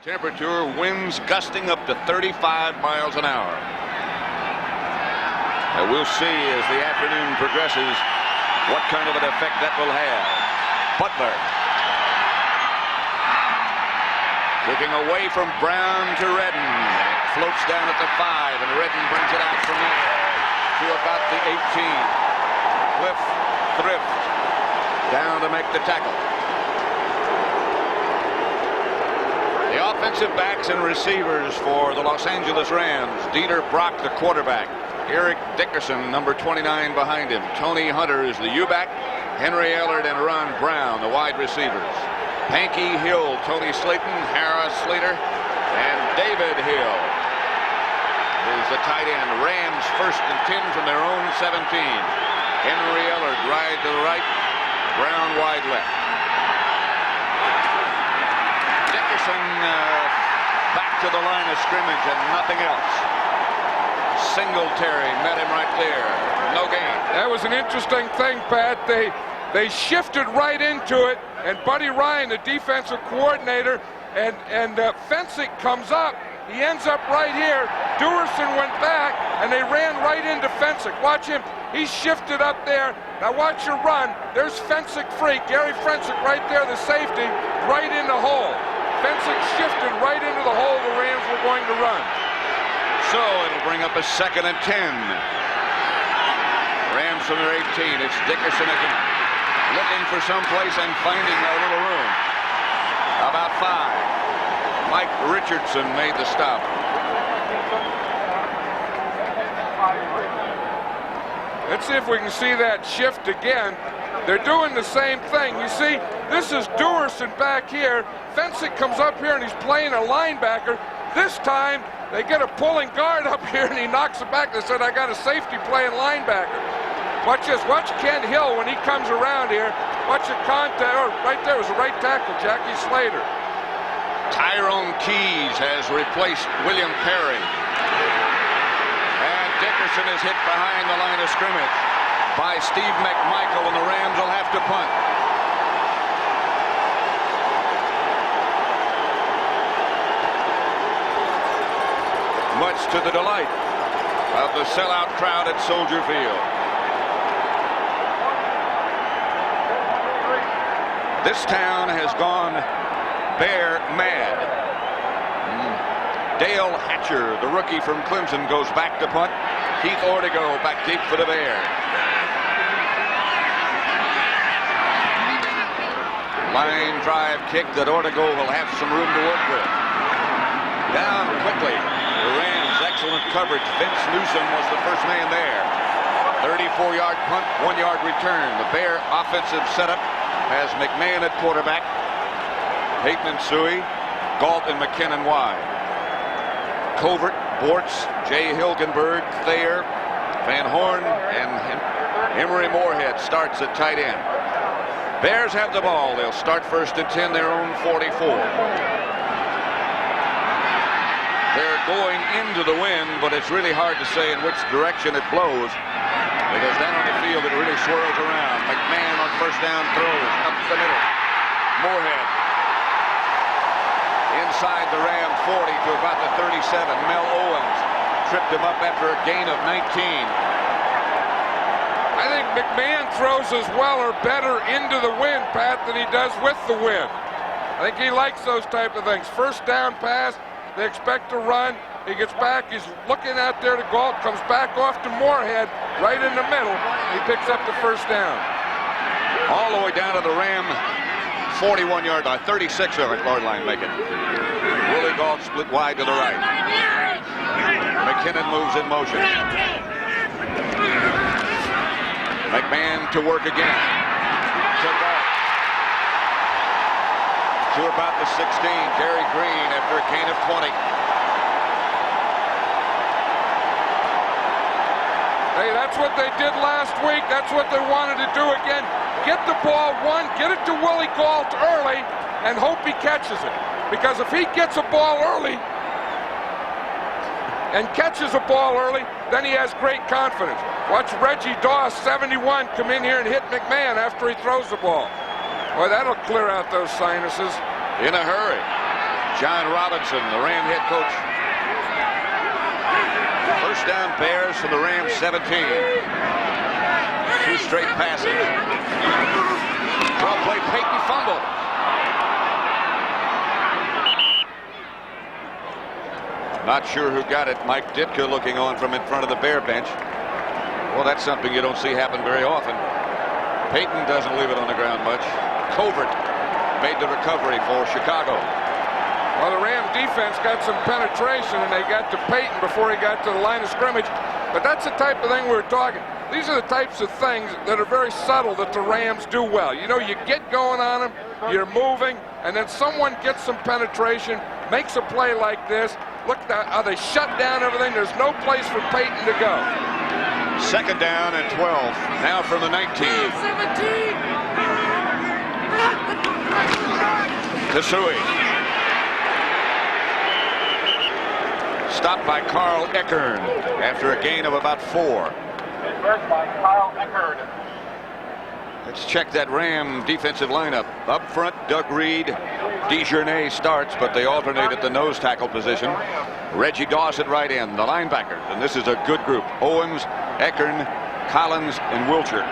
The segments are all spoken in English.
Temperature, winds gusting up to 35 miles an hour. And we'll see as the afternoon progresses what kind of an effect that will have. Butler. Kicking away from Brown to Redden. Floats down at the 5, and Redden brings it out from there to about the 18. Cliff Thrift down to make the tackle. The offensive backs and receivers for the Los Angeles Rams. Dieter Brock, the quarterback. Eric Dickerson, number 29, behind him. Tony Hunter is the U-back. Henry Ellard and Ron Brown, the wide receivers. Pankey Hill, Tony Slayton, Harris Slater, and David Hill is the tight end. Rams 1st and 10 from their own 17. Henry Ellard wide to the right, Brown wide left. Dickerson back to the line of scrimmage and nothing else. Singletary met him right there. No gain. That was an interesting thing, Pat. They shifted right into it, and Buddy Ryan, the defensive coordinator, and Fensick comes up. He ends up right here. Duerson went back, and they ran right into Fensick. Watch him. He shifted up there. Now watch your run. There's Fensick free. Gary Fensick right there, the safety, right in the hole. Fensick shifted right into the hole the Rams were going to run. So it'll bring up a 2nd and 10. Rams from their 18. It's Dickerson again. Looking for some place and finding a little room. About 5. Mike Richardson made the stop. Let's see if we can see that shift again. They're doing the same thing. You see, this is Duerson back here. Fensick comes up here and he's playing a linebacker. This time they get a pulling guard up here and he knocks it back. They said, I got a safety playing linebacker. Watch this. Watch Ken Hill when he comes around here. Watch the contact. Oh, right there was a right tackle, Jackie Slater. Tyrone Keys has replaced William Perry. And Dickerson is hit behind the line of scrimmage by Steve McMichael, and the Rams will have to punt. Much to the delight of the sellout crowd at Soldier Field. This town has gone Bear mad. Dale Hatcher, the rookie from Clemson, goes back to punt. Keith Ortego back deep for the Bears. Line drive kick that Ortego will have some room to work with. Down quickly. The Rams, excellent coverage. Vince Newsom was the first man there. 34-yard punt, 1-yard return. The Bear offensive setup has McMahon at quarterback. Peyton and Suey, Galt and McKinnon wide. Covert, Bortz, Jay Hilgenberg, Thayer, Van Horn, and Emery Moorhead starts at tight end. Bears have the ball. They'll start 1st and 10, their own 44. They're going into the wind, but it's really hard to say in which direction it blows, because down on the field it really swirls around. McMahon on 1st down throws up the middle. Moorhead inside the Ram 40 to about the 37. Mel Owens tripped him up after a gain of 19. I think McMahon throws as well or better into the wind, Pat, than he does with the wind. I think he likes those type of things. 1st down pass, they expect to run. He gets back, he's looking out there to Galt, comes back off to Moorhead, right in the middle. He picks up the 1st down. All the way down to the Ram 41-yard line, 36-yard line make it. Willie Galt split wide to the right. McKinnon moves in motion. McMahon to work again. To Galt. To about the 16. Gary Green after a gain of 20. Hey, that's what they did last week. That's what they wanted to do again. Get the ball get it to Willie Galt early, and hope he catches it. Because if he gets a ball early and catches a ball early, then he has great confidence. Watch Reggie Doss, 71, come in here and hit McMahon after he throws the ball. Boy, that'll clear out those sinuses. In a hurry. John Robinson, the Ram head coach. First down Bears from the Rams 17. 2 straight passes. Draw play, Peyton fumble. Not sure who got it. Mike Ditka looking on from in front of the Bear bench. Well, that's something you don't see happen very often. Peyton doesn't leave it on the ground much. Covert made the recovery for Chicago. Well, the Ram defense got some penetration, and they got to Peyton before he got to the line of scrimmage. But that's the type of thing we're talking. These are the types of things that are very subtle that the Rams do well. You know, you get going on them, you're moving, and then someone gets some penetration, makes a play like this. Look how they shut down everything. There's no place for Peyton to go. Second down and 12. Now from the 19. 17. Kasui. Stopped by Carl Eckern after a gain of about 4. By Kyle Eckert. Let's check that Ram defensive lineup. Up front, Doug Reed. DeJournay starts, but they alternate at the nose tackle position. Reggie Doss at right end, the linebackers. And this is a good group. Owens, Eckern, Collins, and Wilcher.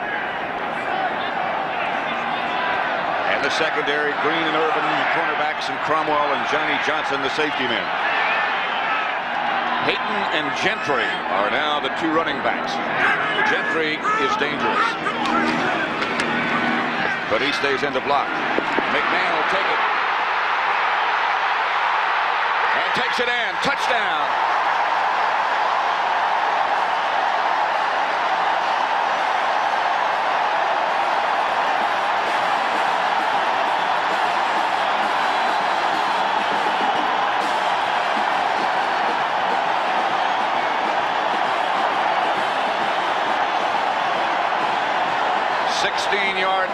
And the secondary, Green and Urban, cornerbacks, and Cromwell and Johnny Johnson, the safety men. Peyton and Gentry are now the 2 running backs. Gentry is dangerous, but he stays in the block. McMahon will take it. And takes it in. Touchdown.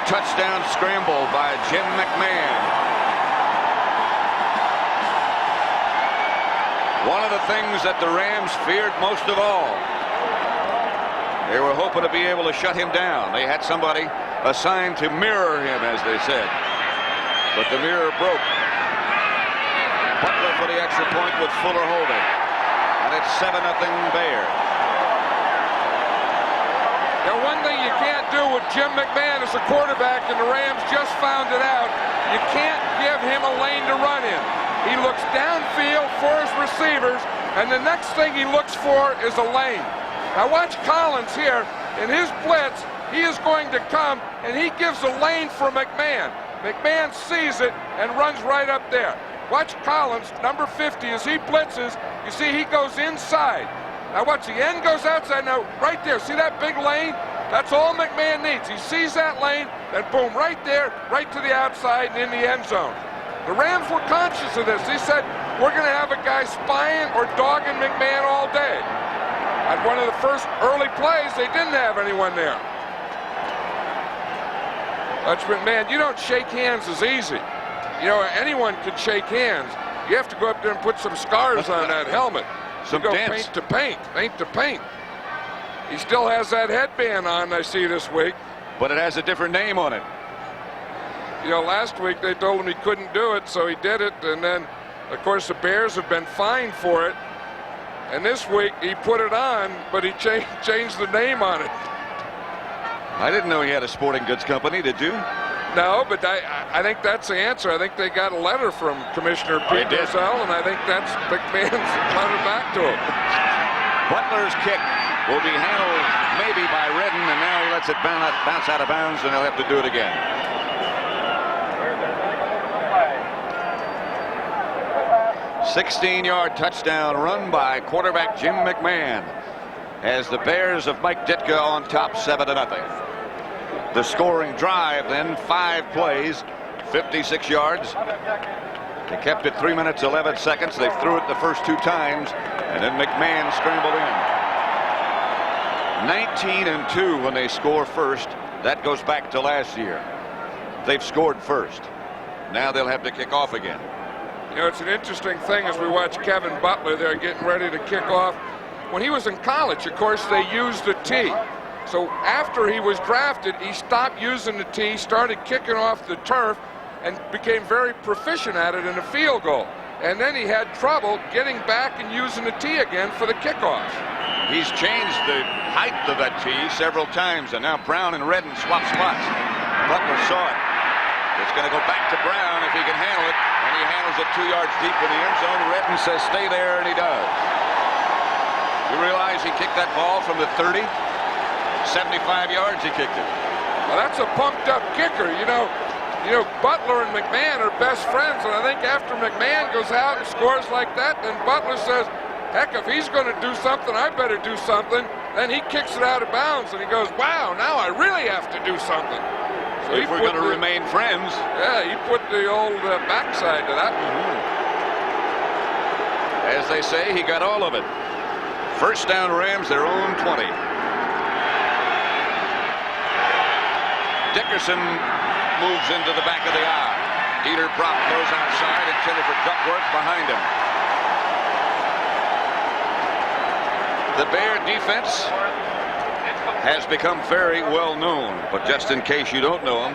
Touchdown scramble by Jim McMahon. One of the things that the Rams feared most of all. They were hoping to be able to shut him down. They had somebody assigned to mirror him, as they said. But the mirror broke. Butler for the extra point with Fuller holding. And it's 7-0 Bears. Now, one thing you can't do with Jim McMahon as a quarterback, and the Rams just found it out, you can't give him a lane to run in. He looks downfield for his receivers, and the next thing he looks for is a lane. Now watch Collins here. In his blitz, he is going to come, and he gives a lane for McMahon. McMahon sees it and runs right up there. Watch Collins, number 50, as he blitzes. You see he goes inside. Now watch, the end goes outside. Now right there, see that big lane? That's all McMahon needs. He sees that lane, then boom, right there, right to the outside and in the end zone. The Rams were conscious of this. They said, we're going to have a guy spying or dogging McMahon all day. At one of the first early plays, they didn't have anyone there. That's McMahon. You don't shake hands as easy. You know, anyone can shake hands. You have to go up there and put some scars on that helmet. Some go dents. paint to paint, paint to paint. He still has that headband on, I see this week. But it has a different name on it. You know, last week they told him he couldn't do it, so he did it. And then, of course, the Bears have been fined for it. And this week he put it on, but he changed the name on it. I didn't know he had a sporting goods company, did you? No, but I think that's the answer. I think they got a letter from Commissioner Pete Rozelle, and I think that's McMahon's letter back to him. Butler's kick will be handled maybe by Redden, and now he lets it bounce out of bounds, and they'll have to do it again. A 16-yard touchdown run by quarterback Jim McMahon as the Bears of Mike Ditka on top 7-0. The scoring drive then, 5 plays, 56 yards. They kept it 3 minutes 11 seconds. They threw it the first 2 times, and then McMahon scrambled in. 19-2 when they score first. That goes back to last year. They've scored first. Now they'll have to kick off again. You know, it's an interesting thing as we watch Kevin Butler there getting ready to kick off. When he was in college, of course, they used the tee. So after he was drafted, he stopped using the tee, started kicking off the turf, and became very proficient at it in a field goal. and then he had trouble getting back and using the tee again for the kickoff. He's changed the height of that tee several times, and now Brown and Redden swap spots. Butler saw it. It's going to go back to Brown if he can handle it, and he handles it 2 yards deep in the end zone. Redden says stay there, and he does. You realize he kicked that ball from the 30? 75 yards he kicked it. Well, that's a pumped-up kicker. You know, Butler and McMahon are best friends, and I think after McMahon goes out and scores like that, then Butler says, heck, if he's going to do something, I better do something. Then he kicks it out of bounds, and he goes, wow, now I really have to do something. So if we're going to remain friends. Yeah, he put the old backside to that. As they say, he got all of it. First down, Rams, their own 20. Dickerson moves into the back of the eye. Dieter Brock goes outside, intended for Duckworth behind him. The Bear defense has become very well known, but just in case you don't know them,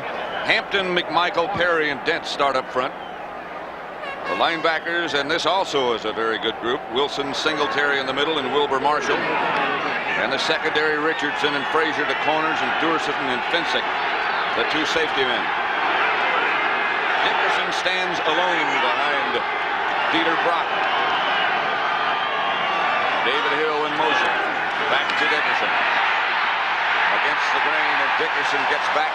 Hampton, McMichael, Perry, and Dent start up front. The linebackers, and this also is a very good group, Wilson, Singletary in the middle, and Wilbur Marshall. And the secondary, Richardson and Frazier to corners, and Durson and Finsick, the two safety men. Dickerson stands alone behind Dieter Brock. David Hill in motion. Back to Dickerson. Against the grain, and Dickerson gets back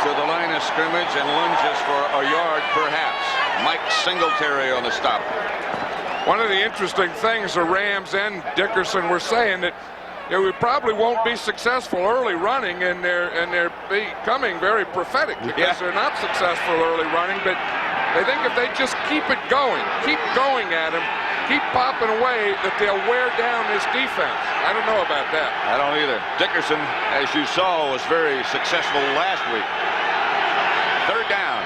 to the line of scrimmage and lunges for a yard perhaps. Mike Singletary on the stop. One of the interesting things the Rams and Dickerson were saying that we probably won't be successful early running, and they're becoming very prophetic because they're not successful early running, but they think if they just keep it going, keep going at him, keep popping away, that they'll wear down this defense. I don't know about that. I don't either. Dickerson, as you saw, was very successful last week. Third down.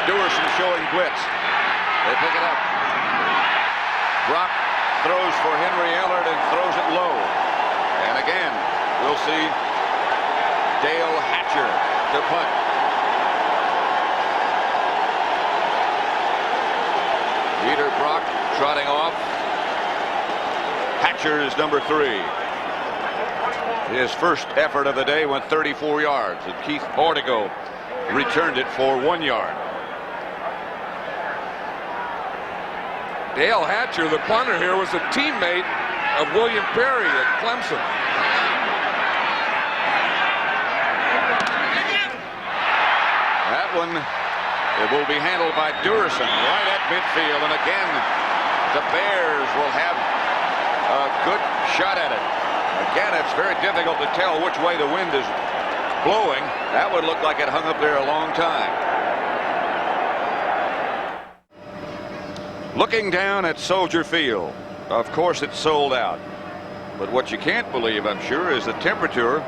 Dewerson showing blitz. They pick it up. Brock throws for Henry Ellard and throws it low. And again, we'll see Dale Hatcher to punt. Dieter Brock trotting off. Hatcher is number 3. His first effort of the day went 34 yards, and Keith Bordigo returned it for 1 yard. Dale Hatcher, the punter here, was a teammate of William Perry at Clemson. That one, it will be handled by Durson right at midfield, and again the Bears will have a good shot at it. Again, it's very difficult to tell which way the wind is blowing. That would look like it hung up there a long time. Looking down at Soldier Field, of course it's sold out. But what you can't believe, I'm sure, is the temperature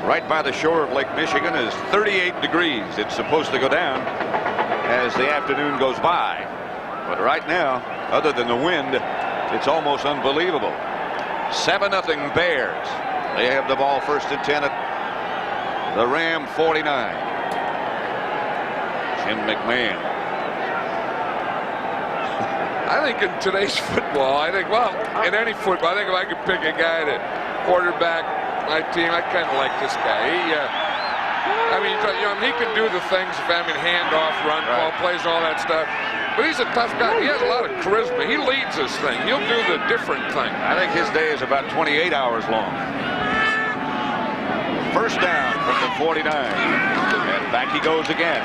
right by the shore of Lake Michigan is 38 degrees. It's supposed to go down as the afternoon goes by. But right now, other than the wind, it's almost unbelievable. 7-0 Bears. They have the ball first and 10 at the Ram 49. Jim McMahon. I think in today's football, in any football, I think if I could pick a guy to quarterback my team, I kind of like this guy. He can do the things, handoff, run, ball plays, all that stuff. But he's a tough guy. He has a lot of charisma. He leads this thing. He'll do the different thing. I think his day is about 28 hours long. First down from the 49. And back he goes again.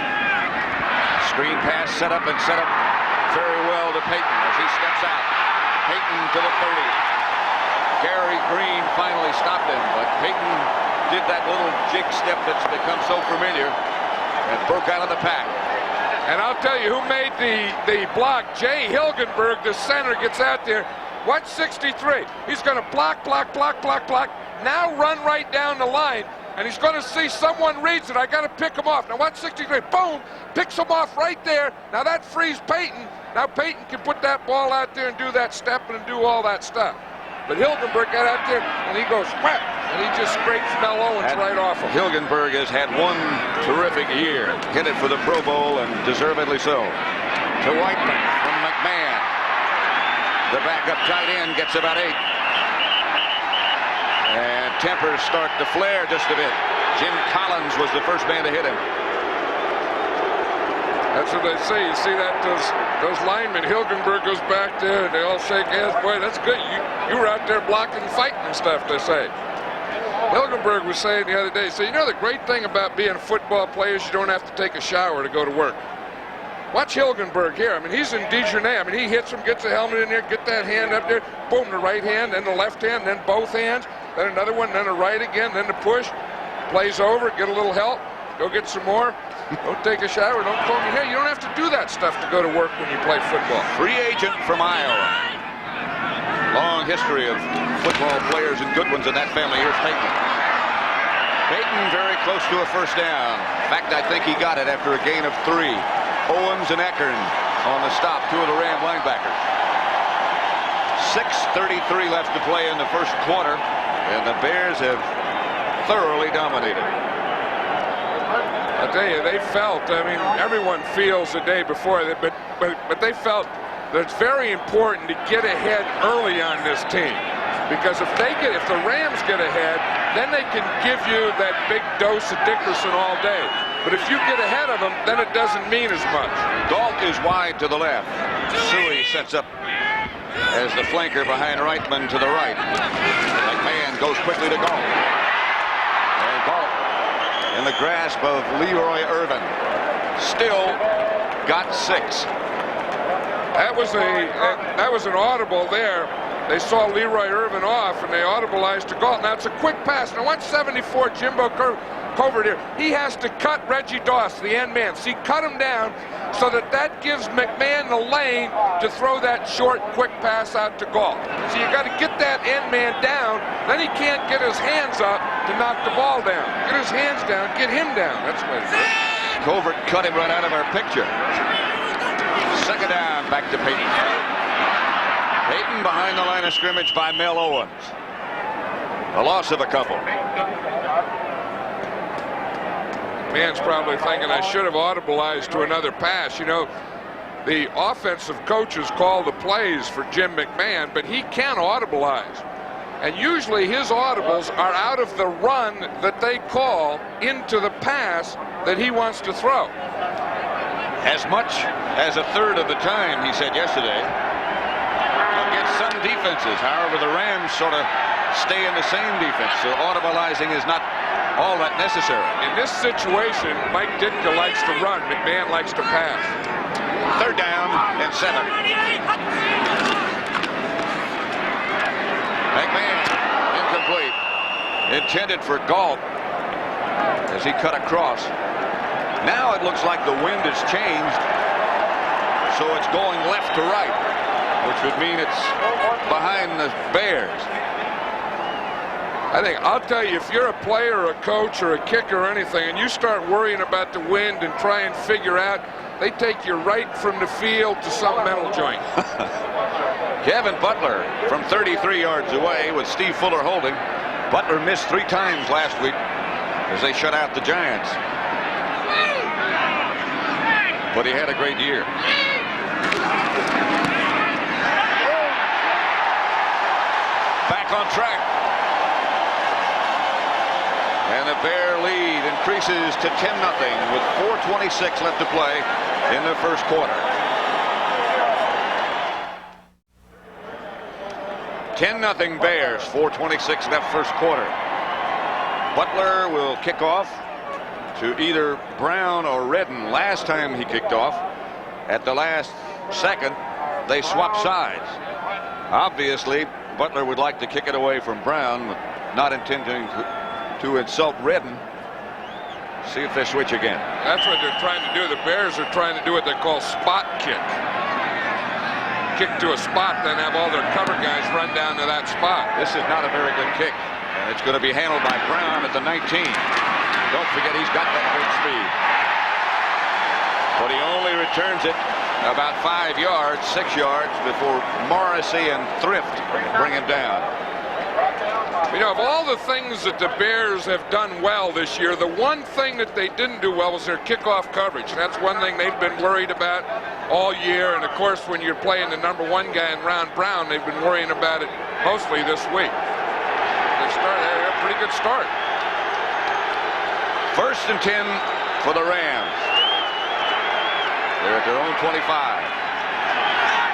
Screen pass set up very well to Payton as he steps out. Payton to the 30. Gary Green finally stopped him, but Payton did that little jig step that's become so familiar and broke out of the pack. And I'll tell you who made the block. Jay Hilgenberg, the center, gets out there. Watch 63. He's going to block. Now run right down the line. And he's going to see someone reads it. I got to pick him off. Now watch 63. Boom! Picks him off right there. Now that frees Payton. Now Payton can put that ball out there and do that step and do all that stuff. But Hilgenberg got out there and he goes whap, and he just scrapes Mel Owens right off him. Hilgenberg has had one terrific year. Hit it for the Pro Bowl, and deservedly so. To Whiteman from McMahon, the backup tight end, gets about 8. And tempers start to flare just a bit. Jim Collins was the first man to hit him. That's what they say. You see that those linemen. Hilgenberg goes back there, and they all shake hands. Boy, that's good. You were out there blocking, fighting and stuff, they say. Hilgenberg was saying the other day, so you know the great thing about being a football player is you don't have to take a shower to go to work. Watch Hilgenberg here. I mean, he's in Dijonais. I mean, he hits him, gets the helmet in there, get that hand up there, boom, the right hand, then the left hand, then both hands, then another one, then the right again, then the push. Plays over, get a little help, go get some more. Don't take a shower, don't comb your hair. You don't have to do that stuff to go to work when you play football. Free agent from Iowa. Long history of football players and good ones in that family. Here's Peyton. Peyton very close to a first down. In fact, I think he got it after a gain of 3. Owens and Eckern on the stop, 2 of the Ram linebackers. 6:33 left to play in the first quarter, and the Bears have thoroughly dominated. I tell you, they felt, I mean, everyone feels the day before, but they felt that it's very important to get ahead early on this team. Because if the Rams get ahead, then they can give you that big dose of Dickerson all day. But if you get ahead of them, then it doesn't mean as much. Galt is wide to the left. Suey sets up as the flanker behind Reitman to the right. McMahon goes quickly to Galt. And Galt in the grasp of Leroy Irvin. Still got 6. That was an audible there. They saw Leroy Irvin off, and they audibleized to Galt. Now, it's a quick pass. Now, watch 74, Jimbo Covert here. He has to cut Reggie Doss, the end man. See, cut him down so that gives McMahon the lane to throw that short, quick pass out to Galt. So you got to get that end man down. Then he can't get his hands up to knock the ball down. Get his hands down, get him down. That's the way to do it. Covert cut him right out of our picture. Second down, back to Peyton. Peyton behind the line of scrimmage by Mel Owens. A loss of a couple. Man's probably thinking I should have audibleized to another pass. You know, the offensive coaches call the plays for Jim McMahon, but he can audibleize. And usually his audibles are out of the run that they call into the pass that he wants to throw. As much as a third of the time, he said yesterday. Against some defenses. However, the Rams sort of stay in the same defense, so audibleizing is not all that necessary. In this situation, Mike Ditka likes to run. McMahon likes to pass. Third down and 7. McMahon, incomplete. Intended for Galt as he cut across. Now it looks like the wind has changed, so it's going left to right, which would mean it's behind the Bears. I'll tell you, if you're a player, or a coach, or a kicker, or anything, and you start worrying about the wind and try and figure out, they take you right from the field to some metal joint. Kevin Butler from 33 yards away with Steve Fuller holding. Butler missed 3 times last week as they shut out the Giants. But he had a great year. Back on track. And the Bear lead increases to 10-0 with 4:26 left to play in the first quarter. 10-0 Bears, 4:26 left first quarter. Butler will kick off to either Brown or Redden. Last time he kicked off, at the last second, they swapped sides. Obviously, Butler would like to kick it away from Brown, not intending to insult Redden. See if they switch again. That's what they're trying to do. The Bears are trying to do what they call spot kick. Kick to a spot, then have all their cover guys run down to that spot. This is not a very good kick. And it's going to be handled by Brown at the 19. Don't forget, he's got that great speed. But he only returns it about 5 yards, 6 yards before Morrissey and Thrift bring him down. You know, of all the things that the Bears have done well this year, the one thing that they didn't do well was their kickoff coverage. And that's one thing they've been worried about. all year, and of course when you're playing the #1 guy in Ron Brown, they've been worrying about it mostly this week. They started a pretty good start. 1st and 10 for the Rams. They're at their own 25.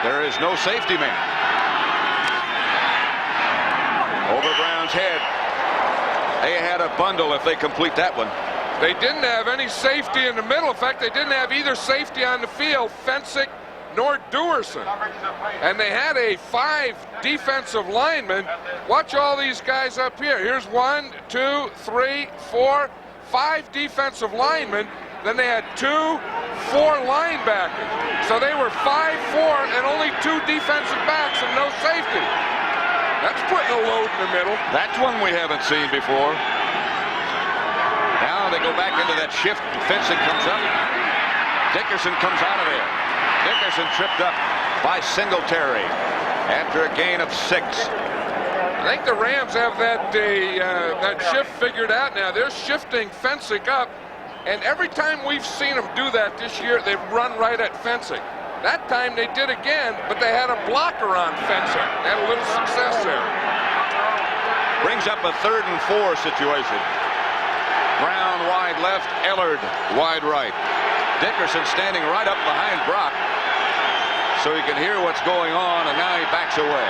There is no safety man. Over Brown's head. They had a bundle if they complete that one. They didn't have any safety in the middle. In fact, they didn't have either safety on the field, Fensick nor Duerson. And they had a 5 defensive linemen. Watch all these guys up here. Here's 1, 2, 3, 4, 5 defensive linemen. Then they had 2, 4 linebackers. So they were 5, 4, and only 2 defensive backs and no safety. That's putting a load in the middle. That's one we haven't seen before. Now they go back into that shift. Fensick comes up. Dickerson comes out of there. Dickerson tripped up by Singletary after a gain of 6. I think the Rams have that shift figured out now. They're shifting Fensick up, and every time we've seen them do that this year, they've run right at Fensick. That time they did again, but they had a blocker on Fensick. They had a little success there. Brings up a 3rd and 4 situation. Brown wide left, Ellard wide right. Dickerson standing right up behind Brock so he can hear what's going on, and now he backs away.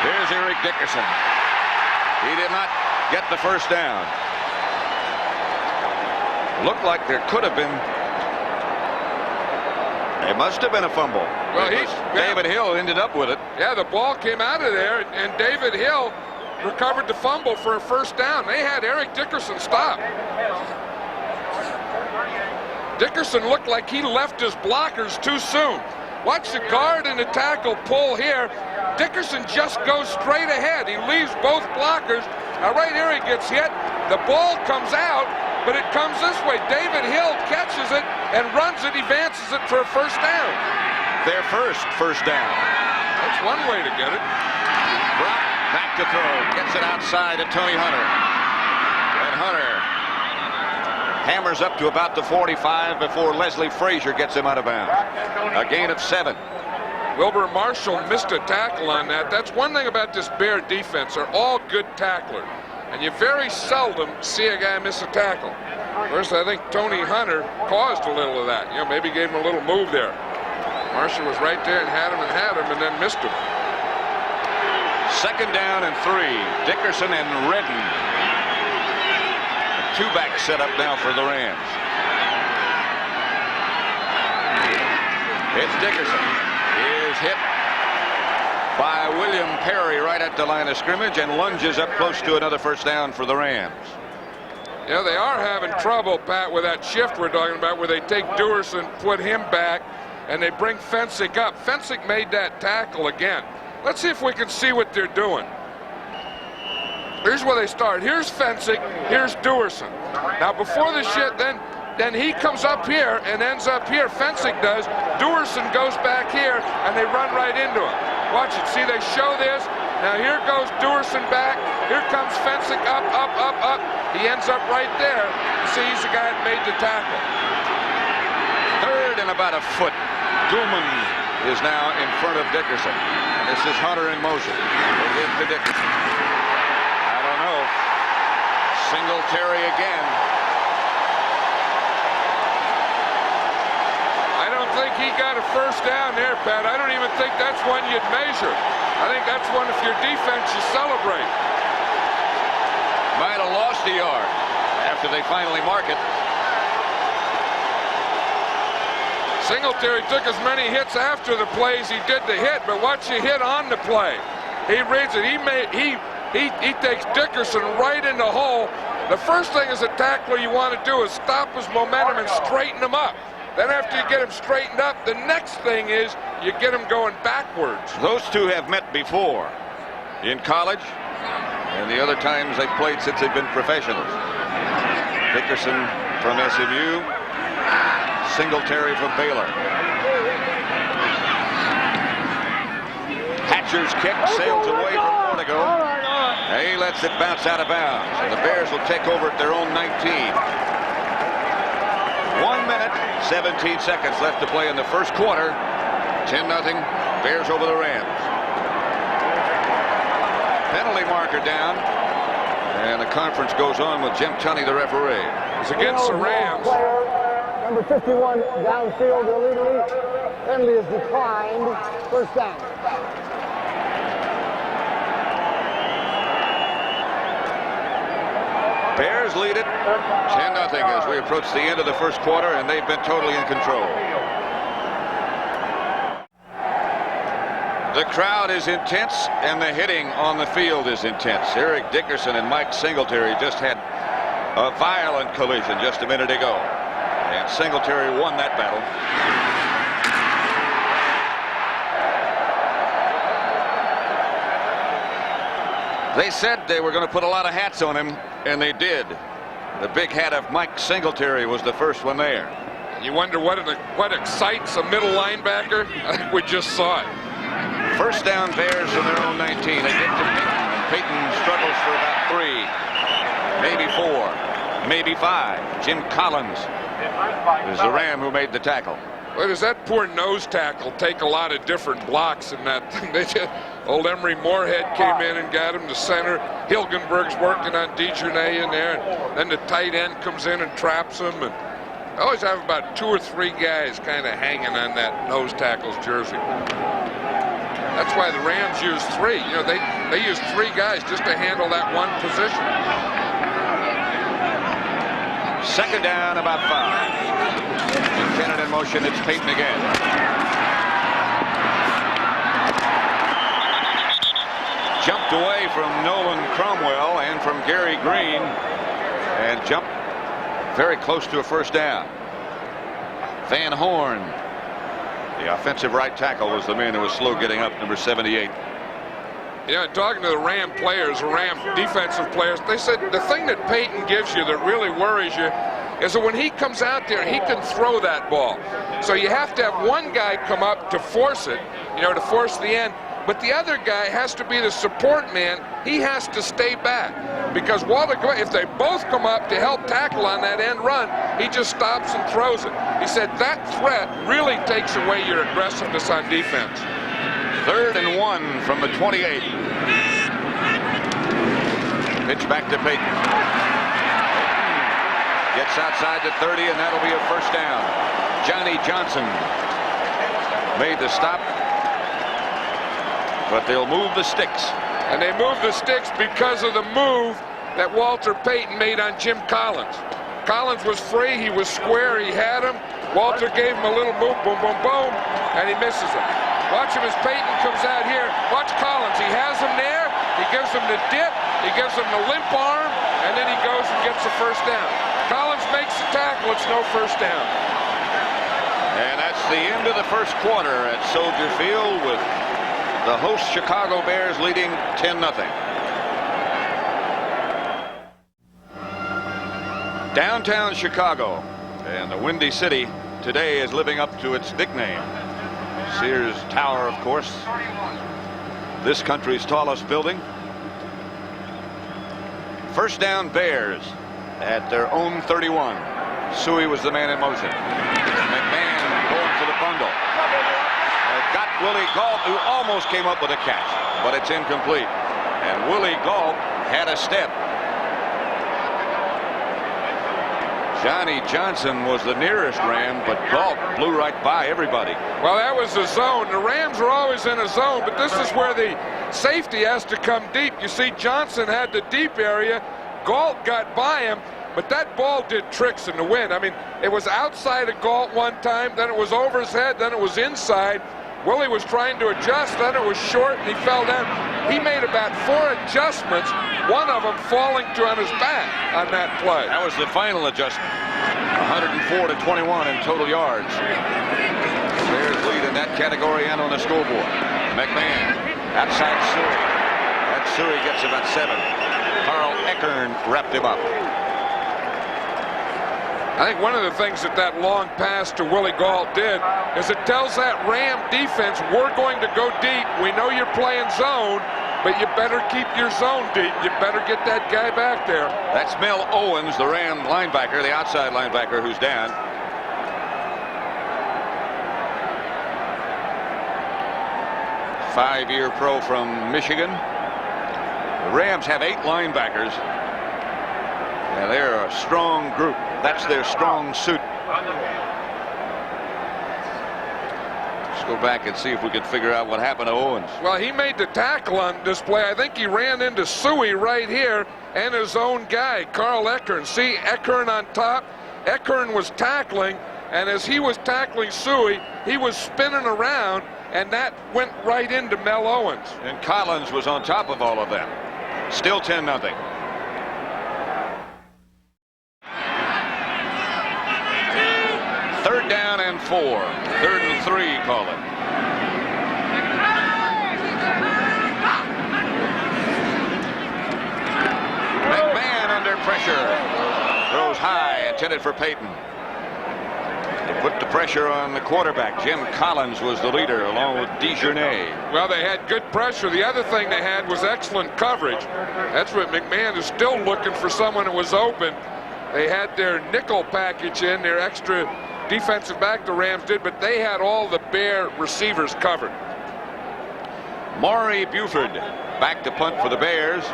Here's Eric Dickerson. He did not get the 1st down. Looked like there could have been. It must have been a fumble. Well, David Hill ended up with it. Yeah, the ball came out of there, and David Hill recovered the fumble for a 1st down. They had Eric Dickerson stop. Dickerson looked like he left his blockers too soon. Watch the guard and the tackle pull here. Dickerson just goes straight ahead. He leaves both blockers. Now right here he gets hit. The ball comes out, but it comes this way. David Hill catches it and runs it, advances it for a 1st down. Their first down. That's one way to get it. Brock back to throw. Gets it outside to Tony Hunter. And Hunter hammers up to about the 45 before Leslie Frazier gets him out of bounds. A gain of 7. Wilbur Marshall missed a tackle on that. That's one thing about this Bear defense. They're all good tacklers. And you very seldom see a guy miss a tackle. First, I think Tony Hunter caused a little of that. You know, maybe gave him a little move there. Marshall was right there and had him, and then missed him. 2nd down and 3. Dickerson and Redden. A 2-back setup now for the Rams. It's Dickerson. He is hit by William Perry right at the line of scrimmage and lunges up close to another 1st down for the Rams. Yeah, they are having trouble, Pat, with that shift we're talking about, where they take Duerson, put him back, and they bring Fensick up. Fensick made that tackle again. Let's see if we can see what they're doing. Here's where they start. Here's Fensick. Here's Duerson. Now, before the shift, then he comes up here and ends up here. Fensick does. Duerson goes back here, and they run right into him. Watch it. See, they show this. Now, here goes Duerson back. Here comes Fensick up, up, up, up. He ends up right there. You see, he's the guy that made the tackle. 3rd and about a foot. Duman is now in front of Dickerson. This is Hunter in motion. They give to Dickerson. I don't know. Singletary again. I don't think he got a 1st down there, Pat. I don't even think that's one you'd measure. I think that's one, if your defense, you celebrate. Might have lost a yard after they finally mark it. Singletary took as many hits after the play as he did the hit, but watch the hit on the play. He reads it. He takes Dickerson right in the hole. The first thing as a tackler you want to do is stop his momentum and straighten him up. Then after you get him straightened up, the next thing is you get him going backwards. Those two have met before in college and the other times they've played since they've been professionals. Dickerson from SMU, Singletary from Baylor. Hatcher's kick sails away from Portico. He lets it bounce out of bounds, and the Bears will take over at their own 19. 1 minute, 17 seconds left to play in the first quarter. 10-0, Bears over the Rams. Penalty marker down, and the conference goes on with Jim Tunney, the referee. It's against the Rams. Number 51 downfield illegally. Penalty is declined. First down. Bears lead it 10-0 as we approach the end of the first quarter, and they've been totally in control. The crowd is intense, and the hitting on the field is intense. Eric Dickerson and Mike Singletary just had a violent collision just a minute ago, and Singletary won that battle. They said they were going to put a lot of hats on him, and they did. The big hat of Mike Singletary was the first one there. You wonder what excites a middle linebacker? I think we just saw it. First down, Bears from their own 19. They get to Peyton. Peyton struggles for about 3, maybe 4, maybe 5. Jim Collins is the Ram who made the tackle. Well, does that poor nose tackle take a lot of different blocks in that thing? Old Emery Moorhead came in and got him to center. Hilgenberg's working on DeJournay in there. And then the tight end comes in and traps him. And I always have about 2 or 3 guys kind of hanging on that nose tackle's jersey. That's why the Rams use 3. You know, they use 3 guys just to handle that one position. Second down, about 5. Buchanan in motion. It's Peyton again. Jumped away from Nolan Cromwell and from Gary Green, and jumped very close to a first down. Van Horn, the offensive right tackle, was the man who was slow getting up, number 78. You know, talking to the Ram players, the Ram defensive players, they said the thing that Peyton gives you that really worries you is that when he comes out there, he can throw that ball. So you have to have one guy come up to force it, you know, to force the end. But the other guy has to be the support man. He has to stay back. Because if they both come up to help tackle on that end run, he just stops and throws it. He said that threat really takes away your aggressiveness on defense. 3rd and 1 from the 28. Pitch back to Peyton. Gets outside the 30, and that'll be a first down. Johnny Johnson made the stop, but they'll move the sticks. And they move the sticks because of the move that Walter Payton made on Jim Collins. Collins was free, he was square, he had him. Walter gave him a little move, boom, boom, boom, and he misses him. Watch him as Payton comes out here. Watch Collins, he has him there, he gives him the dip, he gives him the limp arm, and then he goes and gets the first down. Collins makes the tackle, it's no first down. And that's the end of the first quarter at Soldier Field, with the host Chicago Bears leading 10-0. Downtown Chicago, and the Windy City today is living up to its nickname. Sears Tower, of course, this country's tallest building. First down, Bears at their own 31. Suey was the man in motion. McMahon going for the bundle. Got Willie Galt, who almost came up with a catch, but it's incomplete. And Willie Galt had a step. Johnny Johnson was the nearest Ram, but Galt blew right by everybody. Well, that was the zone. The Rams are always in a zone, but this is where the safety has to come deep. You see, Johnson had the deep area. Galt got by him, but that ball did tricks in the wind. I mean, it was outside of Galt one time, then it was over his head, then it was inside. Willie was trying to adjust, then it was short, and he fell down. He made about 4 adjustments, one of them falling on his back on that play. That was the final adjustment. 104 to 21 in total yards. Bears lead in that category and on the scoreboard. McMahon outside Suey. That Suey gets about 7. Carl Eckern wrapped him up. I think one of the things that long pass to Willie Galt did is it tells that Ram defense, we're going to go deep. We know you're playing zone, but you better keep your zone deep. You better get that guy back there. That's Mel Owens, the Ram linebacker, the outside linebacker, who's down. 5-year pro from Michigan. The Rams have 8 linebackers. Yeah, they're a strong group. That's their strong suit. Let's go back and see if we can figure out what happened to Owens. Well, he made the tackle on this play. I think he ran into Suey right here and his own guy, Carl Eckern. See Eckern on top? Eckern was tackling, and as he was tackling Suey, he was spinning around, and that went right into Mel Owens. And Collins was on top of all of them. Still 10-0. Third down and 4. 3rd and 3, call it. McMahon under pressure. Throws high, intended for Payton. They put the pressure on the quarterback. Jim Collins was the leader, along with DeJournay. Well, they had good pressure. The other thing they had was excellent coverage. That's what McMahon is still looking for, someone that was open. They had their nickel package in, their extra defensive back, the Rams did, but they had all the Bear receivers covered. Maury Buford back to punt for the Bears.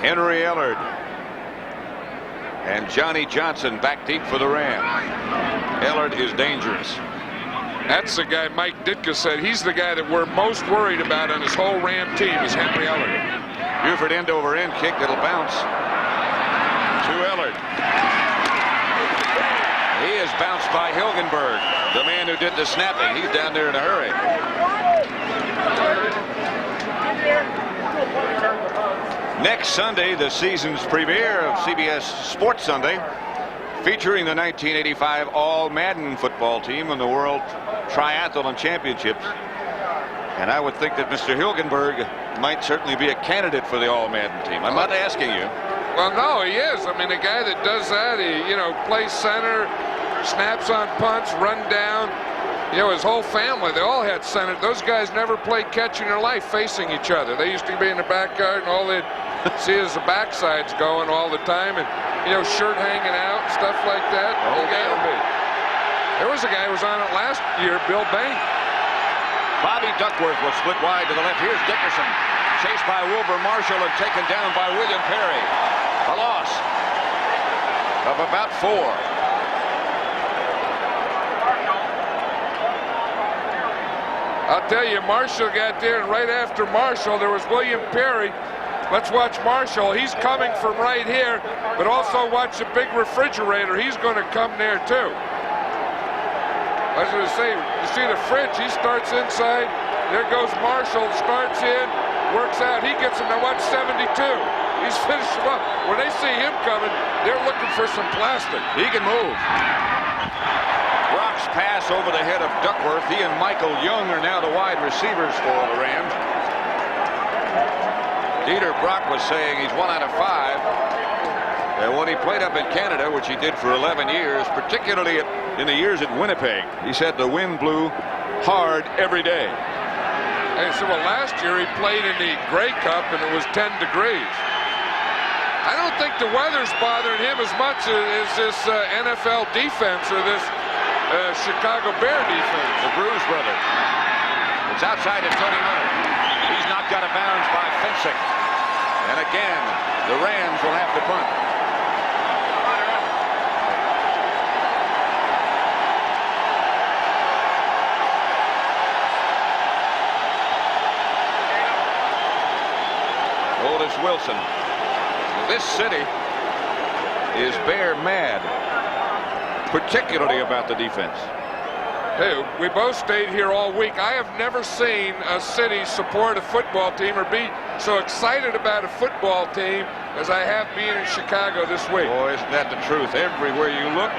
Henry Ellard and Johnny Johnson back deep for the Rams. Ellard is dangerous. That's the guy Mike Ditka said he's the guy that we're most worried about on his whole Ram team is Henry Ellard. Buford end over end kick that'll bounce to Ellard. He is bounced by Hilgenberg, the man who did the snapping. He's down there in a hurry. Next Sunday, the season's premiere of CBS Sports Sunday, featuring the 1985 All-Madden football team and the World Triathlon Championships. And I would think that Mr. Hilgenberg might certainly be a candidate for the All-Madden team. I'm not asking you. Well, no, he is. I mean, a guy that does that, he, plays center, snaps on punts, run down. His whole family, they all had center. Those guys never played catch in their life facing each other. They used to be in the backyard, and all they'd see is the backsides going all the time, and, shirt hanging out, stuff like that. Oh, There was a guy who was on it last year, Bill Bain. Bobby Duckworth was split wide to the left. Here's Dickerson, chased by Wilbur Marshall and taken down by William Perry. A loss of about 4. I'll tell you, Marshall got there, and right after Marshall, there was William Perry. Let's watch Marshall. He's coming from right here, but also watch the big refrigerator. He's going to come there, too. I was going to say, you see the fridge? He starts inside. There goes Marshall, starts in, works out. He gets him, now watch 72. He's finished him up. When they see him coming, they're looking for some plastic. He can move. Brock's pass over the head of Duckworth. He and Michael Young are now the wide receivers for the Rams. Dieter Brock was saying he's 1 out of 5. And when he played up in Canada, which he did for 11 years, particularly in the years at Winnipeg, he said the wind blew hard every day. Hey, so last year he played in the Grey Cup and it was 10 degrees. I don't think the weather's bothering him as much as this NFL defense or this Chicago Bear defense. The Bruce brothers. It's outside at 20 minutes. He's knocked out of bounds by Fensick. And again, the Rams will have to punt. Otis Wilson. This city is Bear mad, particularly about the defense. Hey, we both stayed here all week. I have never seen a city support a football team or be so excited about a football team as I have being in Chicago this week. Boy, isn't that the truth? Everywhere you look,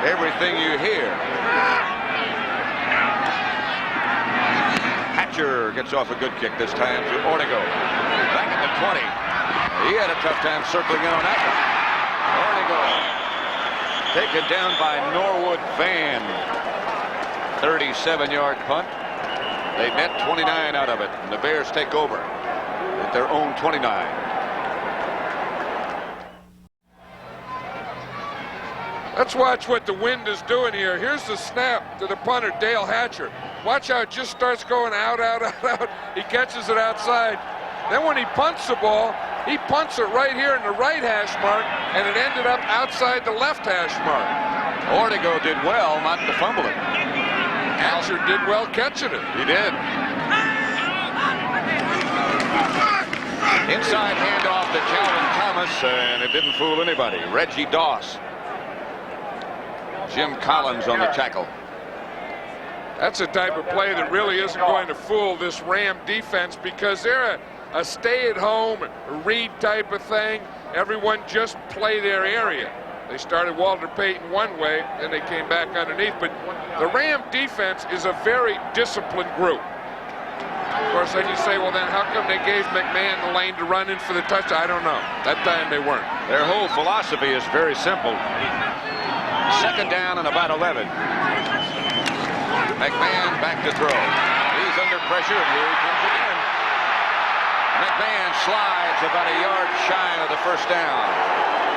everything you hear. Hatcher gets off a good kick this time to Ortego. Back at the 20. He had a tough time circling in on that one. Ortego taken down by Norwood Van. 37-yard punt. They net 29 out of it, and the Bears take over at their own 29. Let's watch what the wind is doing here. Here's the snap to the punter, Dale Hatcher. Watch how it just starts going out, out, out, out. He catches it outside. Then when he punts the ball, he punts it right here in the right hash mark, and it ended up outside the left hash mark. Ortego did well not to fumble it. Hatcher did well catching it. He did. Inside handoff to Calvin Thomas, and it didn't fool anybody. Reggie Doss. Jim Collins on the tackle. That's a type of play that really isn't going to fool this Ram defense, because they're a stay-at-home, read type of thing. Everyone just play their area. They started Walter Payton one way, then they came back underneath. But the Ram defense is a very disciplined group. Of course, then you say, well, then how come they gave McMahon the lane to run in for the touchdown? I don't know. That time they weren't. Their whole philosophy is very simple. Second down and about 11. McMahon back to throw. He's under pressure, and here he comes again. McMahon slides about a yard shy of the first down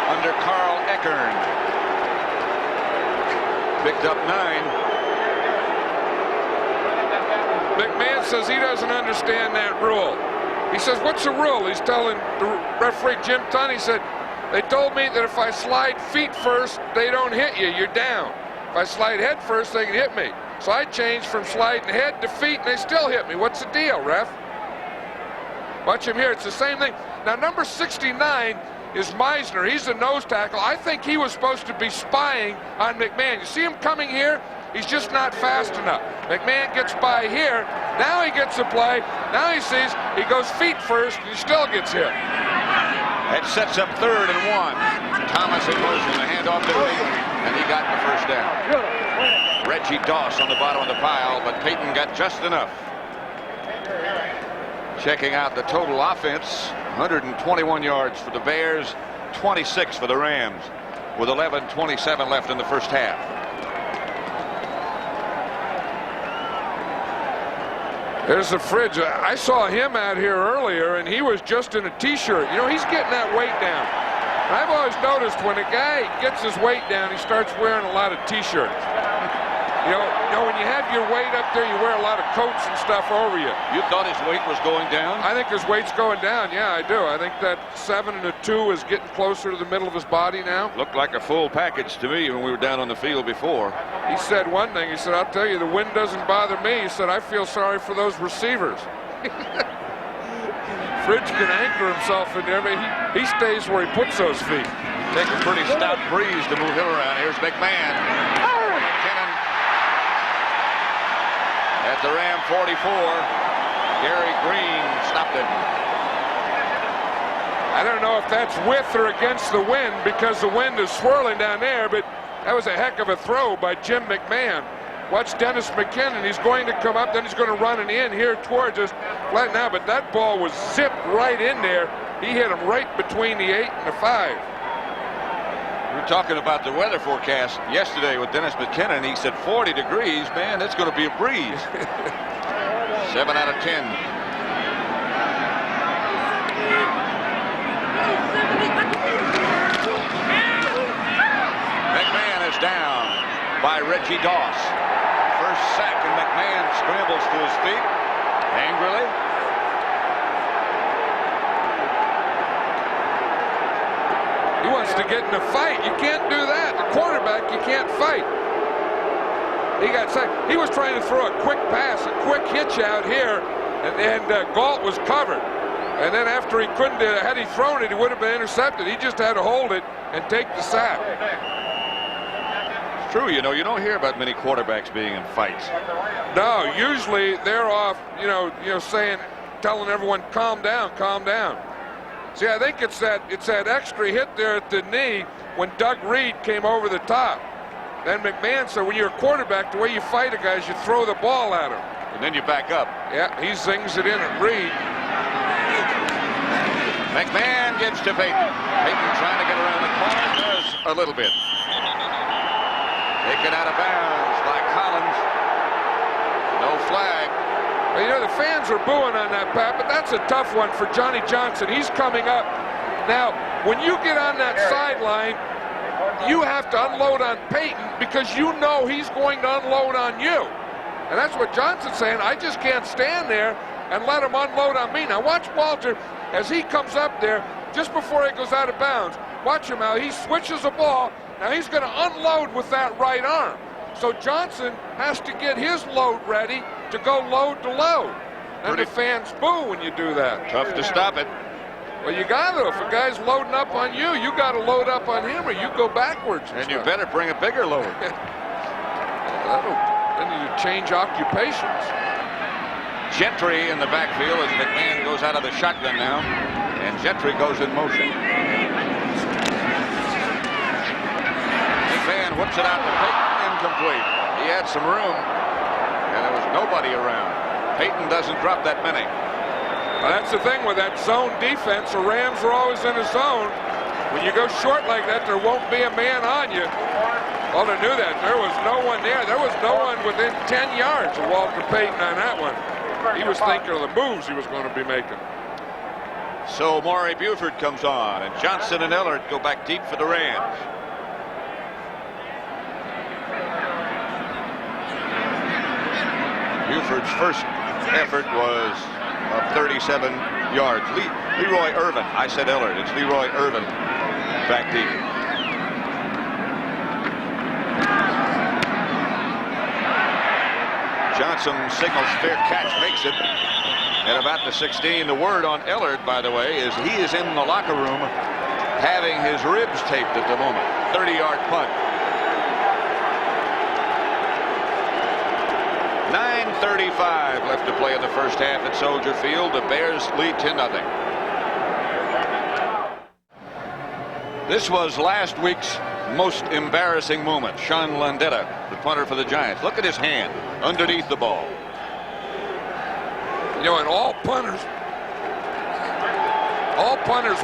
under Carl Eckern. Picked up 9. McMahon says he doesn't understand that rule. He says, what's the rule? He's telling the referee, Jim Tunn, he said, they told me that if I slide feet first, they don't hit you, you're down. If I slide head first, they can hit me. So I changed from sliding head to feet, and they still hit me. What's the deal, ref? Watch him here, it's the same thing. Now, number 69 is Meisner. He's the nose tackle. I think he was supposed to be spying on McMahon. You see him coming here? He's just not fast enough. McMahon gets by here. Now he gets the play. Now he sees he goes feet first, and he still gets hit. That sets up 3rd and 1. Thomas in motion, the handoff to Payton, and he got the first down. Reggie Doss on the bottom of the pile, but Payton got just enough. Checking out the total offense, 121 yards for the Bears, 26 for the Rams, with 11:27 left in the first half. There's the fridge. I saw him out here earlier, and he was just in a T-shirt. You know, he's getting that weight down. And I've always noticed when a guy gets his weight down, he starts wearing a lot of T-shirts. You know, when you have your weight up there, you wear a lot of coats and stuff over you. You thought his weight was going down? I think his weight's going down. Yeah, I do. I think that 7 and a 2 is getting closer to the middle of his body now. Looked like a full package to me when we were down on the field before. He said one thing. He said, I'll tell you, the wind doesn't bother me. He said, I feel sorry for those receivers. Fridge can anchor himself in there, but he stays where he puts those feet. Take a pretty stout breeze to move him around. Here's McMahon. At the Ram 44, Gary Green stopped it. I don't know if that's with or against the wind, because the wind is swirling down there, but that was a heck of a throw by Jim McMahon. Watch Dennis McKinnon. He's going to come up, then he's going to run it in here towards us flat now, but that ball was zipped right in there. He hit him right between the 8 and the 5. We were talking about the weather forecast yesterday with Dennis McKinnon. He said 40 degrees, man, that's going to be a breeze. 7 out of 10. McMahon is down by Reggie Doss. First sack, and McMahon scrambles to his feet angrily. He wants to get in a fight. You can't do that. The quarterback, you can't fight. He got sacked. He was trying to throw a quick pass, a quick hitch out here, and Galt was covered. And then after he couldn't, had he thrown it, he would have been intercepted. He just had to hold it and take the sack. It's true, you know, you don't hear about many quarterbacks being in fights. No, usually they're off, saying, telling everyone, calm down, calm down. See, I think it's that extra hit there at the knee when Doug Reed came over the top. Then McMahon said, when you're a quarterback, the way you fight a guy is you throw the ball at him. And then you back up. Yeah, he zings it in at Reed. McMahon gives to Payton. Payton trying to get around the corner, does a little bit. Taken out of bounds by Collins. No flag. Well, you know, the fans are booing on that, Pat, but that's a tough one for Johnny Johnson. He's coming up. Now, when you get on that sideline, you have to unload on Peyton because you know he's going to unload on you. And that's what Johnson's saying. I just can't stand there and let him unload on me. Now watch Walter as he comes up there just before he goes out of bounds. Watch him how he switches the ball. Now he's going to unload with that right arm. So Johnson has to get his load ready to go load to load. And the fans boo when you do that. Tough to stop it. Well, you got to. If a guy's loading up on you, you got to load up on him or you go backwards. And you better bring a bigger load. Then you change occupations. Gentry in the backfield as McMahon goes out of the shotgun now. And Gentry goes in motion. McMahon whips it out to Peyton. Incomplete. He had some room. And there was nobody around. Peyton doesn't drop that many. Well, that's the thing with that zone defense. The Rams are always in a zone. When you go short like that, there won't be a man on you. Walter knew that. There was no one there. There was no one within 10 yards of Walter Payton on that one. He was thinking of the moves he was going to be making. So Maury Buford comes on, and Johnson and Ellard go back deep for the Rams. Buford's first effort was of 37 yards. Leroy Irvin. I said Ellard. It's Leroy Irvin back deep. Johnson signals fair catch, makes it at about the 16. The word on Ellard, by the way, is he is in the locker room having his ribs taped at the moment. 30-yard punt. 9:35 left to play in the first half at Soldier Field. The Bears lead 10-0. This was last week's most embarrassing moment. Sean Landetta, the punter for the Giants. Look at his hand underneath the ball. You know, and all punters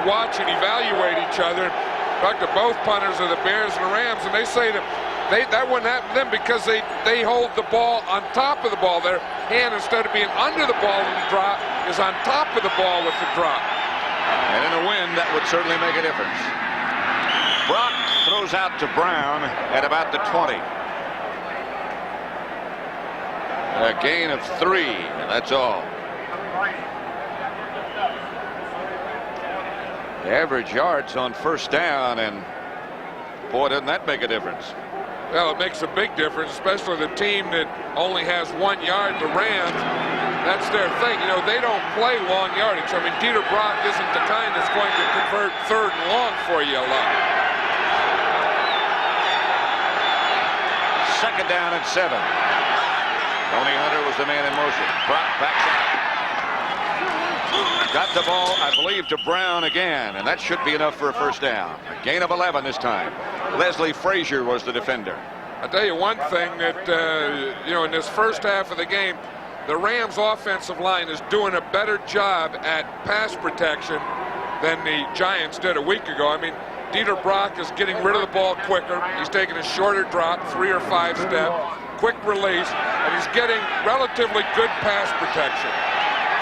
watch and evaluate each other. Talk to both punters of the Bears and the Rams, and they say that that wouldn't happen to them because they hold the ball on top of the ball. Their hand, instead of being under the ball in the drop, is on top of the ball with the drop. And in a wind, that would certainly make a difference. Brock throws out to Brown at about the 20. A gain of 3, and that's all. The average yards on first down, and boy, doesn't that make a difference. Well, it makes a big difference, especially the team that only has 1 yard. The Rams, that's their thing. You know, they don't play long yardage. I mean, Dieter Brock isn't the kind that's going to convert 3rd and long for you a lot. 2nd down and 7. Tony Hunter was the man in motion. Brock backs out. Got the ball, I believe, to Brown again, and that should be enough for a first down. A gain of 11 this time. Leslie Frazier was the defender. I'll tell you one thing that, you know, in this first half of the game, the Rams offensive line is doing a better job at pass protection than the Giants did a week ago. I mean, Dieter Brock is getting rid of the ball quicker. He's taking a shorter drop, 3 or 5 step, quick release, and he's getting relatively good pass protection.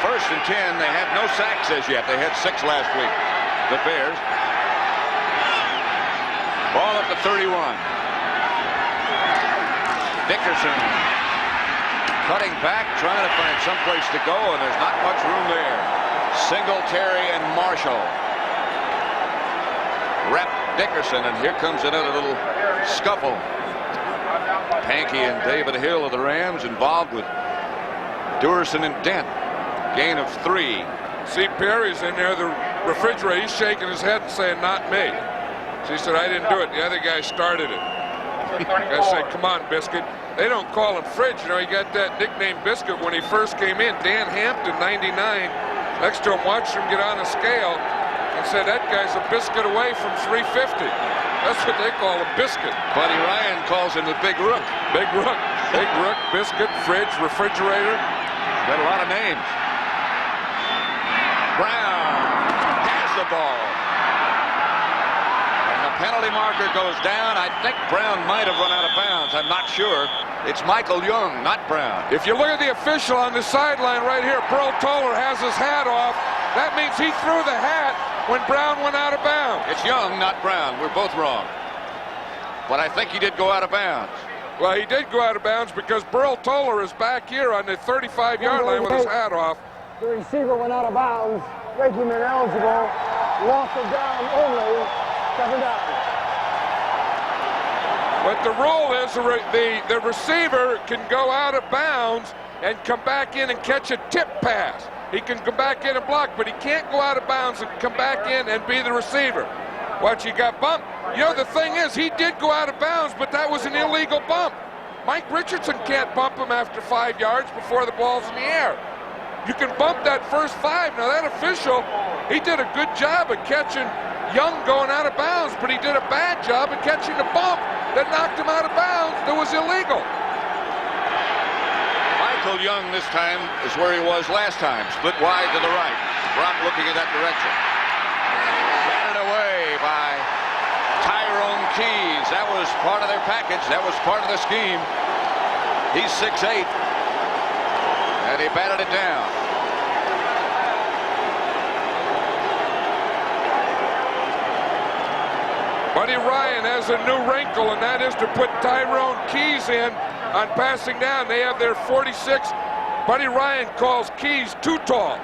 1st and 10. They have no sacks as yet. They had 6 last week. The Bears. Ball at the 31. Dickerson cutting back, trying to find some place to go, and there's not much room there. Singletary and Marshall. Rep Dickerson, and here comes another little scuffle. Pankey and David Hill of the Rams involved with Durson and Dent. Gain of 3. See, Perry's in there, the refrigerator. He's shaking his head and saying, not me. So he said, I didn't do it. The other guy started it. I said, come on, Biscuit. They don't call him Fridge. You know, he got that nickname Biscuit when he first came in. Dan Hampton, 99, next to him, watched him get on a scale and said, that guy's a biscuit away from 350. That's what they call him, Biscuit. Buddy Ryan calls him the Big Rook. Big Rook. Big Rook, Biscuit, Fridge, Refrigerator. Got a lot of names. Brown has the ball. And the penalty marker goes down. I think Brown might have run out of bounds. I'm not sure. It's Michael Young, not Brown. If you look at the official on the sideline right here, Pearl Toller has his hat off. That means he threw the hat when Brown went out of bounds. It's Young, not Brown. We're both wrong. but I think he did go out of bounds. Well, he did go out of bounds because Burl Toller is back here on the 35-yard line with his hat off. The receiver went out of bounds, making him ineligible. Loss of down only, 7 down. But the rule is the receiver can go out of bounds and come back in and catch a tip pass. He can come back in and block, but he can't go out of bounds and come back in and be the receiver. Watch, he got bumped. You know, the thing is, he did go out of bounds, but that was an illegal bump. Mike Richardson can't bump him after 5 yards before the ball's in the air. You can bump that first 5. Now, that official, he did a good job of catching Young going out of bounds, but he did a bad job of catching the bump that knocked him out of bounds that was illegal. Michael Young this time is where he was last time, split wide to the right. Brock looking in that direction. Batted away by Tyrone Keys. That was part of their package. That was part of the scheme. He's 6'8", and he batted it down. Buddy Ryan has a new wrinkle, and that is to put Tyrone Keys in on passing down. They have their 46. Buddy Ryan calls Keys too tall.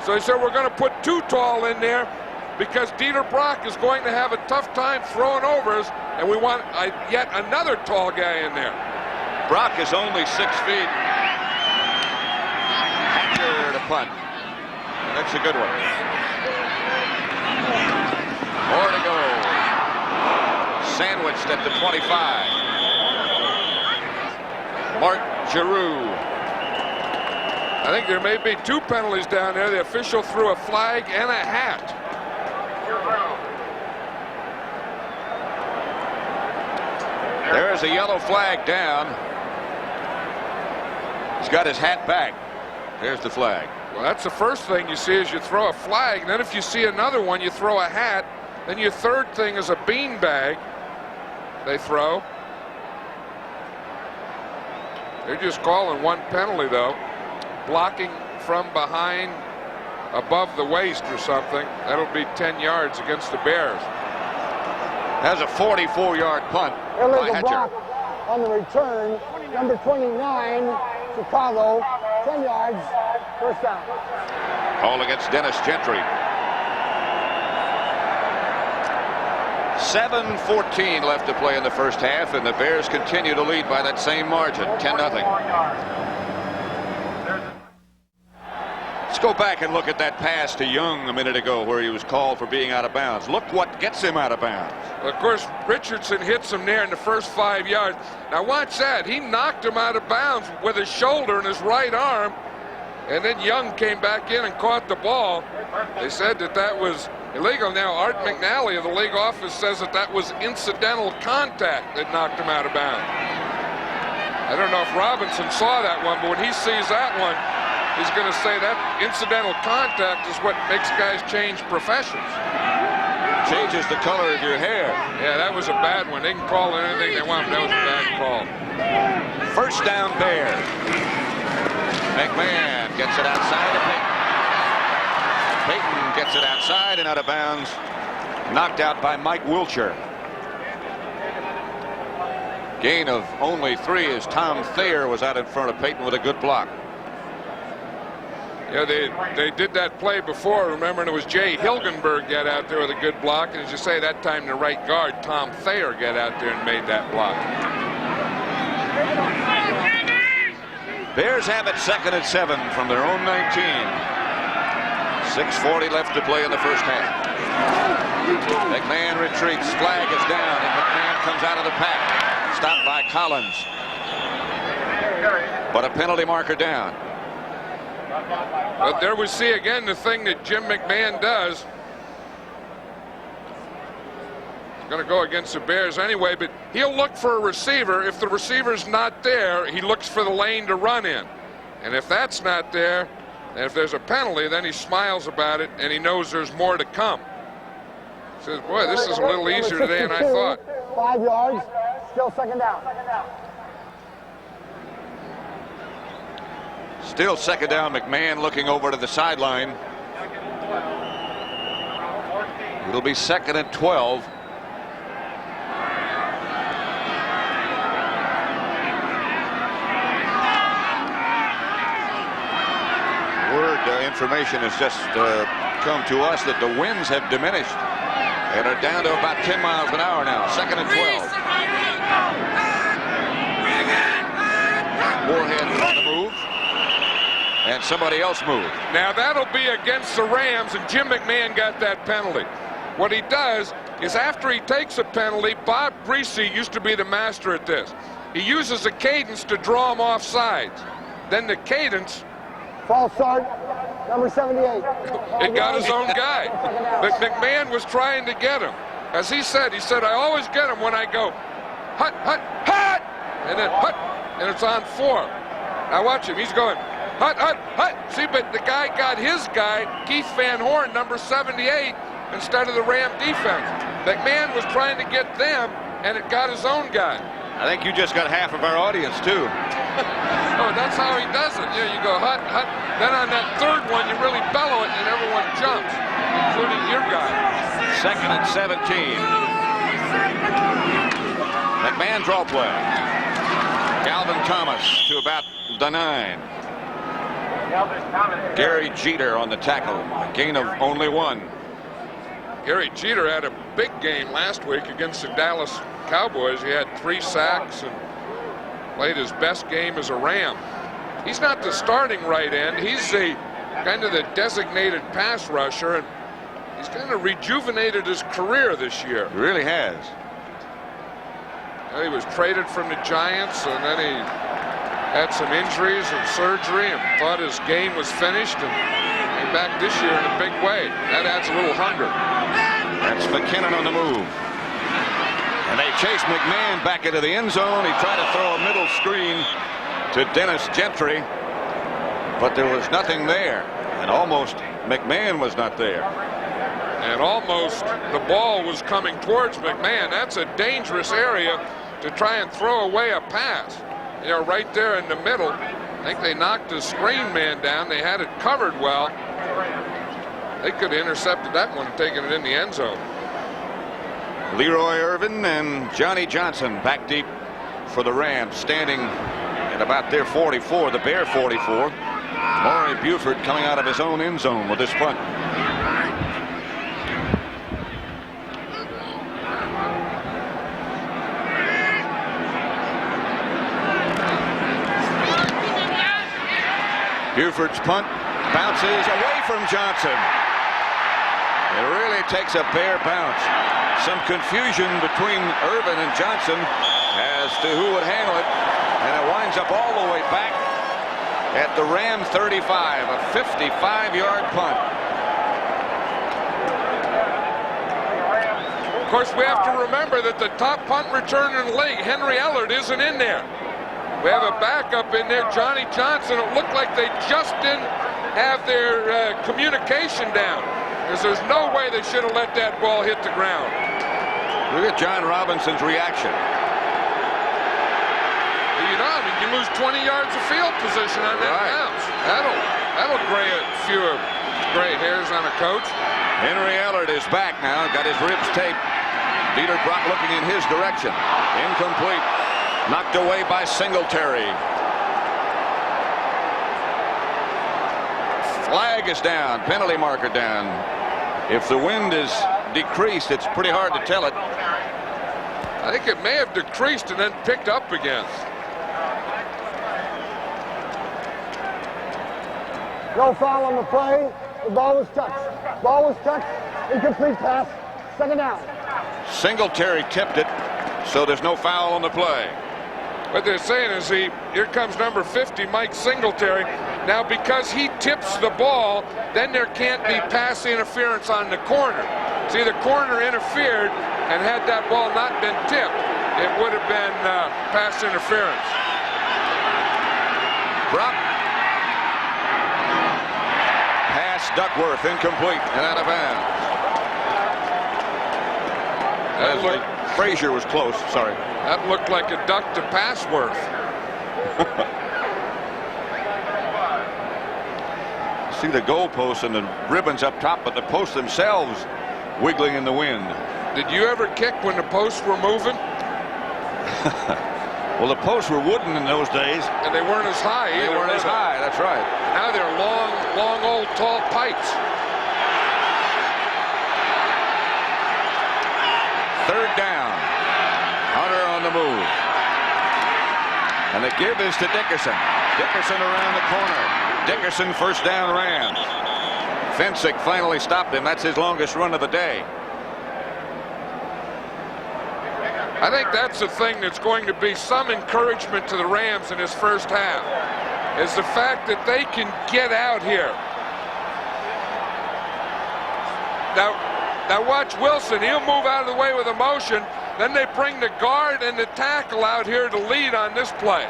So he said, we're going to put too tall in there because Dieter Brock is going to have a tough time throwing overs, and we want yet another tall guy in there. Brock is only 6 feet. Hatcher to punt. That's a good one. More to go. Sandwiched at the 25. Mark Giroux. I think there may be 2 penalties down there. The official threw a flag and a hat. There is a yellow flag down. He's got his hat back. There's the flag. Well, that's the first thing you see is you throw a flag. And then if you see another one, you throw a hat. Then your third thing is a bean bag they throw. They're just calling 1 penalty, though. Blocking from behind above the waist or something. That'll be 10 yards against the Bears. That's a 44-yard punt by Illegal Hatcher. block on the return. Number 29, Chicago, 10 yards, first down. Call against Dennis Gentry. 7:14 left to play in the first half, and the Bears continue to lead by that same margin, 10-0. Let's go back and look at that pass to Young a minute ago where he was called for being out of bounds. Look what gets him out of bounds. Well, of course, Richardson hits him there in the first 5 yards. Now watch that. He knocked him out of bounds with his shoulder and his right arm, and then Young came back in and caught the ball. They said that was illegal. Now Art McNally of the league office says that was incidental contact that knocked him out of bounds. I don't know if Robinson saw that one, but when he sees that one, he's going to say that incidental contact is what makes guys change professions. Changes the color of your hair. Yeah, that was a bad one. They can call it anything they want, but that was a bad call. First down, Bears. McMahon gets it outside of Peyton. Peyton gets it outside and out of bounds. Knocked out by Mike Wilcher. Gain of only 3 as Tom Thayer was out in front of Peyton with a good block. Yeah, they did that play before, remember, and it was Jay Hilgenberg got out there with a good block, and as you say, that time the right guard, Tom Thayer, got out there and made that block. Bears have it 2nd and 7 from their own 19. 6:40 left to play in the first half. McMahon retreats, flag is down, and McMahon comes out of the pack. Stopped by Collins. But a penalty marker down. But there we see again the thing that Jim McMahon does. He's going to go against the Bears anyway, but he'll look for a receiver. If the receiver's not there, he looks for the lane to run in. And if that's not there, and if there's a penalty, then he smiles about it, and he knows there's more to come. He says, boy, this is a little easier today than I thought. 5 yards, still second down. Still second down. McMahon looking over to the sideline. It'll be 2nd and 12. information has just come to us that the winds have diminished and are down to about 10 miles an hour now. 2nd and 12. Moorhead on the move. And somebody else moved. Now that'll be against the Rams, and Jim McMahon got that penalty. What he does is after he takes a penalty, Bob Greasy used to be the master at this. He uses a cadence to draw him off sides. Then the cadence... False start, number 78. It got his own guy. But McMahon was trying to get him. As he said, I always get him when I go, hut, hut, hut, and then hut, and it's on 4. Now watch him, he's going, hut, hut, hut. See, but the guy got his guy, Keith Van Horn, number 78, instead of the Ram defense. McMahon was trying to get them, and it got his own guy. I think you just got half of our audience, too. Oh, that's how he does it. You go hut, hut. Then on that third one, you really bellow it, and everyone jumps, including your guy. 2nd and 17. McMahon draw play. Calvin Thomas to about the 9. Gary Jeter on the tackle. A gain of only 1. Gary Jeter had a big game last week against the Dallas Cowboys. He had 3 sacks and played his best game as a Ram. He's not the starting right end. He's the kind of the designated pass rusher, and he's kind of rejuvenated his career this year. He really has. He was traded from the Giants, and then he had some injuries and surgery and thought his game was finished, and came back this year in a big way. That adds a little hunger. That's McKinnon on the move. And they chase McMahon back into the end zone. He tried to throw a middle screen to Dennis Gentry, but there was nothing there. And almost McMahon was not there. And almost the ball was coming towards McMahon. That's a dangerous area to try and throw away a pass. You know, right there in the middle. I think they knocked the screen man down. They had it covered well. They could have intercepted that one and taken it in the end zone. Leroy Irvin and Johnny Johnson back deep for the Rams, standing at about their 44, the Bear 44. Maury Buford coming out of his own end zone with this punt. Buford's punt bounces away from Johnson. It really takes a Bear bounce. Some confusion between Irvin and Johnson as to who would handle it, and it winds up all the way back at the Ram 35, a 55-yard punt. Of course, we have to remember that the top punt returner in the league, Henry Ellard, isn't in there. We have a backup in there, Johnny Johnson. It looked like they just didn't have their communication down, because there's no way they should have let that ball hit the ground. Look at John Robinson's reaction. You know, I mean, you lose 20 yards of field position on that bounce. That'll gray a few gray hairs on a coach. Henry Ellard is back now, got his ribs taped. Dieter Brock looking in his direction. Incomplete. Knocked away by Singletary. Flag is down, penalty marker down. If the wind is decreased, it's pretty hard to tell it. I think it may have decreased and then picked up again. No foul on the play. The ball was touched. Ball was touched. Incomplete pass. 2nd down. Singletary tipped it, so there's no foul on the play. What they're saying is here comes number 50, Mike Singletary. Now, because he tips the ball, then there can't be pass interference on the corner. See, the corner interfered, and had that ball not been tipped, it would have been pass interference. Brock. Pass Duckworth, incomplete and out of bounds. Frazier was close, sorry. That looked like a duck to Passworth. See the goalposts and the ribbons up top, but the posts themselves wiggling in the wind. Did you ever kick when the posts were moving? Well, the posts were wooden in those days. And they weren't as high either. They weren't as high, that's right. Now they're long long, old, tall pipes. Third down. Hunter on the move. And the give is to Dickerson. Dickerson around the corner. Dickerson first down Rams. Fensick finally stopped him. That's his longest run of the day. I think that's the thing that's going to be some encouragement to the Rams in this first half, is the fact that they can get out here. Now watch Wilson. He'll move out of the way with a motion. Then they bring the guard and the tackle out here to lead on this play.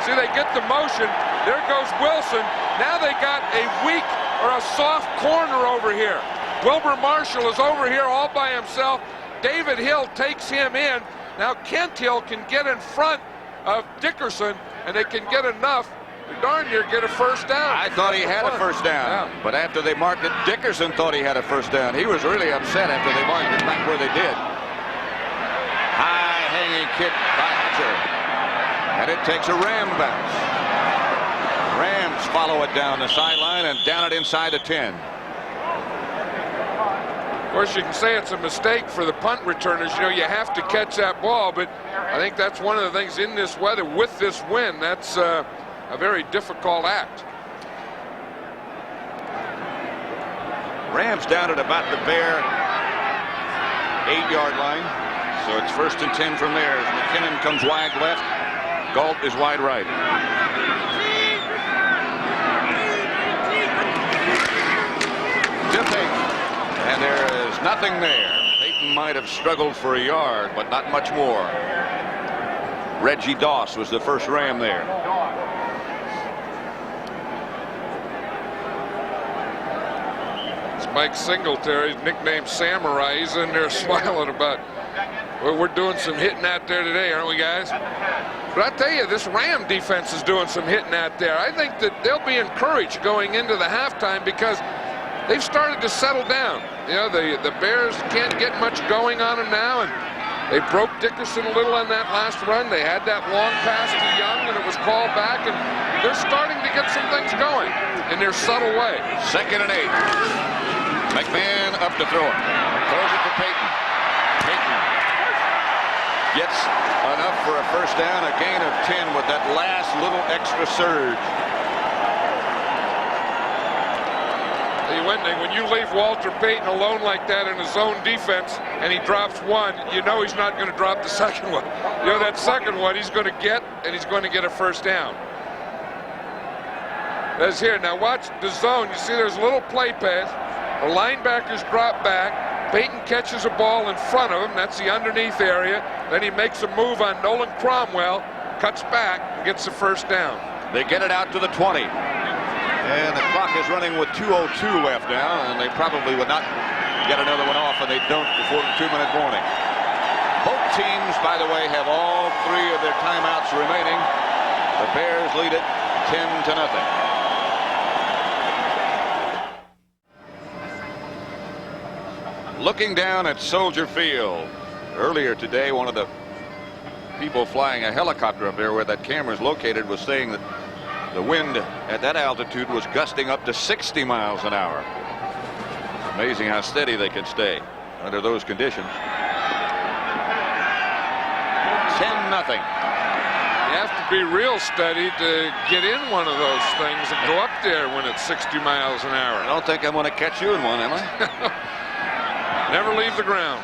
See, they get the motion. There goes Wilson. Now they got a weak or a soft corner over here. Wilbur Marshall is over here all by himself. David Hill takes him in. Now Kent Hill can get in front of Dickerson, and they can get enough to darn near get a first down. I thought he had a first down, but after they marked it, Dickerson thought he had a first down. He was really upset after they marked it back where they did. High hanging kick by Hatcher, and it takes a Ram bounce. Rams follow it down the sideline and down it inside the 10. Of course, you can say it's a mistake for the punt returners. You know, you have to catch that ball, but I think that's one of the things in this weather with this wind. That's a very difficult act. Rams down at about the bare 8-yard line. So it's 1st and 10 from there. As McKinnon comes wide left. Galt is wide right. And there is nothing there. Peyton might have struggled for a yard, but not much more. Reggie Doss was the first Ram there. It's Mike Singletary, nicknamed Samurai. He's in there smiling about, well, we're doing some hitting out there today, aren't we, guys? But I tell you, this Ram defense is doing some hitting out there. I think that they'll be encouraged going into the halftime because they've started to settle down. You know, the Bears can't get much going on them now, and they broke Dickerson a little on that last run. They had that long pass to Young, and it was called back, and they're starting to get some things going in their subtle way. 2nd and 8. McMahon up to throw it. Throws it to Peyton. Peyton gets enough for a first down, a gain of 10 with that last little extra surge. When you leave Walter Payton alone like that in his zone defense and he drops one, you know he's not going to drop the second one. You know that second one he's going to get, and he's going to get a first down. That's here. Now watch the zone. You see there's a little play pass. The linebackers drop back. Payton catches a ball in front of him. That's the underneath area. Then he makes a move on Nolan Cromwell, cuts back, and gets the first down. They get it out to the 20. And the clock is running with 2:02 left now, and they probably would not get another one off, and they don't before the 2-minute warning. Both teams, by the way, have all 3 of their timeouts remaining. The Bears lead it 10-0. Looking down at Soldier Field. Earlier today, one of the people flying a helicopter up there where that camera is located was saying that the wind at that altitude was gusting up to 60 miles an hour. Amazing how steady they can stay under those conditions. 10-0. You have to be real steady to get in one of those things and go up there when it's 60 miles an hour. I don't think I'm going to catch you in one, am I? Never leave the ground.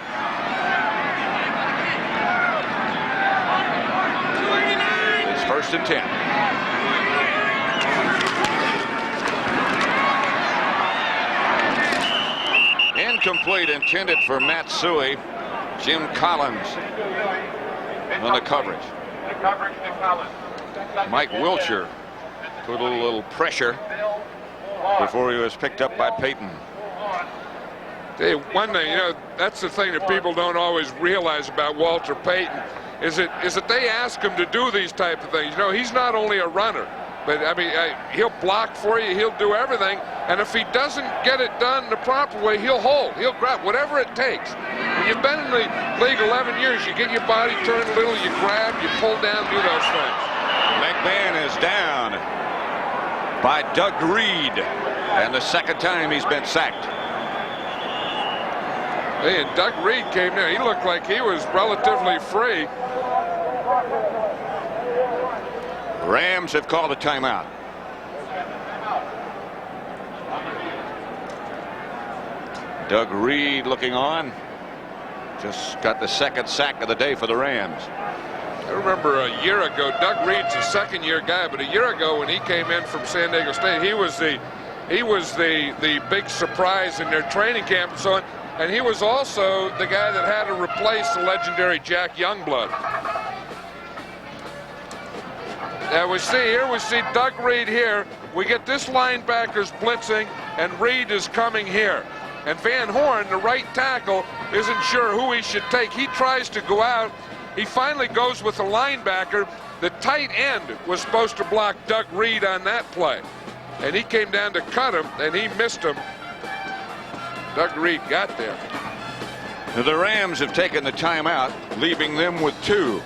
It's 1st and 10. Incomplete, intended for Matt Suey. Jim Collins on the coverage. Mike Wiltshire put a little pressure before he was picked up by Peyton. Tell you one thing, you know, that's the thing that people don't always realize about Walter Payton is that they ask him to do these type of things. You know, he's not only a runner, but I mean, he'll block for you, he'll do everything, and if he doesn't get it done the proper way, he'll hold, he'll grab, whatever it takes. When you've been in the league 11 years, you get your body turned a little, you grab, you pull down, do those things. McMahon is down by Doug Reed. And the second time he's been sacked. Hey, and Doug Reed came in. He looked like he was relatively free. Rams have called a timeout. Doug Reed looking on. Just got the second sack of the day for the Rams. I remember a year ago, Doug Reed's a second-year guy, but a year ago when he came in from San Diego State, he was the big surprise in their training camp and so on. And he was also the guy that had to replace the legendary Jack Youngblood. Now we see Doug Reed here. We get this linebacker's blitzing, and Reed is coming here. And Van Horn, the right tackle, isn't sure who he should take. He tries to go out. He finally goes with the linebacker. The tight end was supposed to block Doug Reed on that play. And he came down to cut him, and he missed him. Doug Reed got there. The Rams have taken the timeout, leaving them with 2.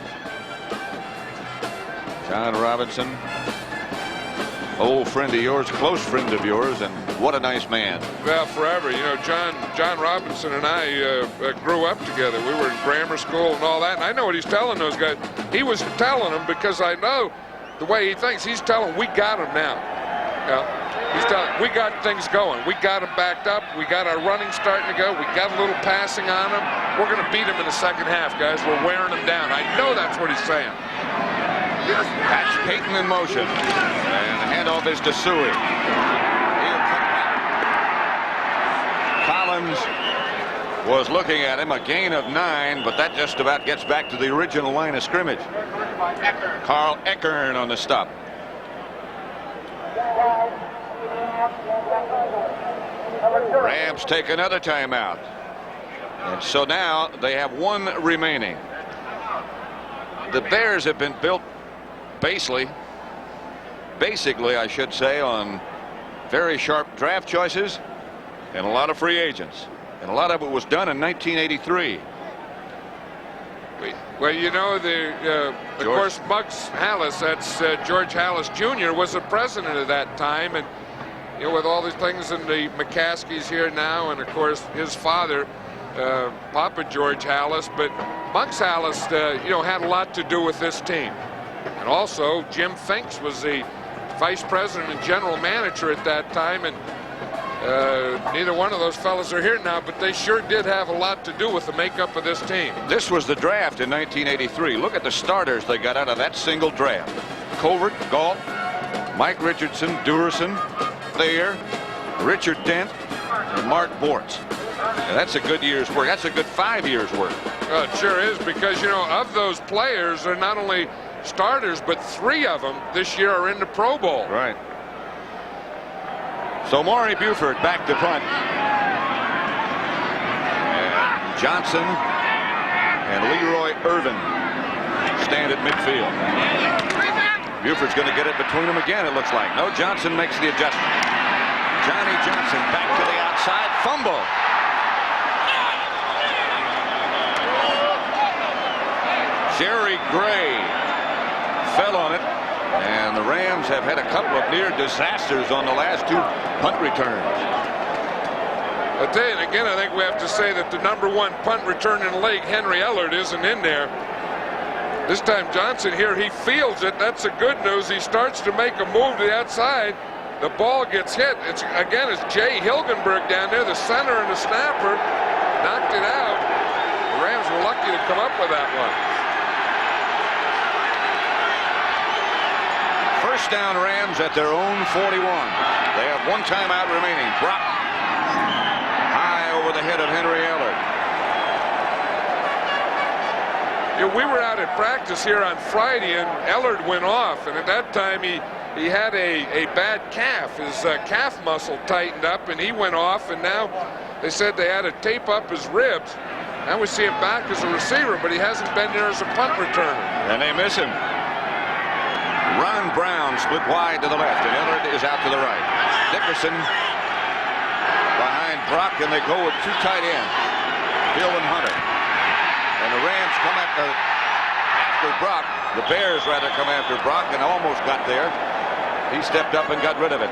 John Robinson, old friend of yours, close friend of yours, and what a nice man. Well, forever. You know, John Robinson and I grew up together. We were in grammar school and all that, and I know what he's telling those guys. He was telling them because I know the way he thinks. He's telling them, we got him now. He's telling, we got things going. We got him backed up. We got our running starting to go. We got a little passing on him. We're going to beat him in the second half, guys. We're wearing him down. I know that's what he's saying. Patch Payton in motion. And the handoff is to Suey. Collins was looking at him. A gain of 9, but that just about gets back to the original line of scrimmage. Carl Eckern on the stop. Rams take another timeout. And so now they have 1 remaining. The Bears have been built basically I should say, on very sharp draft choices and a lot of free agents. And a lot of it was done in 1983. Well, you know, of course, Muggs Hallis, that's George Hallis Jr., was the president at that time. And, you know, with all these things, and the McCaskies here now, and, of course, his father, Papa George Hallis. But Muggs Hallis, you know, had a lot to do with this team. And also, Jim Finks was the vice president and general manager at that time. And neither one of those fellas are here now, but they sure did have a lot to do with the makeup of this team. This was the draft in 1983. Look at the starters they got out of that single draft. Covert, Galt, Mike Richardson, Durison, Thayer, Richard Dent, and Mark Bortz. And that's a good year's work. That's a good 5 years' work. It sure is, because, you know, of those players, they're not only starters, but 3 of them this year are in the Pro Bowl. Right. So Maury Buford back to punt. And Johnson and Leroy Irvin stand at midfield. Buford's going to get it between them again, it looks like. No, Johnson makes the adjustment. Johnny Johnson back to the outside. Fumble. Jerry Gray fell on it. And the Rams have had a couple of near disasters on the last 2 punt returns. I'll tell you, and again, I think we have to say that the #1 punt return in the league, Henry Ellard, isn't in there. This time Johnson here, he fields it. That's the good news. He starts to make a move to the outside. The ball gets hit. It's Jay Hilgenberg down there, the center and the snapper, knocked it out. The Rams were lucky to come up with that one. First down, Rams at their own 41. They have 1 timeout remaining. Brock high over the head of Henry Ellard. You know, we were out at practice here on Friday, and Ellard went off, and at that time he had a bad calf. His calf muscle tightened up, and he went off, and now they said they had to tape up his ribs. Now we see him back as a receiver, but he hasn't been there as a punt returner. And they miss him. Ron Brown split wide to the left, and Ellard is out to the right. Dickerson behind Brock, and they go with 2 tight ends, Bill and Hunter. And the Rams come after Brock. The Bears rather come after Brock, and almost got there. He stepped up and got rid of it.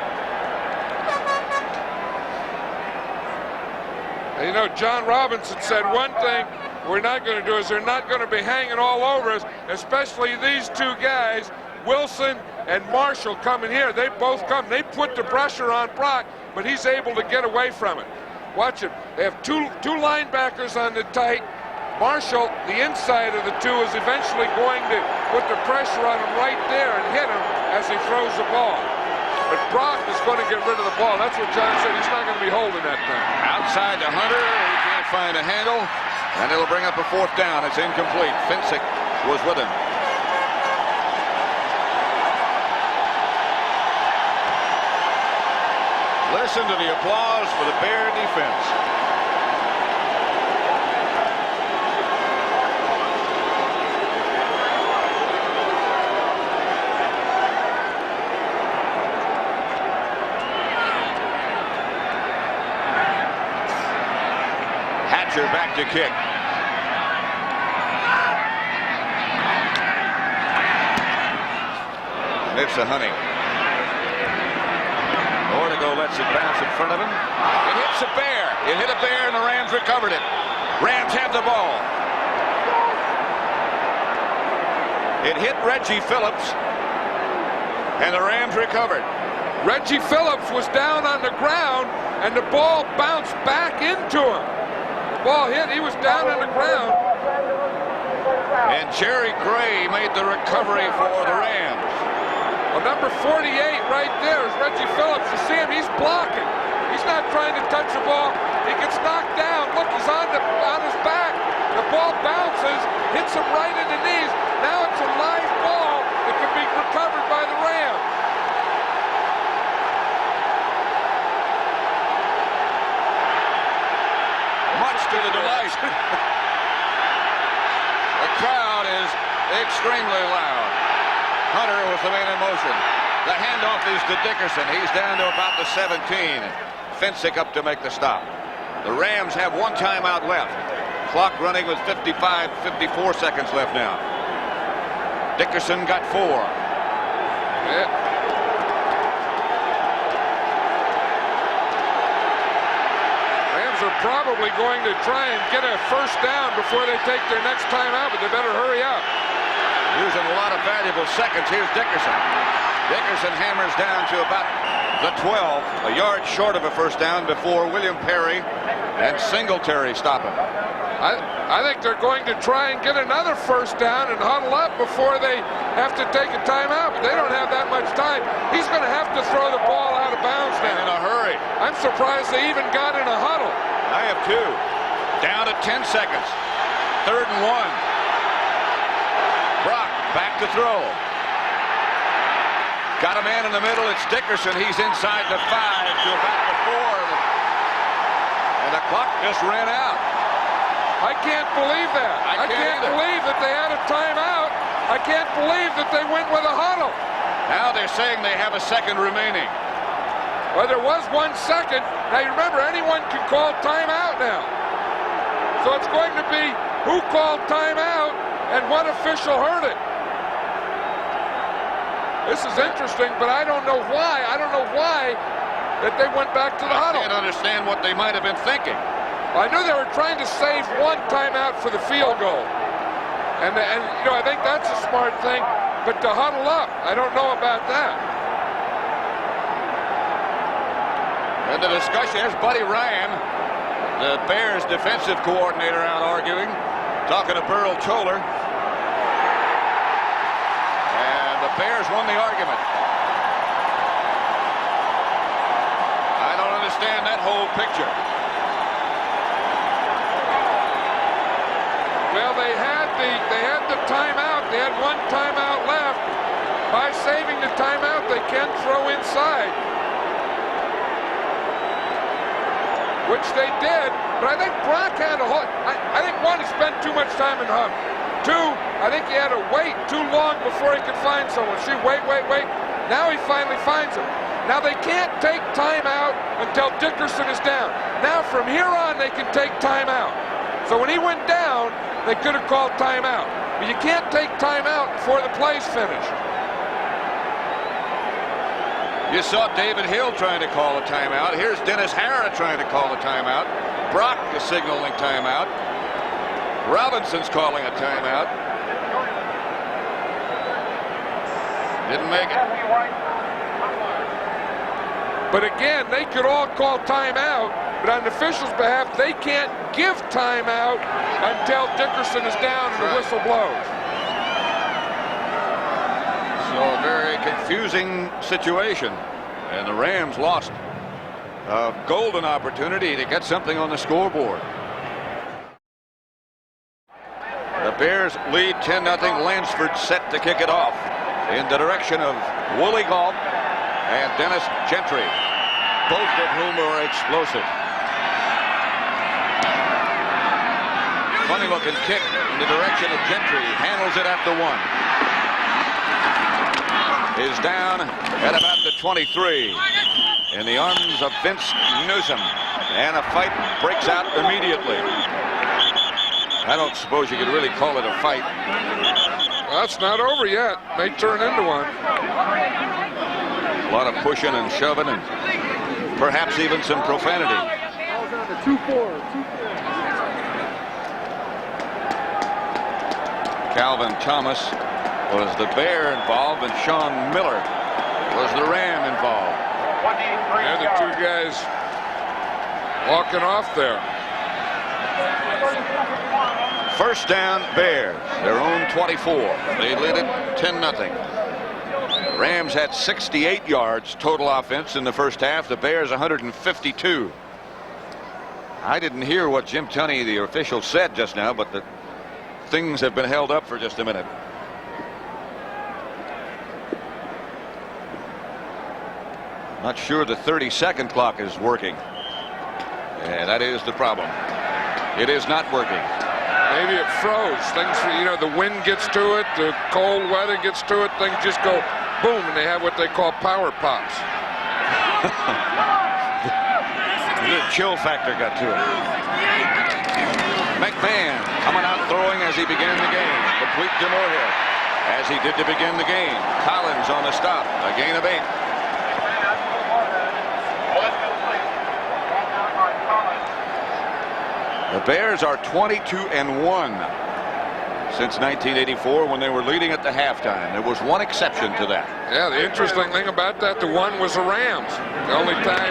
You know, John Robinson said one thing we're not going to do is they're not going to be hanging all over us, especially these two guys, Wilson and Marshall coming here. They both come. They put the pressure on Brock, but he's able to get away from it. Watch him. They have two linebackers on the tight. Marshall, the inside of the two, is eventually going to put the pressure on him right there and hit him as he throws the ball. But Brock is going to get rid of the ball. That's what John said. He's not going to be holding that thing. Outside to Hunter. He can't find a handle. And it'll bring up a 4th down. It's incomplete. Finsick was with him. Listen to the applause for the Bear defense. Hatcher back to kick. It's a Honey. Ortego lets it bounce in front of him. It hits a Bear. It hit a Bear, and the Rams recovered it. Rams have the ball. It hit Reggie Phillips, and the Rams recovered. Reggie Phillips was down on the ground, and the ball bounced back into him. The ball hit. He was down on the ground. And Jerry Gray made the recovery for the Rams. Well, number 48 right there is Reggie Phillips. You see him, he's blocking. He's not trying to touch the ball. He gets knocked down. Look, he's on his back. The ball bounces, hits him right in the knees. Now it's a live ball that can be recovered by the Rams. Much to the delight. The crowd is extremely loud. Hunter was the man in motion. The handoff is to Dickerson. He's down to about the 17. Finsick up to make the stop. The Rams have 1 timeout left. Clock running with 54 seconds left now. Dickerson got 4. Yeah. Rams are probably going to try and get a 1st down before they take their next timeout, but they better hurry up. Using a lot of valuable seconds. Here's Dickerson. Dickerson hammers down to about the 12, a yard short of a 1st down before William Perry and Singletary stop him. I think they're going to try and get another 1st down and huddle up before they have to take a timeout, but they don't have that much time. He's going to have to throw the ball out of bounds now. In a hurry. I'm surprised they even got in a huddle. I have 2. Down to 10 seconds. 3rd and 1. Brock back to throw. Got a man in the middle. It's Dickerson. He's inside the 5 to about the 4. And the clock just ran out. I can't believe that. I can't believe that they had a timeout. I can't believe that they went with a huddle. Now they're saying they have a 2nd remaining. Well, there was 1 second. Now, you remember, anyone can call timeout now. So it's going to be who called timeout and what official heard it. This is interesting, but I don't know why. I don't know why that they went back to the huddle. I can't understand what they might have been thinking. I knew they were trying to save 1 timeout for the field goal. And you know, I think that's a smart thing. But to huddle up, I don't know about that. And the discussion, there's Buddy Ryan, the Bears defensive coordinator, out arguing, talking to Burl Toller. And the Bears won the argument. I don't understand that whole picture. Well, they had the timeout. They had 1 timeout left. By saving the timeout, they can throw inside, which they did. But I think Brock had a whole. I think 1, he spent too much time in huddle. 2, I think he had to wait too long before he could find someone. See, wait. Now he finally finds him. Now they can't take timeout until Dickerson is down. Now from here on, they can take timeout. So when he went down, they could have called timeout. But you can't take timeout before the play's finished. You saw David Hill trying to call a timeout. Here's Dennis Harrah trying to call a timeout. Brock is signaling timeout. Robinson's calling a timeout. Didn't make it. But again, they could all call timeout, but on the officials' behalf, they can't give timeout until Dickerson is down and the whistle blows. So a very confusing situation, and the Rams lost a golden opportunity to get something on the scoreboard. The Bears lead 10-0. Lansford set to kick it off in the direction of Wooly Galt and Dennis Gentry, both of whom are explosive. Funny looking kick in the direction of Gentry. Handles it at the 1. Is down at about the 23 in the arms of Vince Newsom, and a fight breaks out immediately. I don't suppose you could really call it a fight. Well, it's not over yet. May turn into one. A lot of pushing and shoving and perhaps even some profanity. Calvin Thomas was the Bear involved, and Sean Miller was the Ram involved. They're the two guys walking off there. First down, Bears, their own 24. They lead it 10-0. Rams had 68 yards total offense in the first half. The Bears 152. I didn't hear what Jim Tunney, the official, said just now, but the things have been held up for just a minute. Not sure the 30-second clock is working. And that is the problem. It is not working. Maybe it froze. Things, you know, the wind gets to it, the cold weather gets to it, things just go boom, and they have what they call power pops. The chill factor got to it. McMahon coming out throwing as he began the game. Complete to Moorhead, as he did to begin the game. Collins on the stop. A gain of 8. The Bears are 22-1 since 1984, when they were leading at the halftime. There was one exception to that. Yeah, the interesting thing about that, the one was the Rams. The only time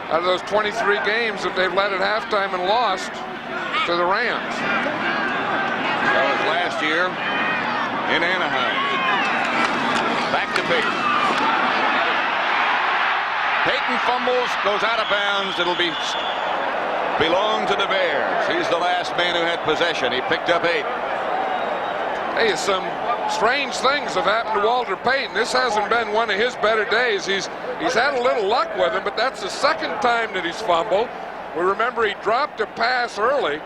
out of those 23 games that they've led at halftime and lost to the Rams. That was last year in Anaheim. Back to Peyton. Peyton fumbles, goes out of bounds. It'll belong to the Bears. He's the last man who had possession. He picked up 8. Hey, some strange things have happened to Walter Payton. This hasn't been one of his better days. He's had a little luck with him, but that's the second time that he's fumbled. We remember he dropped a pass early.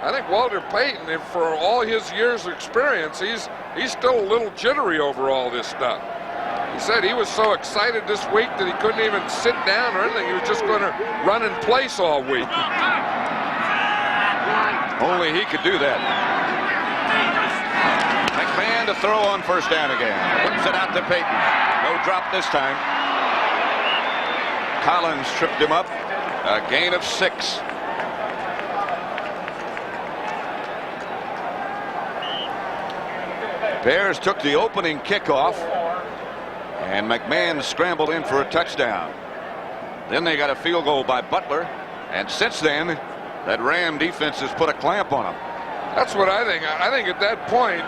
I think Walter Payton, for all his years of experience, he's still a little jittery over all this stuff. He said he was so excited this week that he couldn't even sit down or anything. He was just going to run in place all week. Only he could do that. McMahon to throw on first down again. Whips it out to Peyton. No drop this time. Collins tripped him up. A gain of 6. Bears took the opening kickoff, and McMahon scrambled in for a touchdown. Then they got a field goal by Butler, and since then, that Ram defense has put a clamp on them. That's what I think. I think at that point,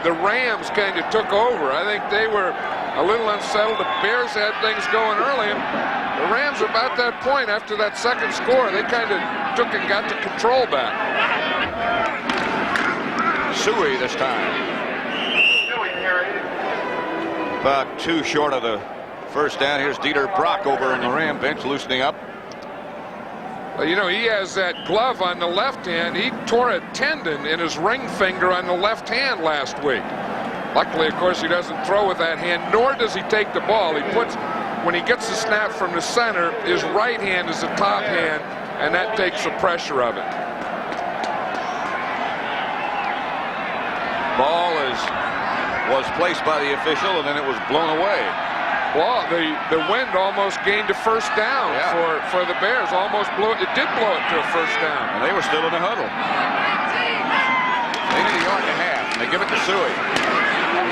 the Rams kind of took over. I think they were a little unsettled. The Bears had things going early, and the Rams, about that point, after that second score, they kind of took and got the control back. Suey this time. About 2 short of the first down. Here's Dieter Brock over on the Ram bench, loosening up. Well, you know, he has that glove on the left hand. He tore a tendon in his ring finger on the left hand last week. Luckily, of course, he doesn't throw with that hand, nor does he take the ball. He puts, when he gets the snap from the center, his right hand is the top hand, and that takes the pressure of it. Ball was placed by the official, and then it was blown away. Well, the wind almost gained a first down for the Bears. Almost blew it. It did blow it to a first down. And they were still in the huddle. They need a yard and a half, and they give it to Suey.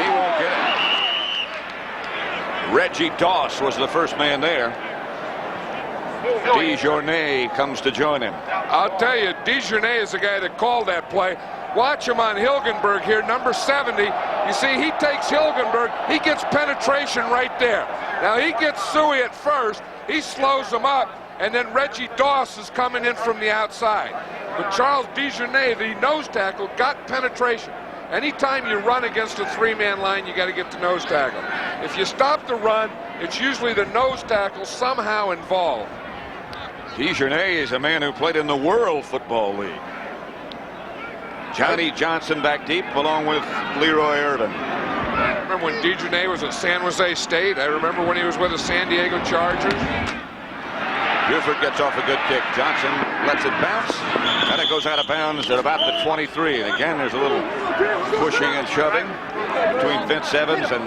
He won't get it. Reggie Doss was the first man there. DeJournay comes to join him. I'll tell you, DeJournay is the guy that called that play. Watch him on Hilgenberg here, number 70. You see, he takes Hilgenberg. He gets penetration right there. Now, he gets Suey at first. He slows him up, and then Reggie Doss is coming in from the outside. But Charles DeJournay, the nose tackle, got penetration. Anytime you run against a three-man line, you got to get the nose tackle. If you stop the run, it's usually the nose tackle somehow involved. DeJournay is a man who played in the World Football League. Johnny Johnson back deep along with Leroy Irvin. I remember when DeJournay was at San Jose State. I remember when he was with the San Diego Chargers. Buford gets off a good kick. Johnson lets it bounce, and it goes out of bounds at about the 23. And again, there's a little pushing and shoving between Vince Evans and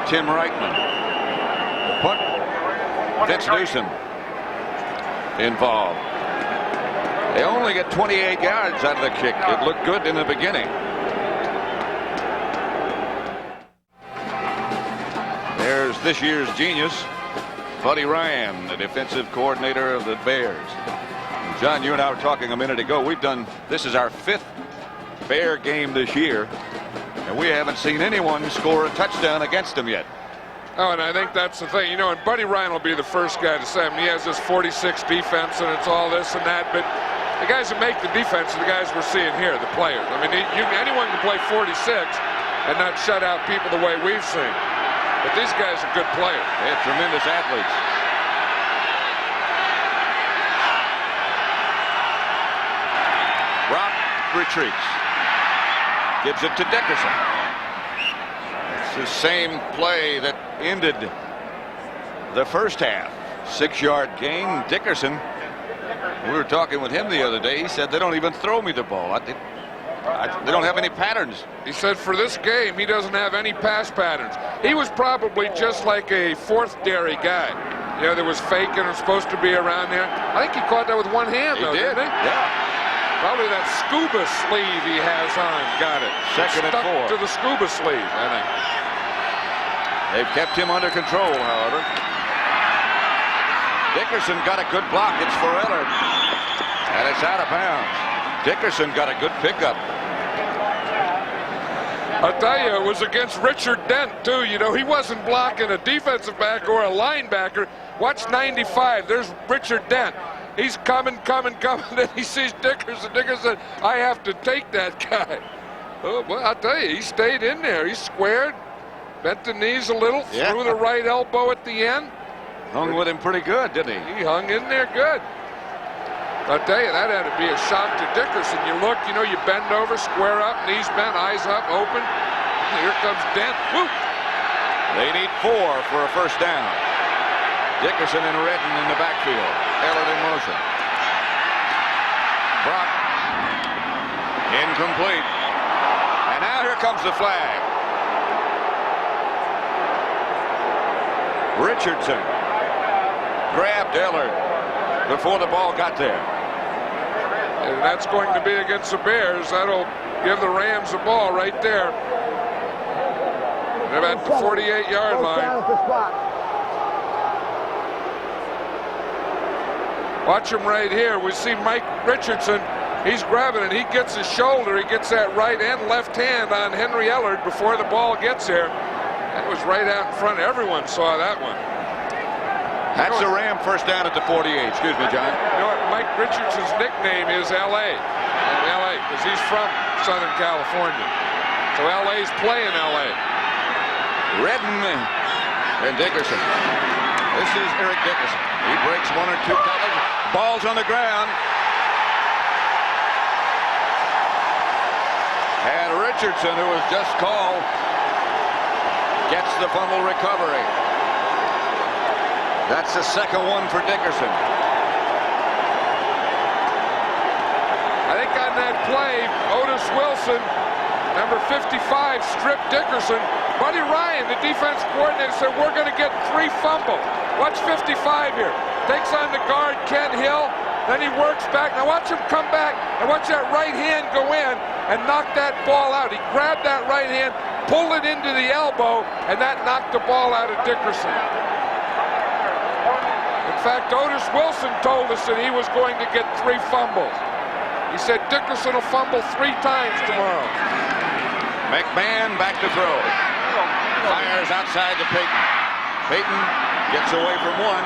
Tim Reichman. The punt, Vince Newsom involved. They only get 28 yards out of the kick. It looked good in the beginning. There's this year's genius, Buddy Ryan, the defensive coordinator of the Bears. And John, you and I were talking a minute ago. This is our 5th Bear game this year, and we haven't seen anyone score a touchdown against them yet. Oh, and I think that's the thing. You know, and Buddy Ryan will be the first guy to say, I mean, he has this 46 defense, and it's all this and that, but the guys that make the defense are the guys we're seeing here, the players. I mean, anyone can play 46 and not shut out people the way we've seen. But these guys are good players. They're tremendous athletes. Brock retreats. Gives it to Dickerson. It's the same play that ended the first half. 6-yard gain. Dickerson, we were talking with him the other day. He said they don't even throw me the ball. They don't have any patterns. He said for this game, he doesn't have any pass patterns. He was probably just like a fourth dairy guy. You know, that was faking or supposed to be around there. I think he caught that with one hand, though, didn't he? Yeah. Probably that scuba sleeve he has on. Got it. Second and 4. To the scuba sleeve, I think. They've kept him under control, however. Dickerson got a good block. It's for Ellard. And it's out of bounds. Dickerson got a good pickup. I'll tell you, it was against Richard Dent, too. You know, he wasn't blocking a defensive back or a linebacker. Watch 95. There's Richard Dent. He's coming. Then he sees Dickerson. Dickerson, I have to take that guy. Oh, well, I'll tell you, he stayed in there. He squared, bent the knees a little, threw the right elbow at the end. Hung with him pretty good, didn't he? He hung in there good. I'll tell you, that had to be a shock to Dickerson. You look, you know, you bend over, square up, knees bent, eyes up, open. Here comes Dent. Whoop! They need 4 for a first down. Dickerson and Redden in the backfield. Ellard in motion. Brock. Incomplete. And now here comes the flag. Richardson grabbed Ellard before the ball got there. And that's going to be against the Bears. That'll give the Rams the ball right there. They're at the 48-yard line. Watch him right here. We see Mike Richardson. He's grabbing it. He gets his shoulder. He gets that right and left hand on Henry Ellard before the ball gets there. That was right out in front. Everyone saw that one. That's the Ram first down at the 48. Excuse me, John. You know what? Mike Richardson's nickname is L.A. L.A. because he's from Southern California. So L.A.'s playing L.A. Redden and Dickerson. This is Eric Dickerson. He breaks 1 or 2 tackles. Ball's on the ground. And Richardson, who was just called, gets the fumble recovery. That's the second one for Dickerson. I think on that play, Otis Wilson, number 55, stripped Dickerson, Buddy Ryan, the defense coordinator, said we're going to get 3 fumbles. Watch 55 here. Takes on the guard, Kent Hill. Then he works back. Now watch him come back and watch that right hand go in and knock that ball out. He grabbed that right hand, pulled it into the elbow, and that knocked the ball out of Dickerson. In fact, Otis Wilson told us that he was going to get 3 fumbles. He said Dickerson will fumble 3 times tomorrow. McMahon back to throw. Fires outside to Payton. Payton gets away from one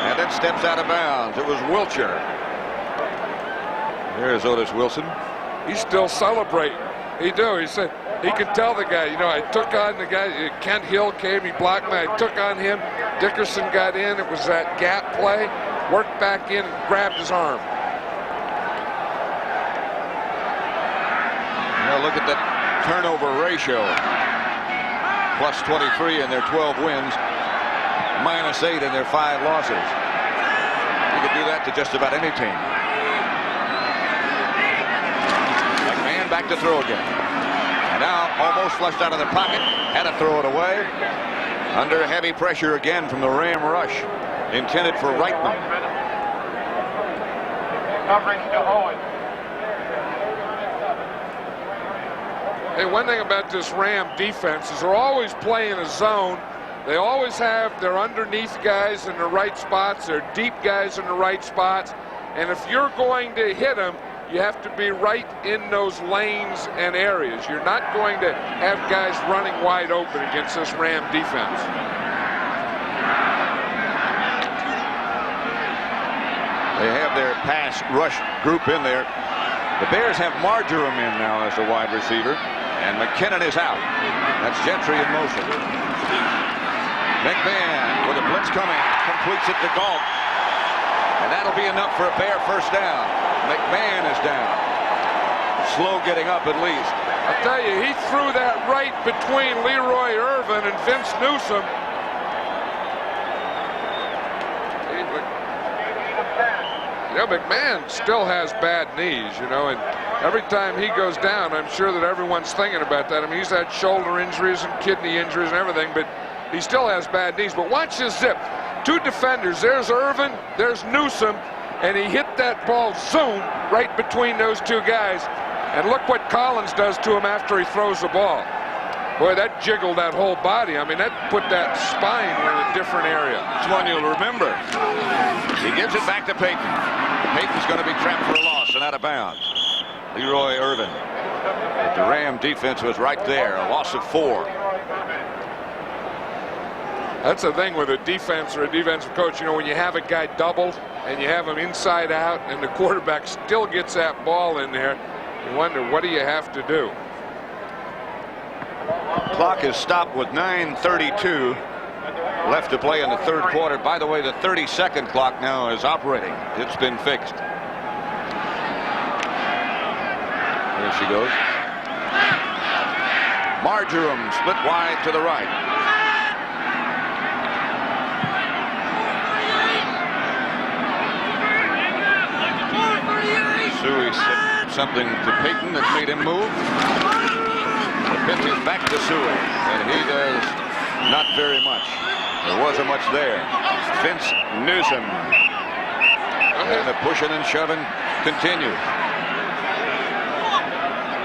and then steps out of bounds. It was Wilcher. Here's Otis Wilson. He's still celebrating. He said he could tell the guy, I took on the guy. Kent Hill came, he blocked me. I took on him. Dickerson got in. It was that gap play. Worked back in and grabbed his arm. Now look at that turnover ratio. Plus 23 in their 12 wins. Minus 8 in their 5 losses. You could do that to just about any team. McMahon back to throw again. And now almost flushed out of the pocket. Had to throw it away. Under heavy pressure again from the Ram rush. Intended for Reitman. Coverage to Owen. Hey, one thing about this Ram defense is they're always playing a zone. They always have their underneath guys in the right spots, their deep guys in the right spots. And if you're going to hit them, you have to be right in those lanes and areas. You're not going to have guys running wide open against this Ram defense. They have their pass rush group in there. The Bears have Marjoram in now as a wide receiver. And McKinnon is out. That's Gentry in motion. McMahon with a blitz coming, completes it to Galt. And that'll be enough for a Bear first down. McMahon is down. Slow getting up at least. I tell you, he threw that right between Leroy Irvin and Vince Newsom. McMahon still has bad knees, and every time he goes down, I'm sure that everyone's thinking about that. I mean, he's had shoulder injuries and kidney injuries and everything, but he still has bad knees. But watch this zip. 2 defenders. There's Irvin, there's Newsom, and he hit that ball zoom right between those 2 guys. And look what Collins does to him after he throws the ball. Boy, that jiggled that whole body. I mean, that put that spine in a different area. It's one you'll remember. He gives it back to Payton. Payton's going to be trapped for a loss and out of bounds. Leroy Irvin. The Ram defense was right there. A loss of 4. That's the thing with a defense or a defensive coach. When you have a guy doubled and you have him inside out and the quarterback still gets that ball in there, you wonder, what do you have to do? Clock is stopped with 9:32 left to play in the 3rd quarter. By the way, the 30-second clock now is operating. It's been fixed. There she goes. Marjoram split wide to the right. Suey said something to Payton that made him move. The pitch is back to Suey, and he does not very much. There wasn't much there. Vince Newsom. And the pushing and shoving continues.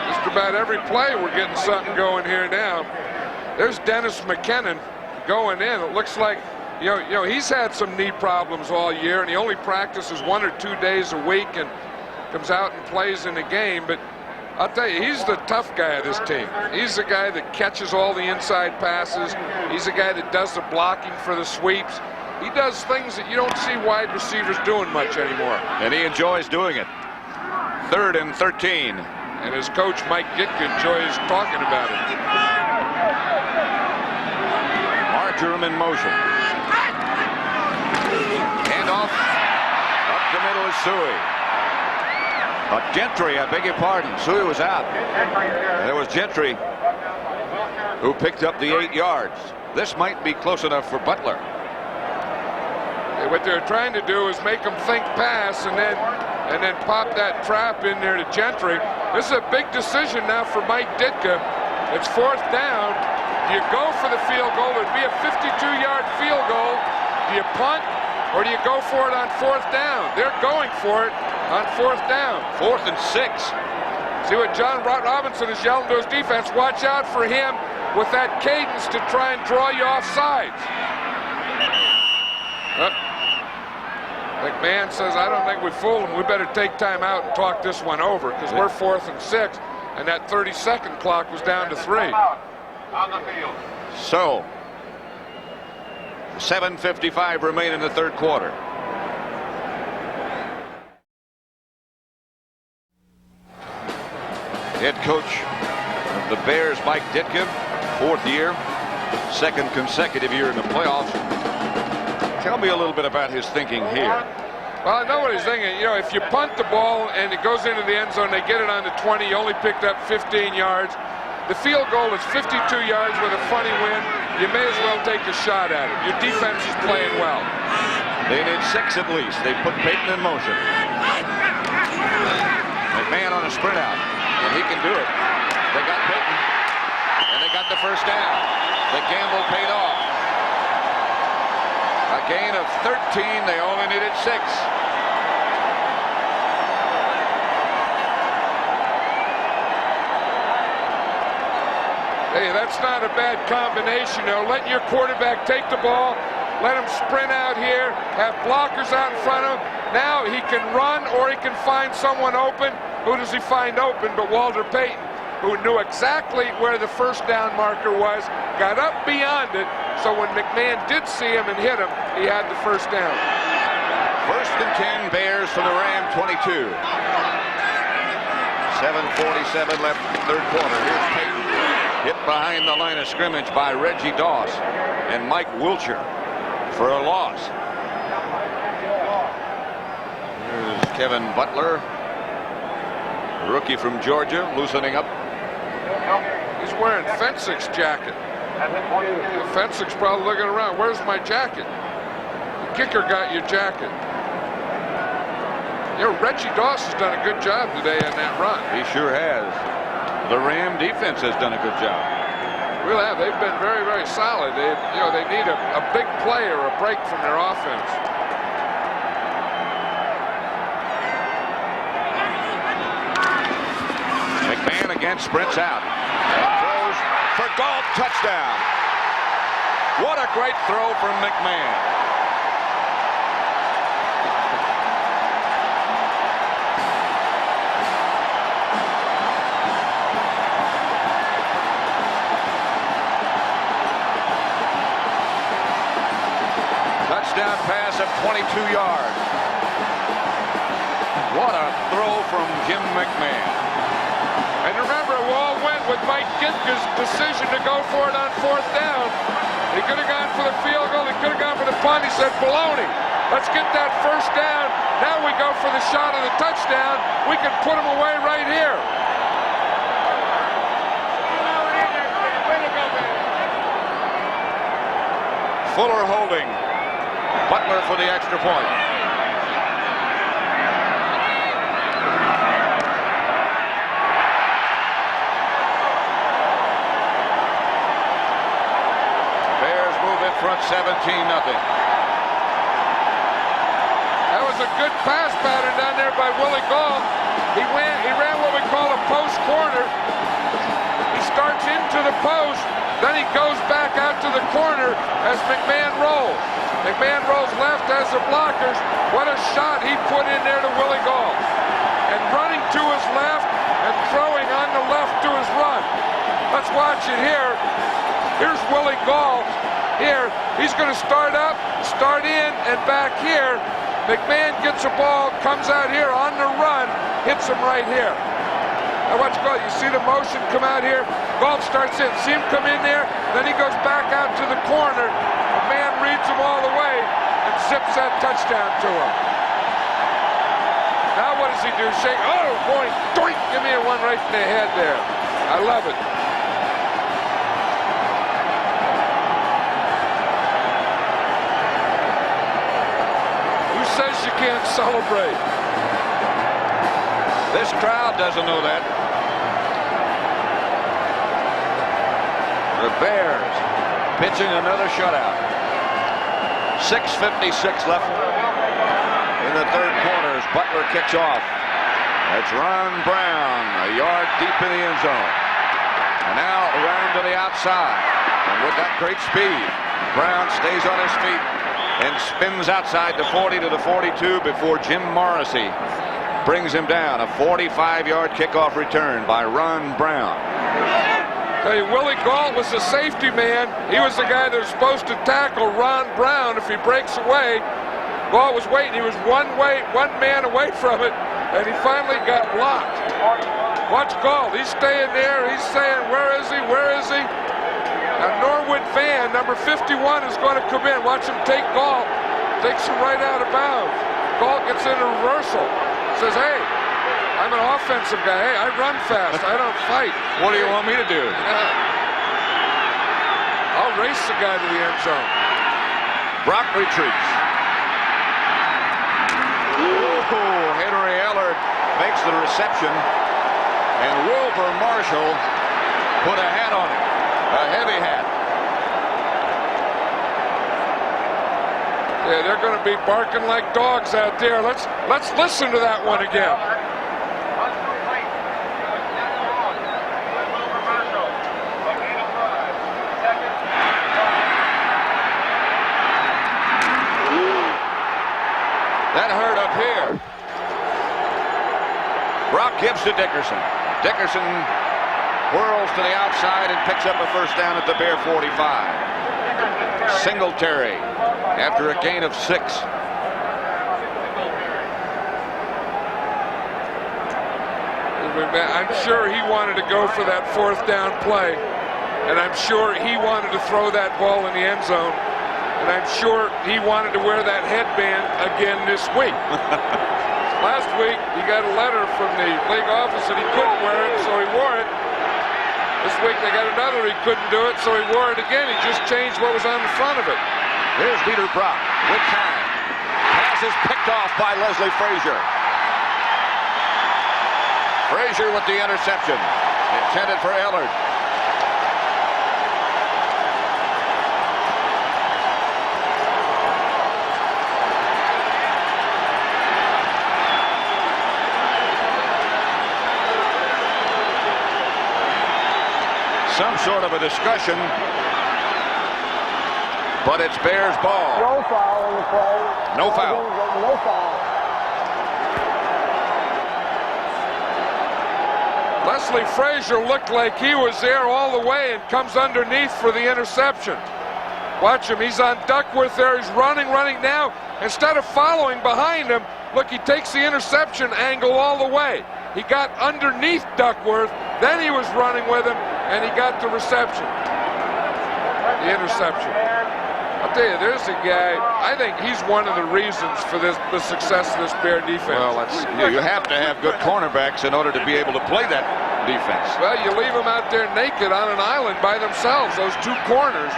Just about every play we're getting something going here now. There's Dennis McKinnon going in. It looks like, he's had some knee problems all year, and he only practices 1 or 2 days a week and comes out and plays in the game. But I'll tell you, he's the tough guy of this team. He's the guy that catches all the inside passes. He's the guy that does the blocking for the sweeps. He does things that you don't see wide receivers doing much anymore. And he enjoys doing it. 3rd and 13. And his coach, Mike Ditka, enjoys talking about it. Marjoram in motion. Handoff. Up the middle is Suey. Gentry, I beg your pardon. Suey was out. There was Gentry who picked up the 8 yards. This might be close enough for Butler. What they're trying to do is make them think pass and then pop that trap in there to Gentry. This is a big decision now for Mike Ditka. It's 4th down, Do you go for the field goal? It would be a 52-yard field goal. Do you punt or do you go for it on 4th down? They're going for it on 4th down. 4th and 6. See what John Robinson is yelling to his defense. Watch out for him with that cadence to try and draw you off sides. McMahon says, I don't think we fooled him. We better take time out and talk this one over because we're 4th and 6, and that 30-second clock was down to 3. On the field. So, 7:55 remain in the 3rd quarter. Head coach of the Bears, Mike Ditka, 4th year, 2nd consecutive year in the playoffs. Tell me a little bit about his thinking here. Well, I know what he's thinking. You know, if you punt the ball and it goes into the end zone, they get it on the 20, you only picked up 15 yards. The field goal is 52 yards with a funny wind. You may as well take a shot at it. Your defense is playing well. They need 6 at least. They put Peyton in motion. McMahon on a sprint out, and he can do it. They got Peyton, and they got the 1st down. The gamble paid off. A gain of 13. They only needed 6. Hey, that's not a bad combination, though. Letting your quarterback take the ball, let him sprint out here, have blockers out in front of him. Now he can run or he can find someone open. Who does he find open but Walter Payton, who knew exactly where the 1st down marker was, got up beyond it, so when McMahon did see him and hit him, he had the 1st down. 1st and 10, Bears from the Ram 22. 7:47 left in the 3rd quarter. Here's Peyton. Hit behind the line of scrimmage by Reggie Doss and Mike Wilcher for a loss. Here's Kevin Butler, rookie from Georgia, loosening up. He's wearing Fensick's jacket. Fensick's probably looking around. Where's my jacket? The kicker got your jacket. You know, Reggie Doss has done a good job today on that run. He sure has. The Ram defense has done a good job. Really have. They've been very, very solid. They need a big play or a break from their offense. McMahon again sprints out and throws for Galt, touchdown. What a great throw from McMahon. Touchdown pass of 22 yards. What a throw from Jim McMahon. And remember, it all went with Mike Ditka's decision to go for it on 4th down. He could have gone for the field goal. He could have gone for the punt. He said, baloney. Let's get that 1st down. Now we go for the shot of the touchdown. We can put him away right here. Fuller holding. Butler for the extra point. Bears move in front 17-0. That was a good pass pattern down there by Willie Gall. He ran what we call a post corner. He starts into the post, then he goes back out to the corner as McMahon rolls. McMahon rolls left, has the blockers. What a shot he put in there to Willie Gall. And running to his left and throwing on the left to his run. Let's watch it here. Here's Willie Gall. Here, he's going to start up, start in, and back here. McMahon gets a ball, comes out here on the run, hits him right here. Now watch Gall. You see the motion come out here? Gall starts in. See him come in there, then he goes back out to the corner. McMahon reads him all the way and zips that touchdown to him. Now what does he do? Shake. Oh, boy. Doink. Give me a one right in the head there. I love it. Who says you can't celebrate? This crowd doesn't know that. The Bears pitching another shutout. 6:56 left in the third quarter as Butler kicks off. That's Ron Brown, a yard deep in the end zone. And now around to the outside. And with that great speed, Brown stays on his feet and spins outside the 40 to the 42 before Jim Morrissey brings him down. A 45-yard kickoff return by Ron Brown. Hey, Willie Gault was the safety man. He was the guy that was supposed to tackle Ron Brown if he breaks away. Gault was waiting. He was one man away from it, and he finally got blocked. Watch Gault. He's staying there. He's saying, where is he? Where is he? A Norwood fan, number 51, is going to come in. Watch him take Gault. Takes him right out of bounds. Gault gets in a reversal. Says, hey, I'm an offensive guy. Hey, I run fast. I don't fight. What do you want me to do? I'll race the guy to the end zone. Brock retreats. Ooh, Henry Ellard makes the reception, and Wilbur Marshall put a hat on him, a heavy hat. Yeah, they're going to be barking like dogs out there. Let's listen to that one again. That hurt up here. Brock gives to Dickerson. Dickerson whirls to the outside and picks up a first down at the Bear 45. Singletary after a gain of 6. I'm sure he wanted to go for that fourth down play, and I'm sure he wanted to throw that ball in the end zone. And I'm sure he wanted to wear that headband again this week. Last week, he got a letter from the league office that he couldn't wear it, so he wore it. This week, they got another he couldn't do it, so he wore it again. He just changed what was on the front of it. Here's Dieter Brock with time. Pass is picked off by Leslie Frazier. Frazier with the interception. Intended for Ellard. Some sort of a discussion, but it's Bears ball. No foul on the play. No foul. No foul. Leslie Frazier looked like he was there all the way and comes underneath for the interception. Watch him. He's on Duckworth there. He's running now. Instead of following behind him, look, he takes the interception angle all the way. He got underneath Duckworth, then he was running with him, and he got the reception. The interception. I'll tell you, there's a guy, I think he's one of the reasons for the success of this Bear defense. Well, you have to have good cornerbacks in order to be able to play that defense. Well, you leave them out there naked on an island by themselves, those two corners,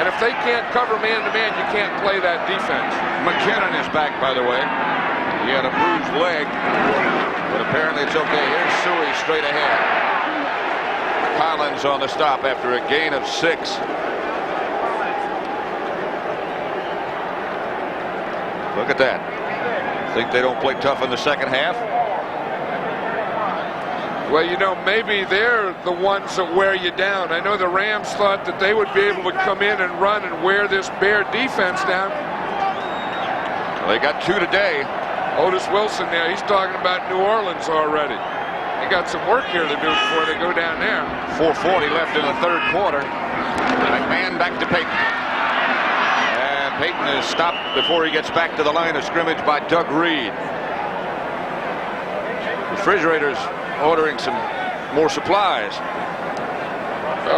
and if they can't cover man-to-man, you can't play that defense. McKinnon is back, by the way. He had a bruised leg, but apparently it's okay. Here's Suey straight ahead. Collins on the stop after a gain of 6. Look at that. Think they don't play tough in the second half? Well, you know, maybe they're the ones that wear you down. I know the Rams thought that they would be able to come in and run and wear this Bear defense down. Well, they got 2 today. Otis Wilson now, he's talking about New Orleans already. They got some work here to do before they go down there. 4:40 left in the third quarter. McMahon back to Peyton. And Peyton is stopped before he gets back to the line of scrimmage by Doug Reed. Refrigerator's ordering some more supplies.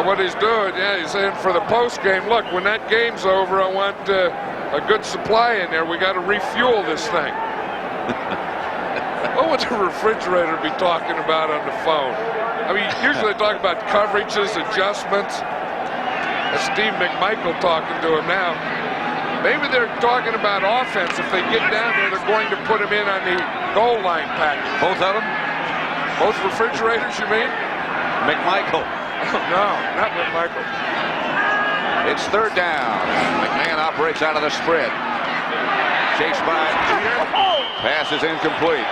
What he's doing, yeah, he's saying for the post game, look, when that game's over, I want a good supply in there. We got to refuel this thing. What would the refrigerator be talking about on the phone? I mean, usually they talk about coverages, adjustments. That's Steve McMichael talking to him now. Maybe they're talking about offense. If they get down there, they're going to put him in on the goal line package. Both of them? Both refrigerators, you mean? McMichael. No, not McMichael. It's third down. McMahon operates out of the spread. Chased by Jeter. Pass is incomplete.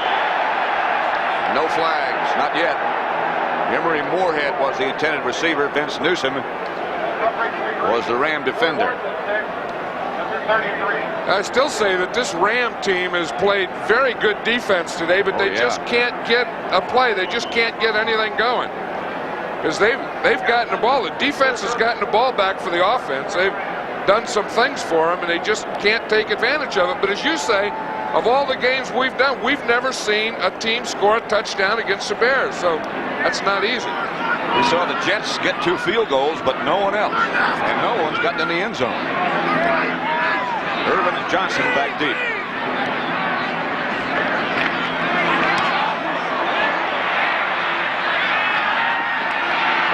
No flags, not yet. Emery Moorhead was the intended receiver. Vince Newsom was the Ram defender. I still say that this Ram team has played very good defense today, but they just can't get a play. They just can't get anything going. Because they've gotten the ball. The defense has gotten the ball back for the offense. They've done some things for them, and they just can't take advantage of it. But as you say, of all the games we've done, we've never seen a team score a touchdown against the Bears. So that's not easy. We saw the Jets get 2 field goals, but no one else. And no one's gotten in the end zone. Irvin Johnson back deep.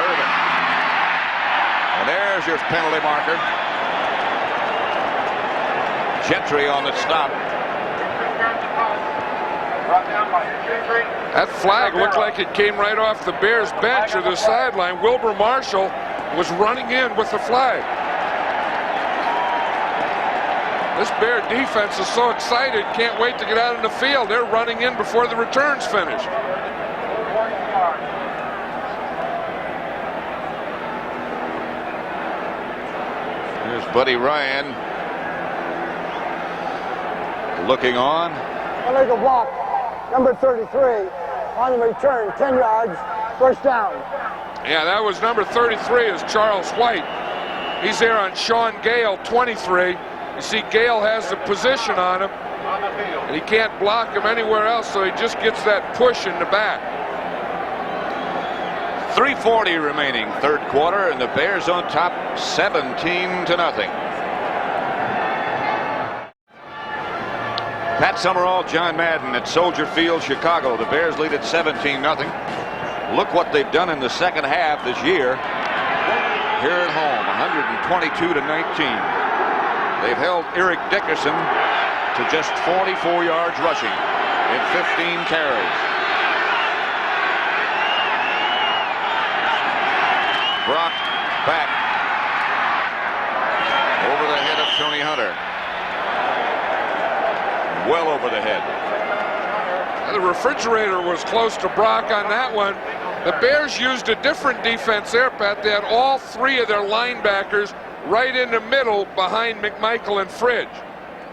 Irvin. And there's your penalty marker. Gentry on the stop. That flag looked like it came right off the Bears bench or the sideline. Wilbur Marshall was running in with the flag. This Bear defense is so excited, can't wait to get out in the field. They're running in before the return's finished. Here's Buddy Ryan looking on. Illegal block, number 33, on the return, 10 yards, first down. Yeah, that was number 33 is Charles White. He's there on Sean Gale, 23. You see Gale has the position on him, and he can't block him anywhere else, so he just gets that push in the back. 3:40 remaining, third quarter, and the Bears on top 17-0. Pat Summerall, John Madden at Soldier Field, Chicago. The Bears lead at 17-0. Look what they've done in the second half this year here at home, 122-19. They've held Eric Dickerson to just 44 yards rushing in 15 carries. Brock back over the head of Tony Hunter. Well over the head. The refrigerator was close to Brock on that one. The Bears used a different defense there, Pat. They had all 3 of their linebackers right in the middle behind McMichael and Fridge.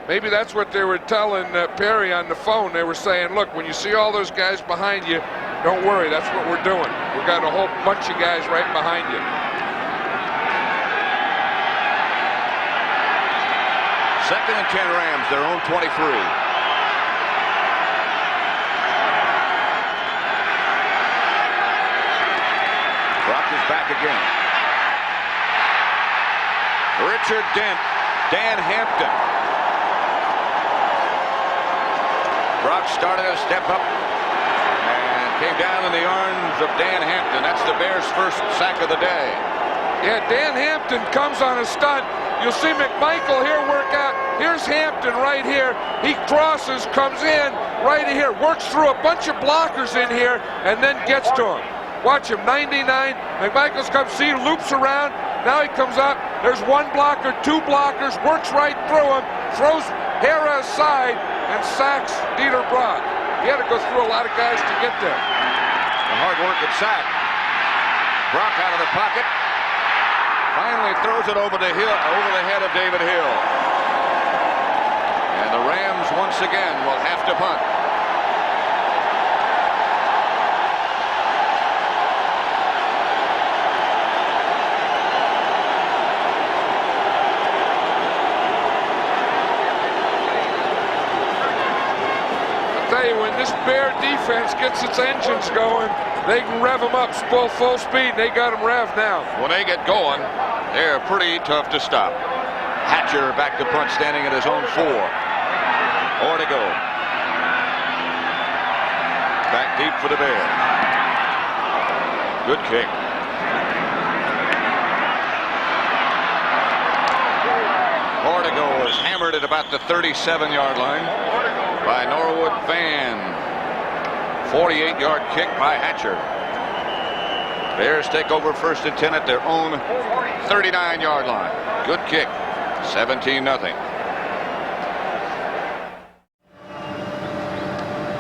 Maybe that's what they were telling Perry on the phone. They were saying, look, when you see all those guys behind you, don't worry, that's what we're doing. We've got a whole bunch of guys right behind you. Second and 10 Rams, their own 23. Brock is back again. Richard Dent, Dan Hampton. Brock started a step up and came down in the arms of Dan Hampton. That's the Bears' first sack of the day. Yeah, Dan Hampton comes on a stunt. You'll see McMichael here work out. Here's Hampton right here. He crosses, comes in right here, works through a bunch of blockers in here, and then gets to him. Watch him, 99. McMichael's comes, see, loops around. Now he comes up. There's 1 blocker, 2 blockers, works right through him, throws Hera aside, and sacks Dieter Brock. He had to go through a lot of guys to get there. The hard work at sack. Brock out of the pocket. Finally throws it over the head of David Hill. And the Rams once again will have to punt. When this Bear defense gets its engines going, they can rev them up full speed. They got them revved now. When they get going, they're pretty tough to stop. Hatcher back to punt, standing at his own 4. Or to go. Back deep for the Bears. Good kick. Ortego is hammered at about the 37-yard line by Norwood Van. 48-yard kick by Hatcher. Bears take over first and 10 at their own 39-yard line. Good kick. 17-0.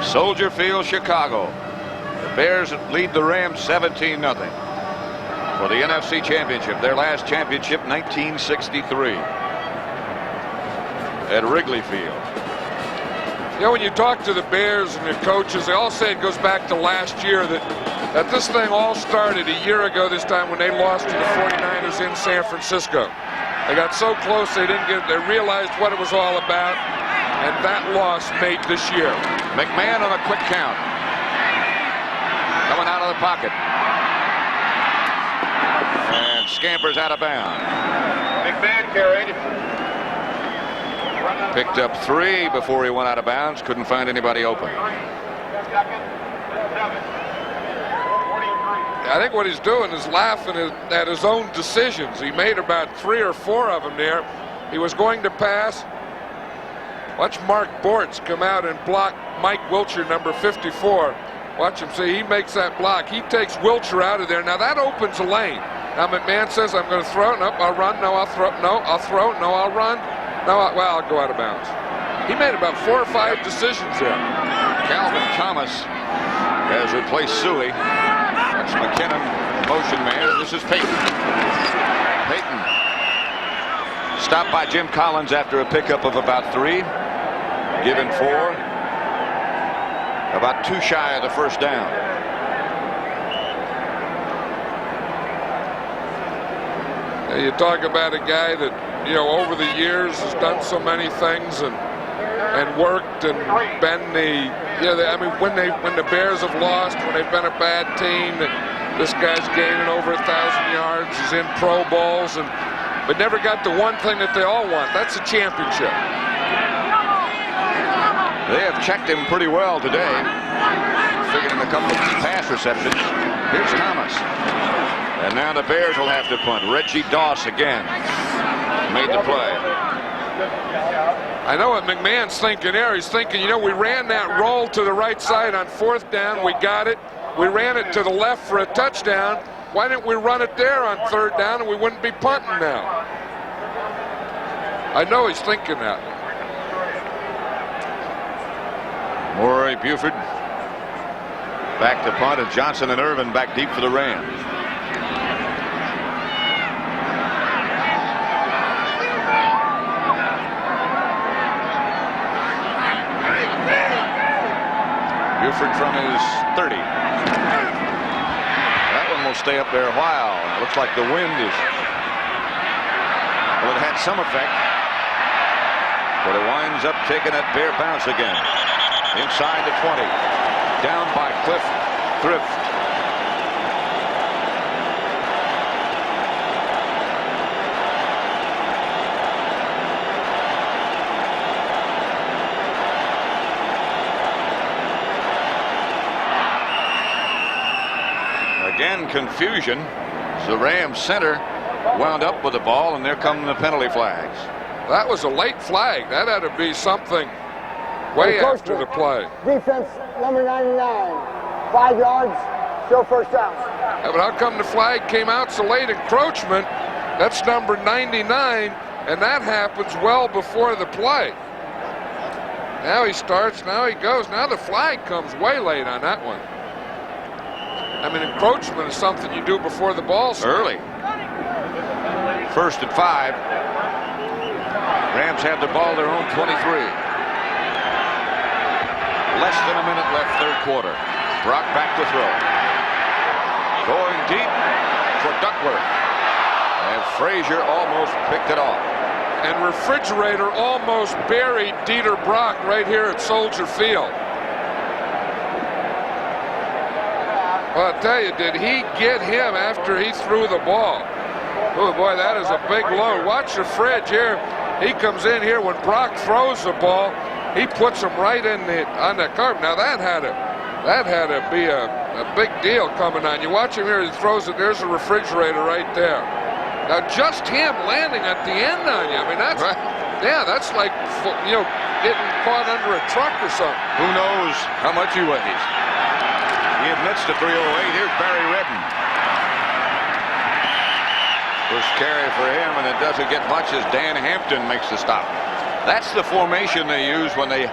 Soldier Field, Chicago. The Bears lead the Rams 17-0 for the NFC Championship. Their last championship, 1963, at Wrigley Field. You know, when you talk to the Bears and their coaches, they all say it goes back to last year that this thing all started a year ago this time when they lost to the 49ers in San Francisco. They got so close they realized what it was all about, and that loss made this year. McMahon on a quick count. Coming out of the pocket. And scampers out of bounds. McMahon carried. Picked up 3 before he went out of bounds. Couldn't find anybody open. I think what he's doing is laughing at his own decisions. He made about 3 or 4 of them there. He was going to pass. Watch Mark Bortz come out and block Mike Wiltshire, number 54. Watch him see, he makes that block. He takes Wiltshire out of there. Now that opens a lane. Now McMahon says, I'm going to throw. Nope, I'll run. No, I'll throw. No, I'll throw. No, I'll run. No, I'll go out of bounds. He made about 4 or 5 decisions there. Calvin Thomas has replaced Suey. That's McKinnon, motion man. This is Peyton. Peyton stopped by Jim Collins after a pickup of about 3. Given 4. About 2 shy of the first down. Now you talk about a guy that, you know, over the years has done so many things and worked and been the, you know, I mean, when the Bears have lost, when they've been a bad team, this guy's gaining over 1,000 yards. He's in Pro Bowls, but never got the one thing that they all want. That's a championship. They have checked him pretty well today. Figuring a couple of pass receptions. Here's Thomas. And now the Bears will have to punt. Reggie Doss again made the play. I know what McMahon's thinking there. He's thinking, you know, we ran that roll to the right side on 4th down. We got it. We ran it to the left for a touchdown. Why didn't we run it there on 3rd down and we wouldn't be punting now? I know he's thinking that. Maury Buford back to punt, and Johnson and Irvin back deep for the Rams. Buford from his 30. That one will stay up there a while. It looks like the wind is, well, it had some effect, but it winds up taking that bare bounce again. Inside the 20. Down by Cliff Thrift. Again, confusion. The Rams center wound up with the ball, and there come the penalty flags. That was a late flag. That had to be something way after the play. Defense number 99. 5 yards, still first down. Yeah, but how come the flag came out so late? Encroachment, that's number 99, and that happens well before the play. Now he starts, now he goes. Now the flag comes way late on that one. I mean, encroachment is something you do before the ball starts. Early. 1st and 5. Rams have the ball their own 23. Less than a minute left, 3rd quarter. Brock back to throw. Going deep for Duckworth. And Frazier almost picked it off. And Refrigerator almost buried Dieter Brock right here at Soldier Field. Well, I'll tell you, did he get him after he threw the ball? Oh, boy, that is a big load. Watch the Fridge here. He comes in here when Brock throws the ball. He puts him right on the curve. Now that had to be a big deal coming on. You watch him here, he throws it, there's a Refrigerator right there. Now just him landing at the end on you. I mean, that's, right. Yeah, that's like, you know, getting caught under a truck or something. Who knows how much he weighs. He admits to 308. Here's Barry Redden. First carry for him, and it doesn't get much as Dan Hampton makes the stop. That's the formation they use when they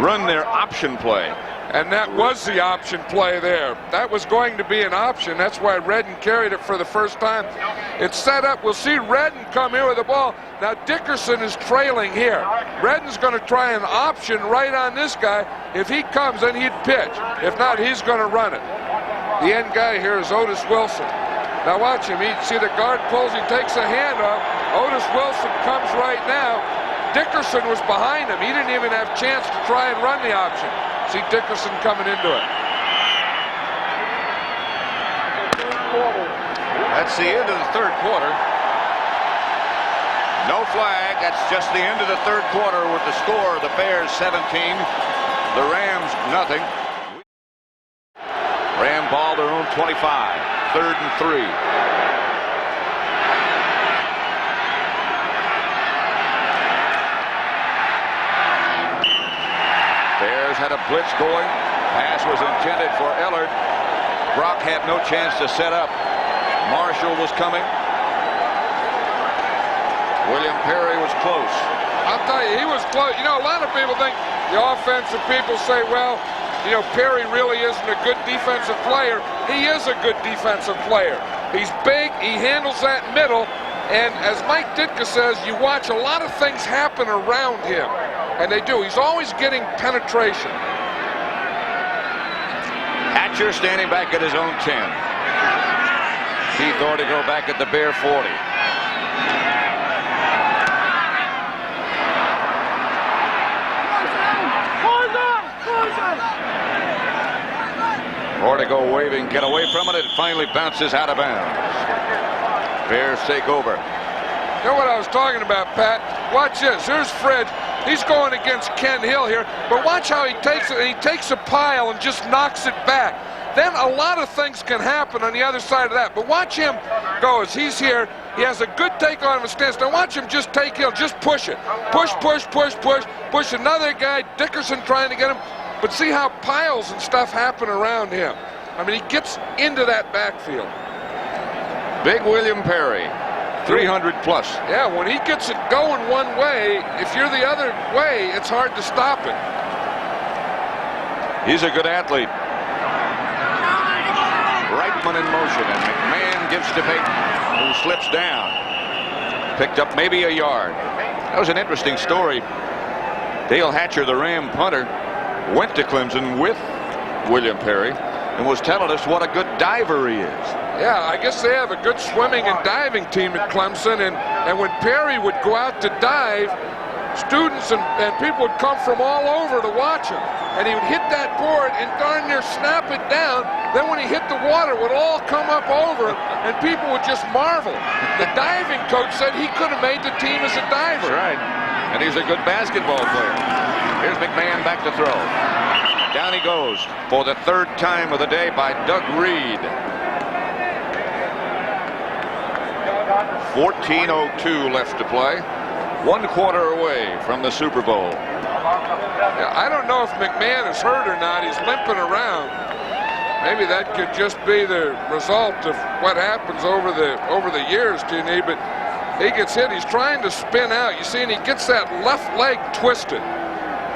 run their option play. And that was the option play there. That was going to be an option. That's why Redden carried it for the first time. It's set up. We'll see Redden come here with the ball. Now Dickerson is trailing here. Redden's going to try an option right on this guy. If he comes, then he'd pitch. If not, he's going to run it. The end guy here is Otis Wilson. Now watch him. See the guard pulls. He takes a hand off. Otis Wilson comes right now. Dickerson was behind him. He didn't even have a chance to try and run the option. See Dickerson coming into it. That's the end of the third quarter. No flag. That's just the end of the third quarter with the score. The Bears 17, the Rams nothing. Ram ball their own 25. 3rd and 3. Bears had a blitz going. Pass was intended for Ellard. Brock had no chance to set up. Marshall was coming. William Perry was close. I'll tell you, he was close. You know, a lot of people think the offensive people say, well, you know, Perry really isn't a good defensive player. He is a good defensive player. He's big. He handles that middle. And as Mike Ditka says, you watch a lot of things happen around him. And they do. He's always getting penetration. Hatcher standing back at his own 10. Keith Ortego back at the Bear 40. Ortego waving, get away from it. It finally bounces out of bounds. Bears take over. You know what I was talking about, Pat? Watch this. Here's Fred. He's going against Ken Hill here, but watch how he takes it. And he takes a pile and just knocks it back. Then a lot of things can happen on the other side of that. But watch him go as he's here. He has a good take on him, stance. Now watch him just take Hill, just push it. Push, push, push, push, push another guy. Dickerson trying to get him. But see how piles and stuff happen around him. I mean, he gets into that backfield. Big William Perry. 300 plus. Yeah, when he gets it going one way, if you're the other way, it's hard to stop it. He's a good athlete. Reitman in motion, and McMahon gives to Payton, who slips down. Picked up maybe a yard. That was an interesting story. Dale Hatcher, the Ram punter, went to Clemson with William Perry and was telling us what a good diver he is. Yeah, I guess they have a good swimming and diving team at Clemson, and when Perry would go out to dive, students and people would come from all over to watch him. And he would hit that board and darn near snap it down. Then when he hit the water, it would all come up over him, and people would just marvel. The diving coach said he could have made the team as a diver. That's right. And he's a good basketball player. Here's McMahon back to throw. Down he goes for the 3rd time of the day by Doug Reed. 14:02 left to play. 1 quarter away from the Super Bowl. Yeah, I don't know if McMahon is hurt or not. He's limping around. Maybe that could just be the result of what happens over the years, T&E, but he gets hit. He's trying to spin out. You see, and he gets that left leg twisted.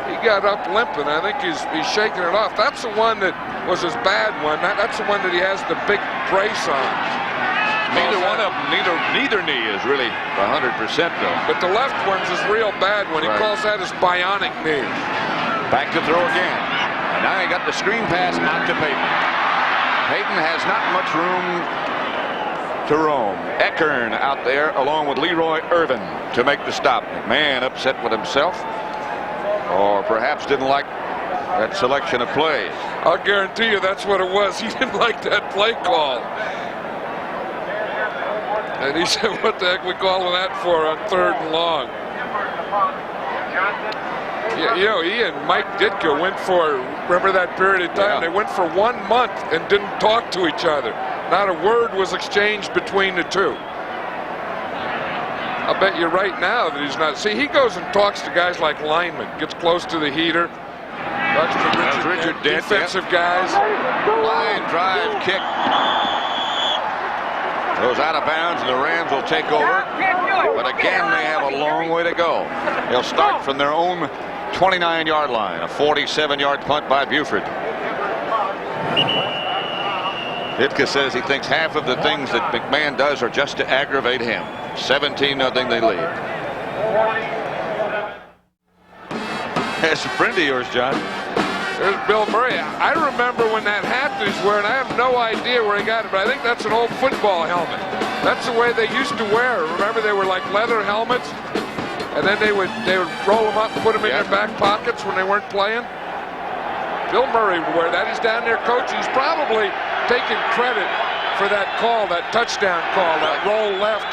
He got up limping. I think he's shaking it off. That's the one that was his bad one. That's the one that he has the big brace on. Neither one of them, neither knee is really 100% though. But the left one's his real bad one. He calls that his bionic knee. Back to throw again. And now he got the screen pass out to Payton. Payton has not much room to roam. Eckern out there along with Leroy Irvin to make the stop. McMahon upset with himself, or perhaps didn't like that selection of plays. I'll guarantee you that's what it was. He didn't like that play call. And he said, what the heck are we calling that for on 3rd and long? Yeah, you know, he and Mike Ditka went for, remember that period of time? Yeah. They went for 1 month and didn't talk to each other. Not a word was exchanged between the two. I'll bet you right now that he's not. See, he goes and talks to guys like linemen, gets close to the heater, talks to Richard Dent, defensive guys. Line drive kick. Goes out of bounds, and the Rams will take over. But again, they have a long way to go. They'll start from their own 29-yard line. A 47-yard punt by Buford. Ditka says he thinks half of the things that McMahon does are just to aggravate him. 17-0 they lead. That's a friend of yours, John. There's Bill Murray. I remember when that hat that he's wearing, I have no idea where he got it, but I think that's an old football helmet. That's the way they used to wear it. Remember, they were like leather helmets, and then they would roll them up and put them in their back pockets when they weren't playing. Bill Murray would wear that. He's down there coaching. He's probably taking credit for that call, that touchdown call, that roll left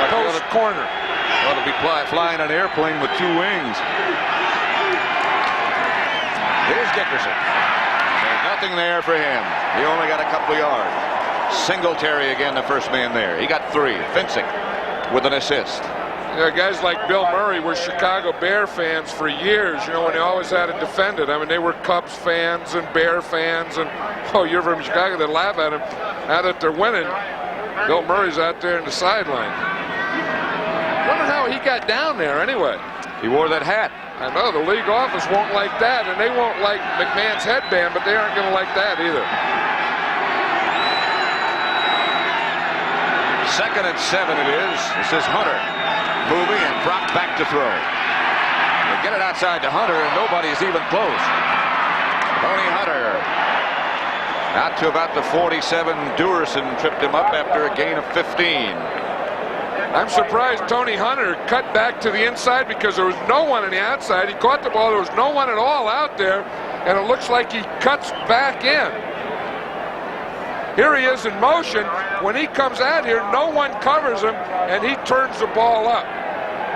post corner. Well, to be flying an airplane with two wings. Here's Dickerson. There's nothing there for him. He only got a couple of yards. Singletary again, the first man there. He got 3. Fencing with an assist. You know, guys like Bill Murray were Chicago Bear fans for years, you know, when they always had to defend it. I mean, they were Cubs fans and Bear fans, and, oh, you're from Chicago, they laugh at him. Now that they're winning, Bill Murray's out there in the sideline. I wonder how he got down there anyway. He wore that hat. I know, the league office won't like that, and they won't like McMahon's headband, but they aren't going to like that either. 2nd and 7 it is. This is Hunter moving, and Brock back to throw. They get it outside to Hunter, and nobody's even close. Tony Hunter out to about the 47. Duerson tripped him up after a gain of 15. I'm surprised Tony Hunter cut back to the inside because there was no one on the outside. He caught the ball. There was no one at all out there, and it looks like he cuts back in. Here he is in motion. When he comes out here, no one covers him, and he turns the ball up.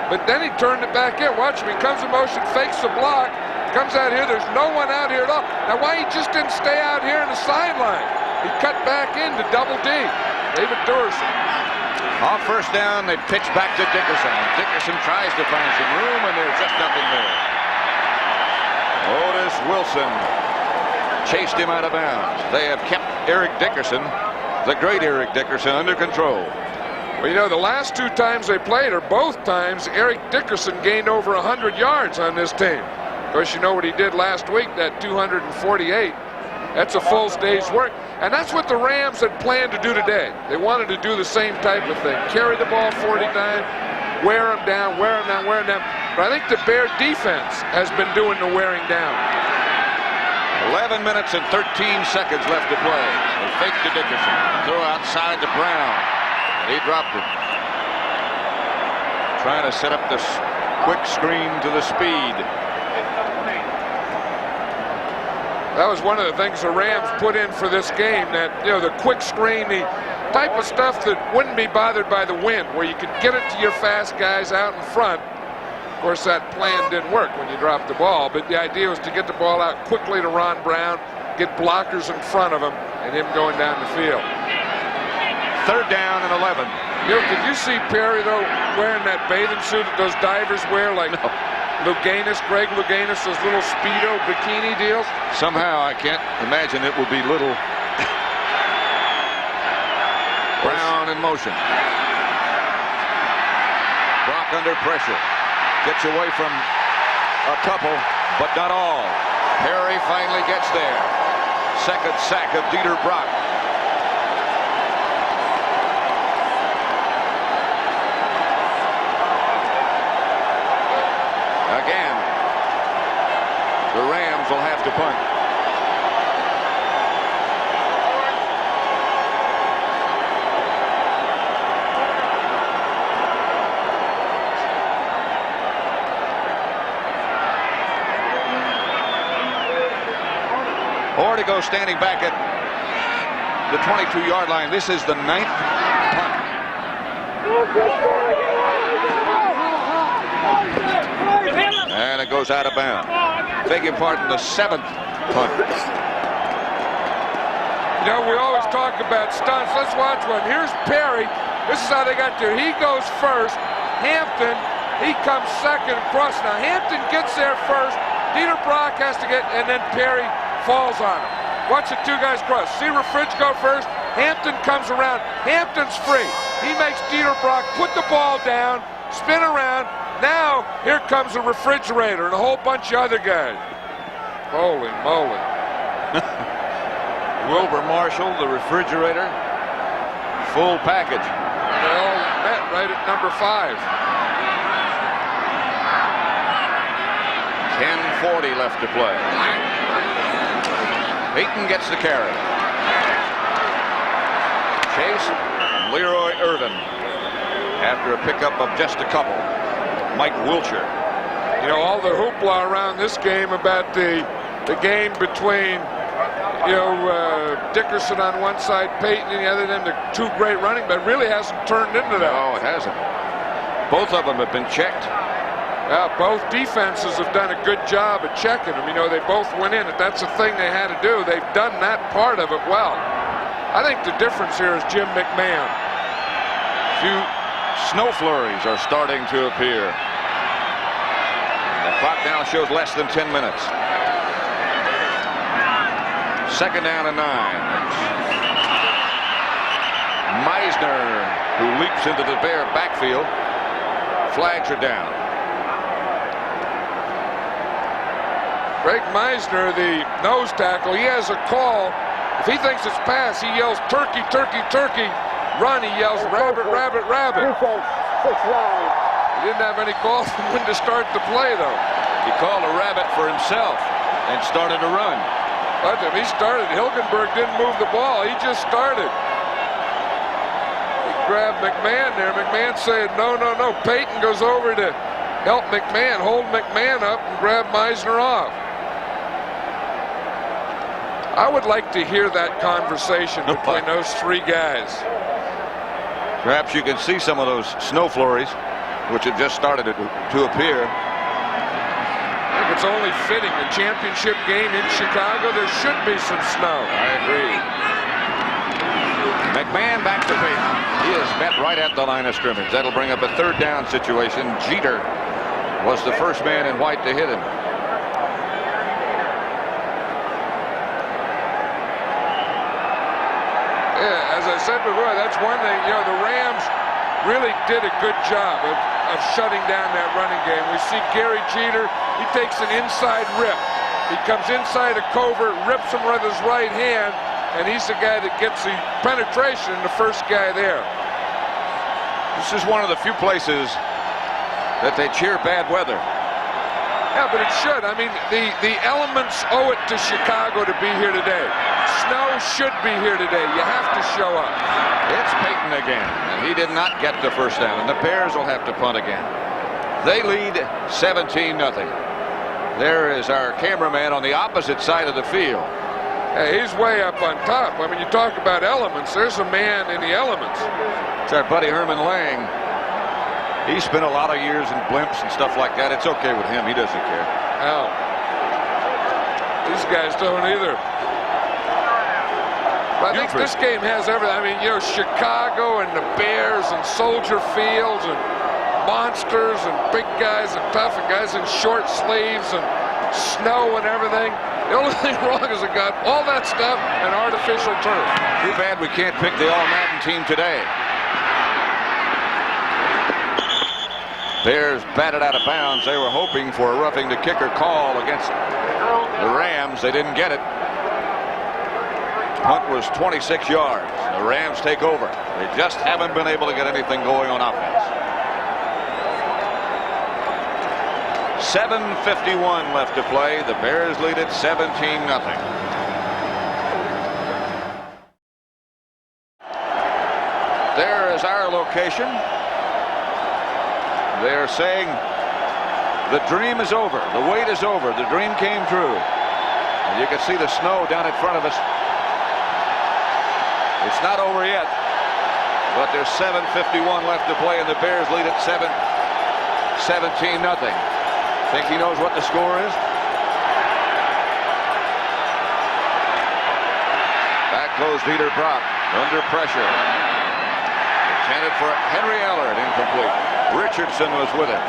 But then he turned it back in. Watch him. He comes in motion, fakes the block, comes out here. There's no one out here at all. Now, why he just didn't stay out here in the sideline? He cut back into double D. David Duerson. Off first down, they pitch back to Dickerson. Dickerson tries to find some room, and there's just nothing there. Otis Wilson chased him out of bounds. They have kept Eric Dickerson, the great Eric Dickerson, under control. Well, you know, the last 2 times they played, or both times, Eric Dickerson gained over 100 yards on this team. Of course, you know what he did last week, that 248. That's a full day's work. And that's what the Rams had planned to do today. They wanted to do the same type of thing. Carry the ball 40 times, wear them down, wear them down, wear them down. But I think the Bear defense has been doing the wearing down. 11 minutes and 13 seconds left to play. They fake to Dickerson. Throw outside to Brown. And he dropped it. Trying to set up this quick screen to the speed. That was one of the things the Rams put in for this game, that, you know, the quick screen, the type of stuff that wouldn't be bothered by the wind, where you could get it to your fast guys out in front. Of course, that plan didn't work when you dropped the ball, but the idea was to get the ball out quickly to Ron Brown, get blockers in front of him, and him going down the field. 3rd down and 11. You know, did you see Perry, though, wearing that bathing suit that those divers wear, like Greg Louganis, those little Speedo bikini deals? Somehow I can't imagine it will be little. Brown in motion. Brock under pressure. Gets away from a couple, but not all. Perry finally gets there. 2nd sack of Dieter Brock. Again, the Rams will have to punt. Ortego standing back at the 22-yard line. This is the 9th punt. And it goes out of bounds. Beg your pardon, the 7th punt. You know, we always talk about stunts. Let's watch one. Here's Perry. This is how they got there. He goes first. Hampton, he comes second across. Now, Hampton gets there first. Dieter Brock has to get, and then Perry falls on him. Watch the 2 guys cross. See Rafridge go first. Hampton comes around. Hampton's free. He makes Dieter Brock put the ball down, spin around. Now, here comes a refrigerator and a whole bunch of other guys. Holy moly. Wilbur Marshall, the refrigerator, full package. They all met right at number 5. 10:40 left to play. Peyton gets the carry. Chase, Leroy Irvin. After a pickup of just a couple. Mike Wilcher. You know, all the hoopla around this game about the game between, you know, Dickerson on one side, Peyton on the other, them the two great running, but really hasn't turned into that. No, it hasn't. Both of them have been checked. Both defenses have done a good job at checking them. You know, they both went in. That's the thing they had to do. They've done that part of it well. I think the difference here is Jim McMahon. Few snow flurries are starting to appear. The clock now shows less than 10 minutes. Second down and 9. Meisner, who leaps into the Bear backfield. Flags are down. Greg Meisner, the nose tackle, he has a call. If he thinks it's pass, he yells turkey, turkey, turkey. Run, he yells rabbit, rabbit, rabbit. Defense, 6-9. He didn't have any call for when to start the play, though. He called a rabbit for himself and started to run. But if he started, Hilgenberg didn't move the ball. He just started. He grabbed McMahon there. McMahon said, no, no, no. Peyton goes over to help McMahon, hold McMahon up and grab Meisner off. I would like to hear that conversation between those three guys. Perhaps you can see some of those snow flurries, which have just started to appear. I think it's only fitting. A championship game in Chicago, there should be some snow. I agree. McMahon back to Peyton. He is met right at the line of scrimmage. That'll bring up a third down situation. Jeter was the first man in white to hit him. Yeah, as I said before, that's one thing. You know, the Rams really did a good job of shutting down that running game. We see Gary Jeter, he takes an inside rip. He comes inside a covert, rips him with his right hand, and he's the guy that gets the penetration, the first guy there. This is one of the few places that they cheer bad weather. Yeah, but it should. I mean, the elements owe it to Chicago to be here today. Snow should be here today. You have to show up. It's Peyton again, and he did not get the first down, and the Bears will have to punt again. They lead 17-0. There is our cameraman on the opposite side of the field. Hey, he's way up on top. I mean, you talk about elements. There's a man in the elements. It's our buddy Herman Lang. He spent a lot of years in blimps and stuff like that. It's okay with him. He doesn't care. Hell, these guys don't either. But I think this game has everything. I mean, you know, Chicago and the Bears and Soldier Fields and monsters and big guys and tough and guys in short sleeves and snow and everything. The only thing wrong is it got all that stuff and artificial turf. Too bad we can't pick the All-Madden team today. Bears batted out of bounds. They were hoping for a roughing the kicker call against the Rams. They didn't get it. Punt was 26 yards. The Rams take over. They just haven't been able to get anything going on offense. 7:51 left to play. The Bears lead it 17-0. There is our location. They're saying the dream is over. The wait is over. The dream came true. And you can see the snow down in front of us. It's not over yet, but there's 7:51 left to play, and the Bears lead at 17-0. Think he knows what the score is? Back goes Dieter Brock under pressure. Intended for Henry Allard, incomplete. Richardson was with it.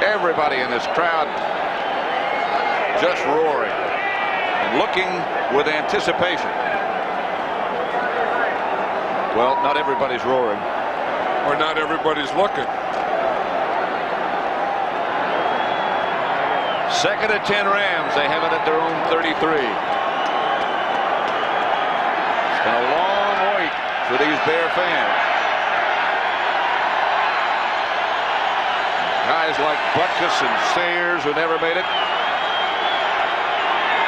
Everybody in this crowd just roaring and looking with anticipation. Well, not everybody's roaring. Or not everybody's looking. Second and 10 Rams. They have it at their own 33. It's been a long wait for these Bear fans. Guys like Butkus and Sayers who never made it.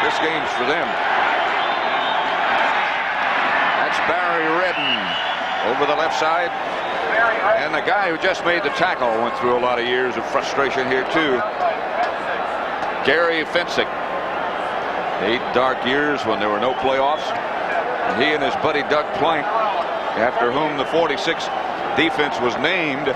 This game's for them. That's Barry Redden over the left side. And the guy who just made the tackle went through a lot of years of frustration here too. Gary Fensick. 8 dark years when there were no playoffs. And he and his buddy Doug Plank, after whom the 46 defense was named.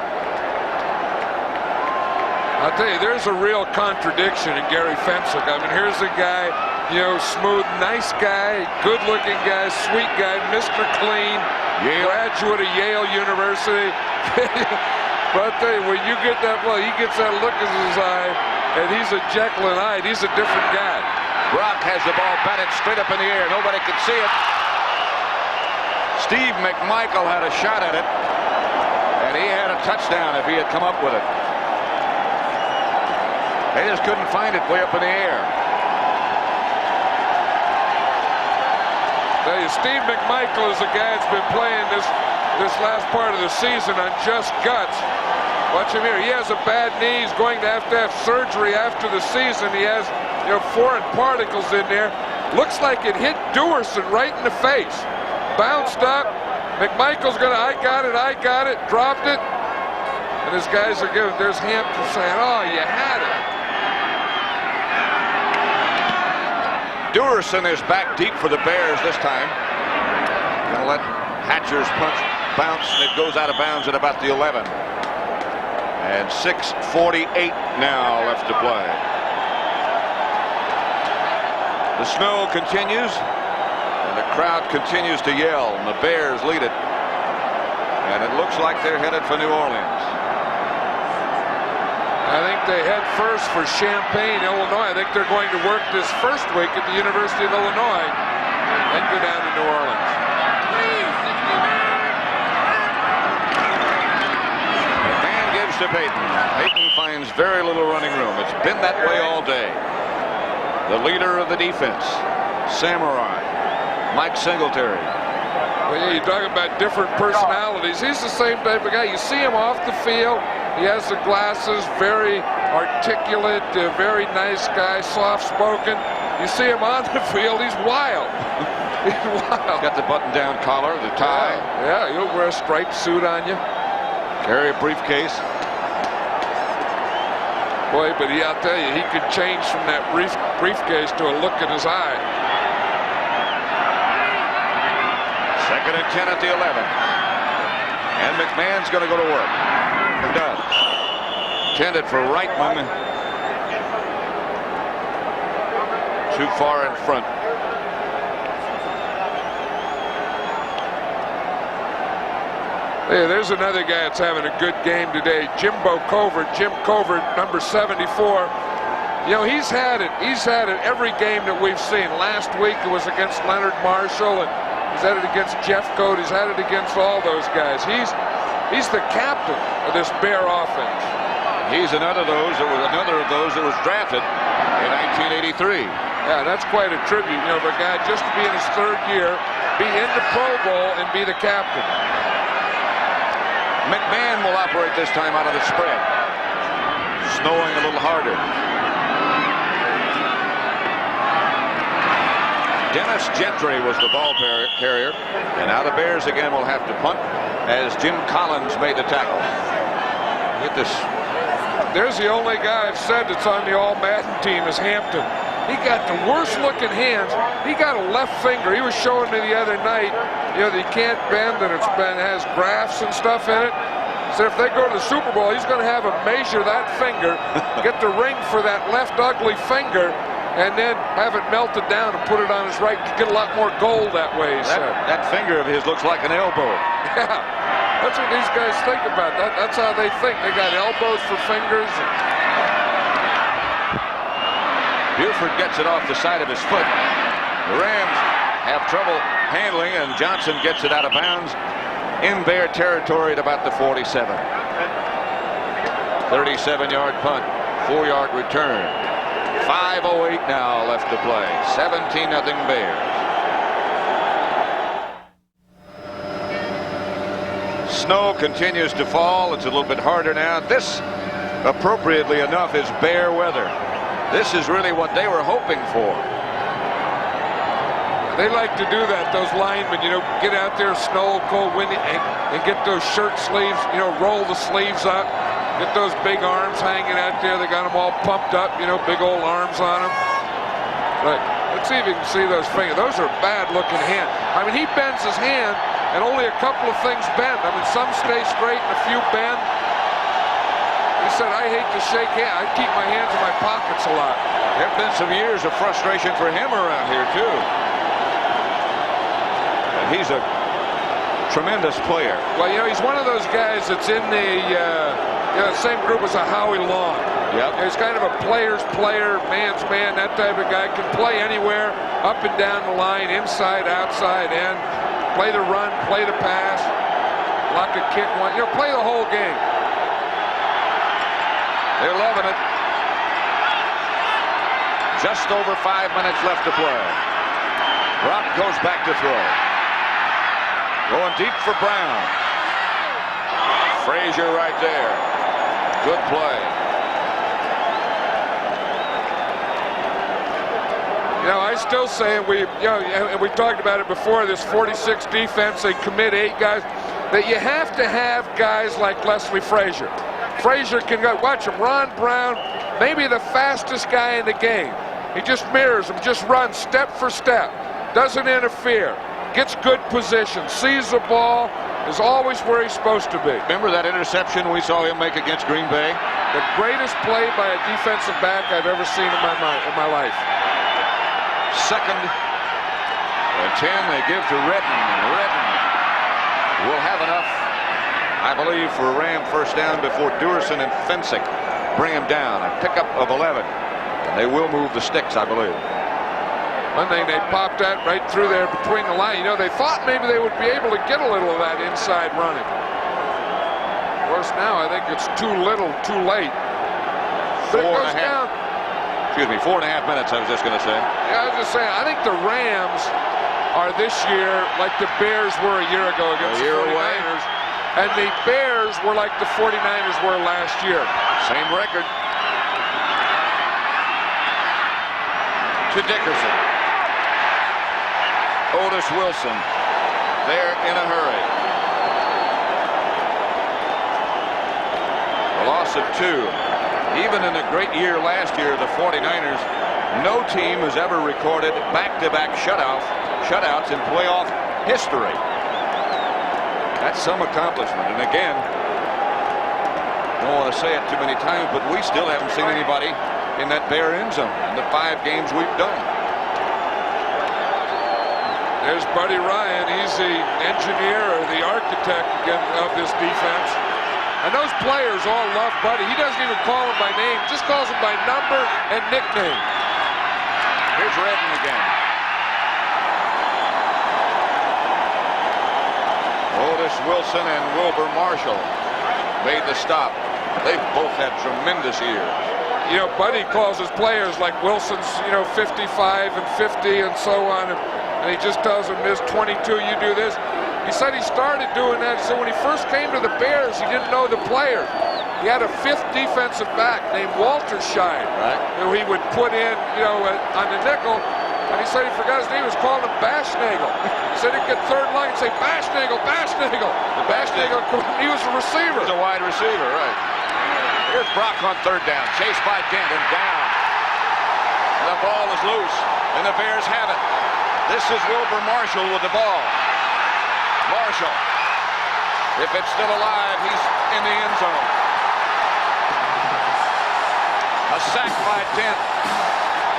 I'll tell you, there's a real contradiction in Gary Fensick. I mean, here's a guy, you know, smooth, nice guy, good-looking guy, sweet guy, Mr. Clean, graduate of Yale University. But I'll tell you, when you get that, well, he gets that look in his eye, and he's a Jekyll and Hyde. He's a different guy. Brock has the ball batted straight up in the air. Nobody can see it. Steve McMichael had a shot at it, and he had a touchdown if he had come up with it. They just couldn't find it way up in the air. Tell you, Steve McMichael is a guy that's been playing this last part of the season on just guts. Watch him here. He has a bad knee. He's going to have surgery after the season. He has, you know, foreign particles in there. Looks like it hit Dewerson right in the face. Bounced up. McMichael's going to, I got it, dropped it. And his guys are giving, there's Hampton saying, oh, you had it. Dewerson is back deep for the Bears this time. Gonna let Hatcher's punch bounce, and it goes out of bounds at about the 11. And 6:48 now left to play. The snow continues, and the crowd continues to yell, and the Bears lead it. And it looks like they're headed for New Orleans. I think they head first for Champaign, Illinois. I think they're going to work this first week at the University of Illinois and go down to New Orleans. McMahon gives to Peyton. Peyton finds very little running room. It's been that way all day. The leader of the defense, Samurai, Mike Singletary. Well, yeah, you're talking about different personalities. He's the same type of guy. You see him off the field. He has the glasses, very articulate, very nice guy, soft-spoken. You see him on the field, he's wild. He's wild. Got the button-down collar, the tie. Yeah, he'll wear a striped suit on you. Carry a briefcase. Boy, but I'll tell you, he could change from that briefcase to a look in his eye. Second and 10 at the 11. And McMahon's going to go to work. He does. Intended for Reitman. Too far in front. Hey, there's another guy that's having a good game today. Jim Covert, number 74. You know, he's had it every game that we've seen. Last week it was against Leonard Marshall, and he's had it against Jeffcoat. He's had it against all those guys. He's the captain of this Bear offense. He's another of those that was drafted in 1983. Yeah, that's quite a tribute, you know, for a guy just to be in his third year, be in the Pro Bowl, and be the captain. McMahon will operate this time out of the spread. Snowing a little harder. Dennis Gentry was the ball carrier, and now the Bears again will have to punt as Jim Collins made the tackle. Get this. There's the only guy I've said that's on the All-Madden team is Hampton. He got the worst looking hands. He got a left finger. He was showing me the other night, you know, that he can't bend and has grafts and stuff in it. So if they go to the Super Bowl, he's going to have him measure that finger, get the ring for that left ugly finger, and then have it melted down and put it on his right. Get a lot more gold that way, he said. That finger of his looks like an elbow. Yeah, that's what these guys think about. That's how they think. They got elbows for fingers. Buford gets it off the side of his foot. The Rams have trouble handling, and Johnson gets it out of bounds in Bear territory at about the 47. 37-yard punt, 4-yard return. 5:08 now left to play. 17-0 Bears. Snow continues to fall. It's a little bit harder now. This, appropriately enough, is Bear weather. This is really what they were hoping for. They like to do that, those linemen, you know, get out there, snow, cold, windy, and get those shirt sleeves, you know, roll the sleeves up, get those big arms hanging out there. They got them all pumped up, you know, big old arms on them. But let's see if you can see those fingers. Those are bad-looking hands. I mean, he bends his hand, and only a couple of things bend. I mean, some stay straight and a few bend. He said, I hate to shake hands. I keep my hands in my pockets a lot. There have been some years of frustration for him around here, too. And he's a tremendous player. Well, you know, he's one of those guys that's in the same group as a Howie Long. Yep. He's kind of a player's player, man's man, that type of guy. Can play anywhere, up and down the line, inside, outside, end. Play the run, play the pass, block a kick one. You know, play the whole game. They're loving it. Just over 5 minutes left to play. Brock goes back to throw. Going deep for Brown. Frazier right there. Good play. You know, I still say, and we talked about it before, this 46 defense, they commit 8 guys, that you have to have guys like Leslie Frazier. Frazier can go, watch him, Ron Brown, maybe the fastest guy in the game. He just mirrors him, just runs step for step, doesn't interfere, gets good position, sees the ball, is always where he's supposed to be. Remember that interception we saw him make against Green Bay? The greatest play by a defensive back I've ever seen in my life. Second and 10, they give to Redden. Redden will have enough, I believe, for a Ram first down before Duerson and Fensick bring him down. A pickup of 11. And they will move the sticks, I believe. One thing, they popped that right through there between the line. You know, they thought maybe they would be able to get a little of that inside running. Of course, now I think it's too little, too late. But it goes down. Excuse me, 4.5 minutes, I was just going to say. Yeah, I was just saying, I think the Rams are this year like the Bears were a year ago against the 49ers. And the Bears were like the 49ers were last year. Same record. To Dickerson. Otis Wilson. They're in a hurry. A loss of 2. Even in a great year last year, the 49ers, no team has ever recorded back-to-back shutouts in playoff history. That's some accomplishment. And again, I don't want to say it too many times, but we still haven't seen anybody in that Bear end zone in the 5 games we've done. There's Buddy Ryan. He's the engineer or the architect of this defense. And those players all love Buddy. He doesn't even call him by name, just calls him by number and nickname. Here's Redden again. Otis Wilson and Wilbur Marshall made the stop. They've both had tremendous years. You know, Buddy calls his players like Wilson's, 55 and 50 and so on. And he just tells them, this 22, you do this. He said he started doing that. So when he first came to the Bears, he didn't know the player. He had a 5th defensive back named Walter Shine, right, who he would put in, on the nickel. And he said he forgot his name. He was calling him Bashnagel. He said he'd get third line and say, Bashnagel, Bashnagel. The Bashnagel, he was a receiver. He was a wide receiver, right. Here's Brock on 3rd down. Chased by Kent and down. The ball is loose, and the Bears have it. This is Wilbur Marshall with the ball. Marshall, if it's still alive, he's in the end zone. A sack by Dent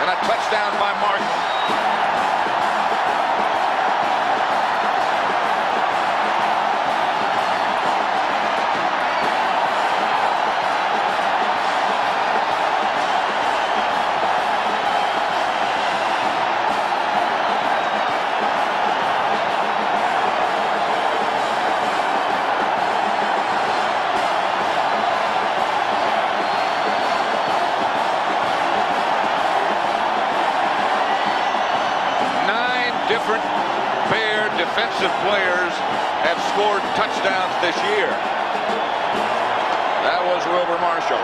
and a touchdown by Marshall. different Bear defensive players have scored touchdowns this year. That was Wilber Marshall.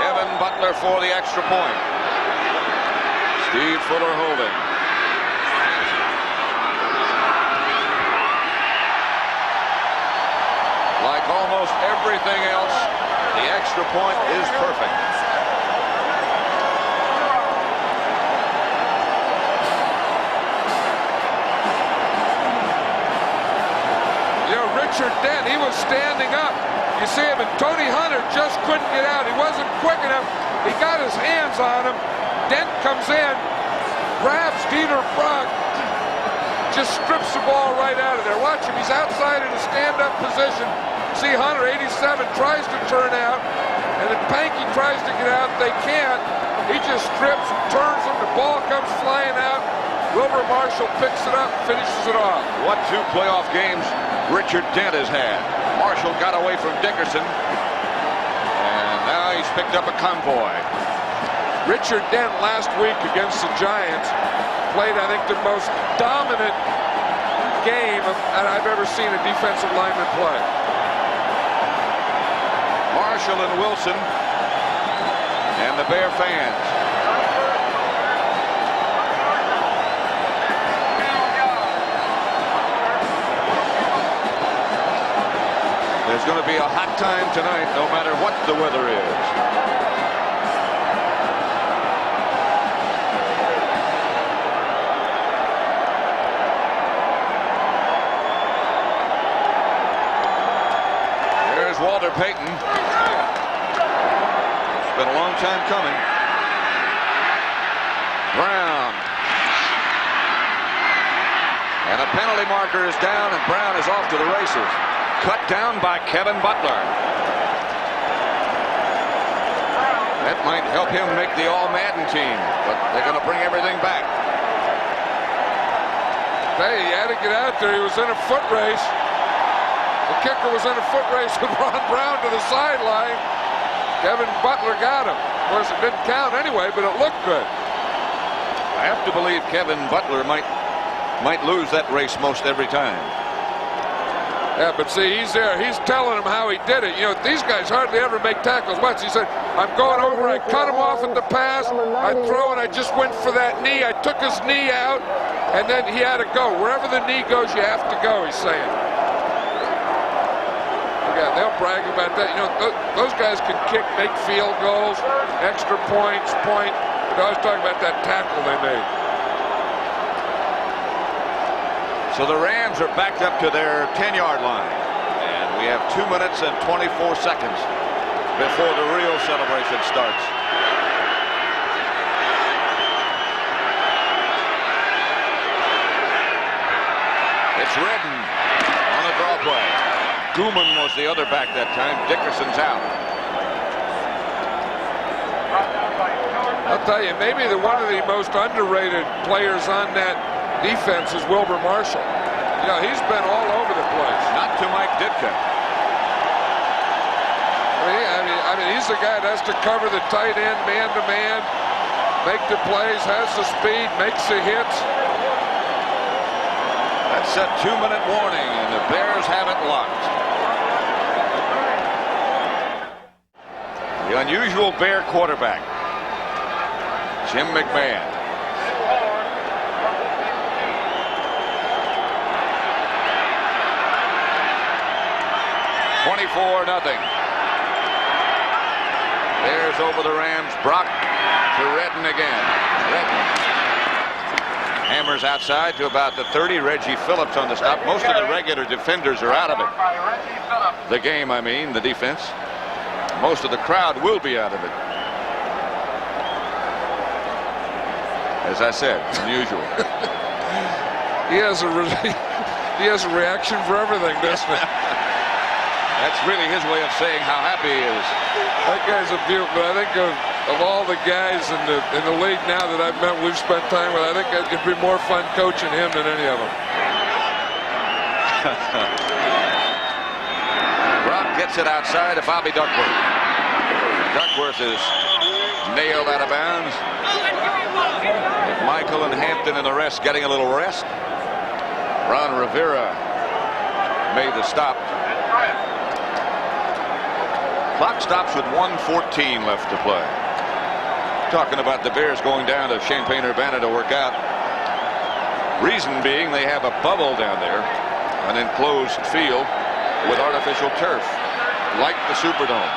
Kevin Butler for the extra point. Steve Fuller holding. Like almost everything else, the extra point is perfect. You know, Richard Dent, he was standing up. You see him, and Tony Hunter just couldn't get out. He wasn't quick enough. He got his hands on him. Dent comes in, grabs Dieter Brock, just strips the ball right out of there. Watch him, he's outside in a stand-up position. See Hunter, 87, tries to turn out, and then Pankey tries to get out. They can't. He just strips, turns him, the ball comes flying out. Wilber Marshall picks it up, finishes it off. What 2 playoff games Richard Dent has had. Marshall got away from Dickerson, and now he's picked up a convoy. Richard Dent last week against the Giants played, I think, the most dominant game that I've ever seen a defensive lineman play. Marshall and Wilson and the Bear fans. There's going to be a hot time tonight, no matter what the weather is. There's Walter Payton. It's been a long time coming. Brown. And a penalty marker is down, and Brown is off to the races. Cut down by Kevin Butler. That might help him make the All-Madden team, but they're going to bring everything back. Hey, he had to get out there. He was in a foot race. The kicker was in a foot race with Ron Brown to the sideline. Kevin Butler got him. Of course, it didn't count anyway, but it looked good. I have to believe Kevin Butler might lose that race most every time. Yeah, but see, he's there. He's telling him how he did it. You know, these guys hardly ever make tackles once. He said, I'm going over, I cut him off at the pass, I throw, and I just went for that knee. I took his knee out, and then he had to go. Wherever the knee goes, you have to go, he's saying. Yeah, they'll brag about that. You know, those guys can kick, make field goals, extra points, point. But I was talking about that tackle they made. So the Rams are backed up to their 10-yard line. And we have 2 minutes and 24 seconds before the real celebration starts. It's Redden on a draw play. Gooman was the other back that time. Dickerson's out. I'll tell you, maybe one of the most underrated players on that defense is Wilber Marshall. You know, he's been all over the place. Not to Mike Ditka. I mean, he's the guy that has to cover the tight end man-to-man, make the plays, has the speed, makes the hits. That's a 2-minute warning, and the Bears have it locked. The unusual Bear quarterback, Jim McMahon. $24-0. Bears over the Rams. Brock to Redden again. Redden hammers outside to about the 30. Reggie Phillips on the stop. Most of the regular defenders are out of it. The game, I mean, the defense. Most of the crowd will be out of it. As I said, unusual. He has a reaction for everything, doesn't he? That's really his way of saying how happy he is. That guy's a beaut, but I think of all the guys in the league now that I've met, we've spent time with, I think it'd be more fun coaching him than any of them. Brock gets it outside to Bobby Duckworth. Duckworth is nailed out of bounds. Michael and Hampton and the rest getting a little rest. Ron Rivera made the stop. Clock stops with 1:14 left to play. Talking about the Bears going down to Champaign-Urbana to work out. Reason being they have a bubble down there, an enclosed field with artificial turf, like the Superdome.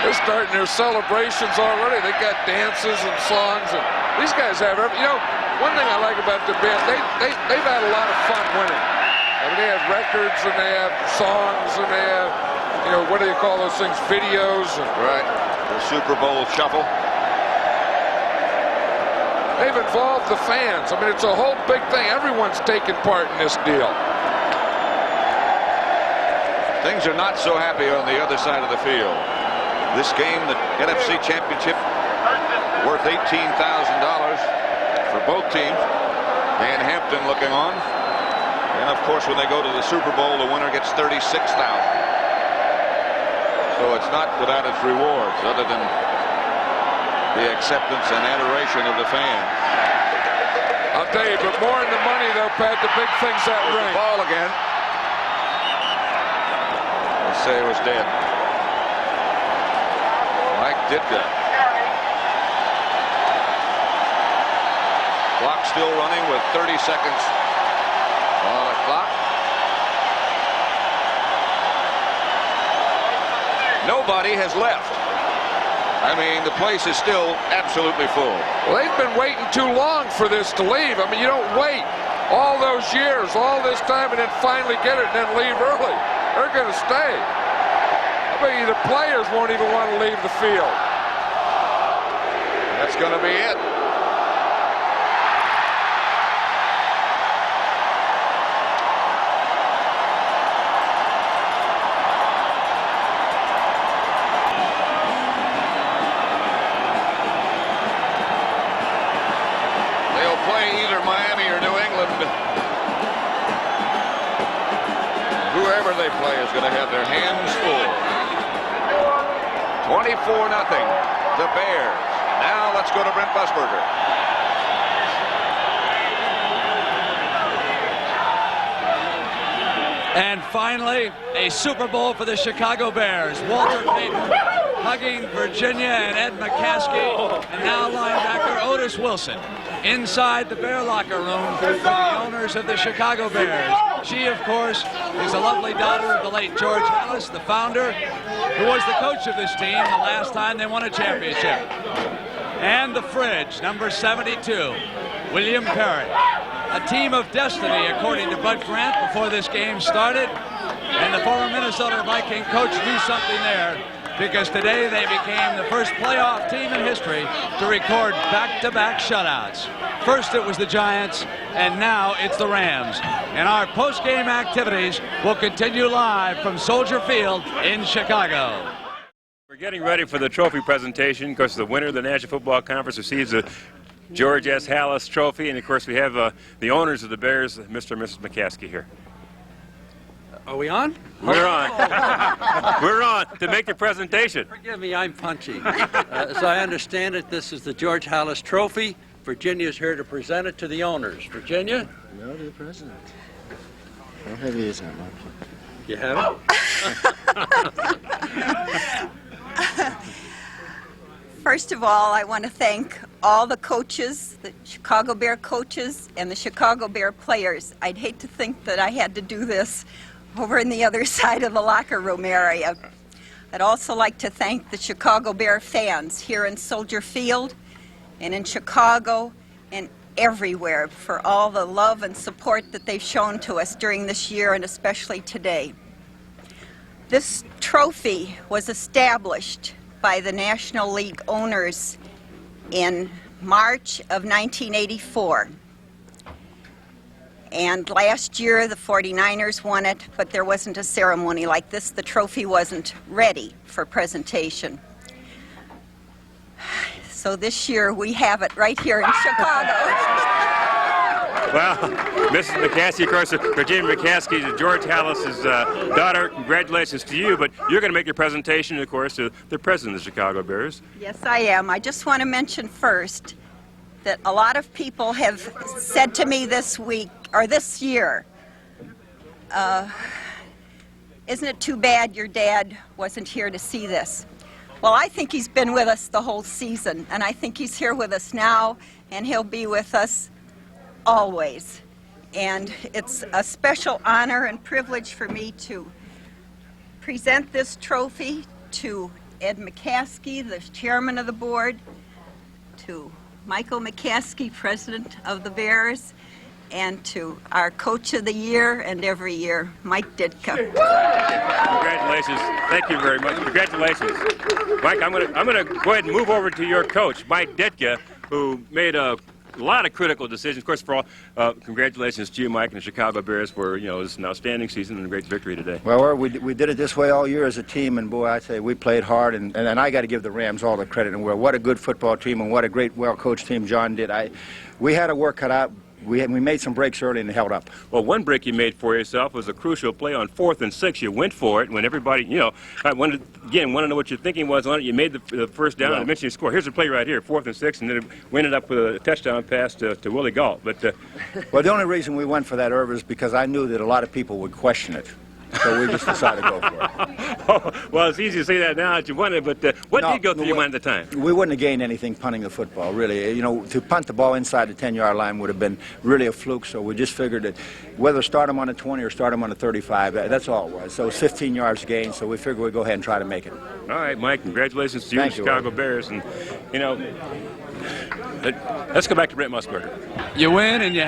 They're starting their celebrations already. They got dances and songs, and these guys have every. You know, one thing I like about the band, they've had a lot of fun winning. I mean, they have records and they have songs and they have, you know, what do you call those things? Videos. And right. The Super Bowl shuffle. They've involved the fans. I mean, it's a whole big thing. Everyone's taking part in this deal. Things are not so happy on the other side of the field. This game, the NFC Championship, worth $18,000 for both teams. And Hampton looking on. And of course, when they go to the Super Bowl, the winner gets $36,000. So it's not without its rewards, other than the acceptance and adoration of the fans. I'll tell you, but more in the money, though, Pat, the big thing's that ring. The ball again. Let's say it was dead. Mike Ditka. Clock still running with 30 seconds on the clock. Nobody has left. I mean, the place is still absolutely full. Well, they've been waiting too long for this to leave. I mean, you don't wait all those years, all this time, and then finally get it and then leave early. They're going to stay. I bet you the players won't even want to leave the field. That's going to be it. Whoever they play is going to have their hands full. 24-0, the Bears. Now let's go to Brent Busberger. And finally, a Super Bowl for the Chicago Bears. Walter Payton hugging Virginia and Ed McCaskey, and now linebacker Otis Wilson inside the Bear locker room for the owners of the Chicago Bears. She, of course, is a lovely daughter of the late George Halas, the founder, who was the coach of this team the last time they won a championship. And the fridge, number 72, William Perry. A team of destiny, according to Bud Grant, before this game started. And the former Minnesota Viking coach knew something there, because today they became the first playoff team in history to record back-to-back shutouts. First it was the Giants, and now it's the Rams. And our post-game activities will continue live from Soldier Field in Chicago. We're getting ready for the trophy presentation. Of course, the winner of the National Football Conference receives the George S. Halas Trophy, and of course we have the owners of the Bears, Mr. and Mrs. McCaskey, here. Are we on? We're on. We're on to make the presentation. Forgive me, I'm punchy. As I understand it, this is the George Halas Trophy. Virginia's here to present it to the owners. Virginia? No, to the president. How heavy is that, Mark? You have it? First of all, I want to thank all the coaches, the Chicago Bear coaches, and the Chicago Bear players. I'd hate to think that I had to do this over in the other side of the locker room area. I'd also like to thank the Chicago Bear fans here in Soldier Field and in Chicago and everywhere for all the love and support that they've shown to us during this year and especially today. This trophy was established by the National League owners in March of 1984. And last year the 49ers won it, but there wasn't a ceremony like this. The trophy wasn't ready for presentation. So this year we have it right here in Chicago. Well, Mrs. McCaskey, of course, Virginia McCaskey is George Hallis's daughter. Congratulations to you, but you're going to make your presentation, of course, to the president of the Chicago Bears. Yes, I am. I just want to mention first that a lot of people have said to me this week, or this year, isn't it too bad your dad wasn't here to see this? Well, I think he's been with us the whole season, and I think he's here with us now, and he'll be with us always. And it's a special honor and privilege for me to present this trophy to Ed McCaskey, the chairman of the board, to Michael McCaskey, president of the Bears, and to our coach of the year and every year, Mike Ditka. Congratulations. Thank you very much. Congratulations. Mike, I'm gonna go ahead and move over to your coach, Mike Ditka, who made a lot of critical decisions. Of course, for all, congratulations to you, Mike, and the Chicago Bears for, this an outstanding season and a great victory today. Well, we did it this way all year as a team, and boy, I say we played hard, and I got to give the Rams all the credit in the world. What a good football team, and what a great, well-coached team John did. We had our work cut out. We made some breaks early and held up. Well, one break you made for yourself was a crucial play on 4th and 6. You went for it when everybody, I want to know what your thinking was on it. You made the first down and eventually score. Here's the play right here, 4th and 6, and then we ended up with a touchdown pass to Willie Galt. But well, the only reason we went for that, Irv, is because I knew that a lot of people would question it. So we just decided to go for it. Oh, well, it's easy to say that now that you won it, but what did go through your mind at the time? We wouldn't have gained anything punting the football, really. To punt the ball inside the 10-yard line would have been really a fluke, so we just figured that whether start them on the 20 or start them on the 35, that's all it was. So it was 15 yards gained, so we figured we'd go ahead and try to make it. All right, Mike, congratulations to you and the Chicago Bears. And, let's go back to Brent Musburger. You win and you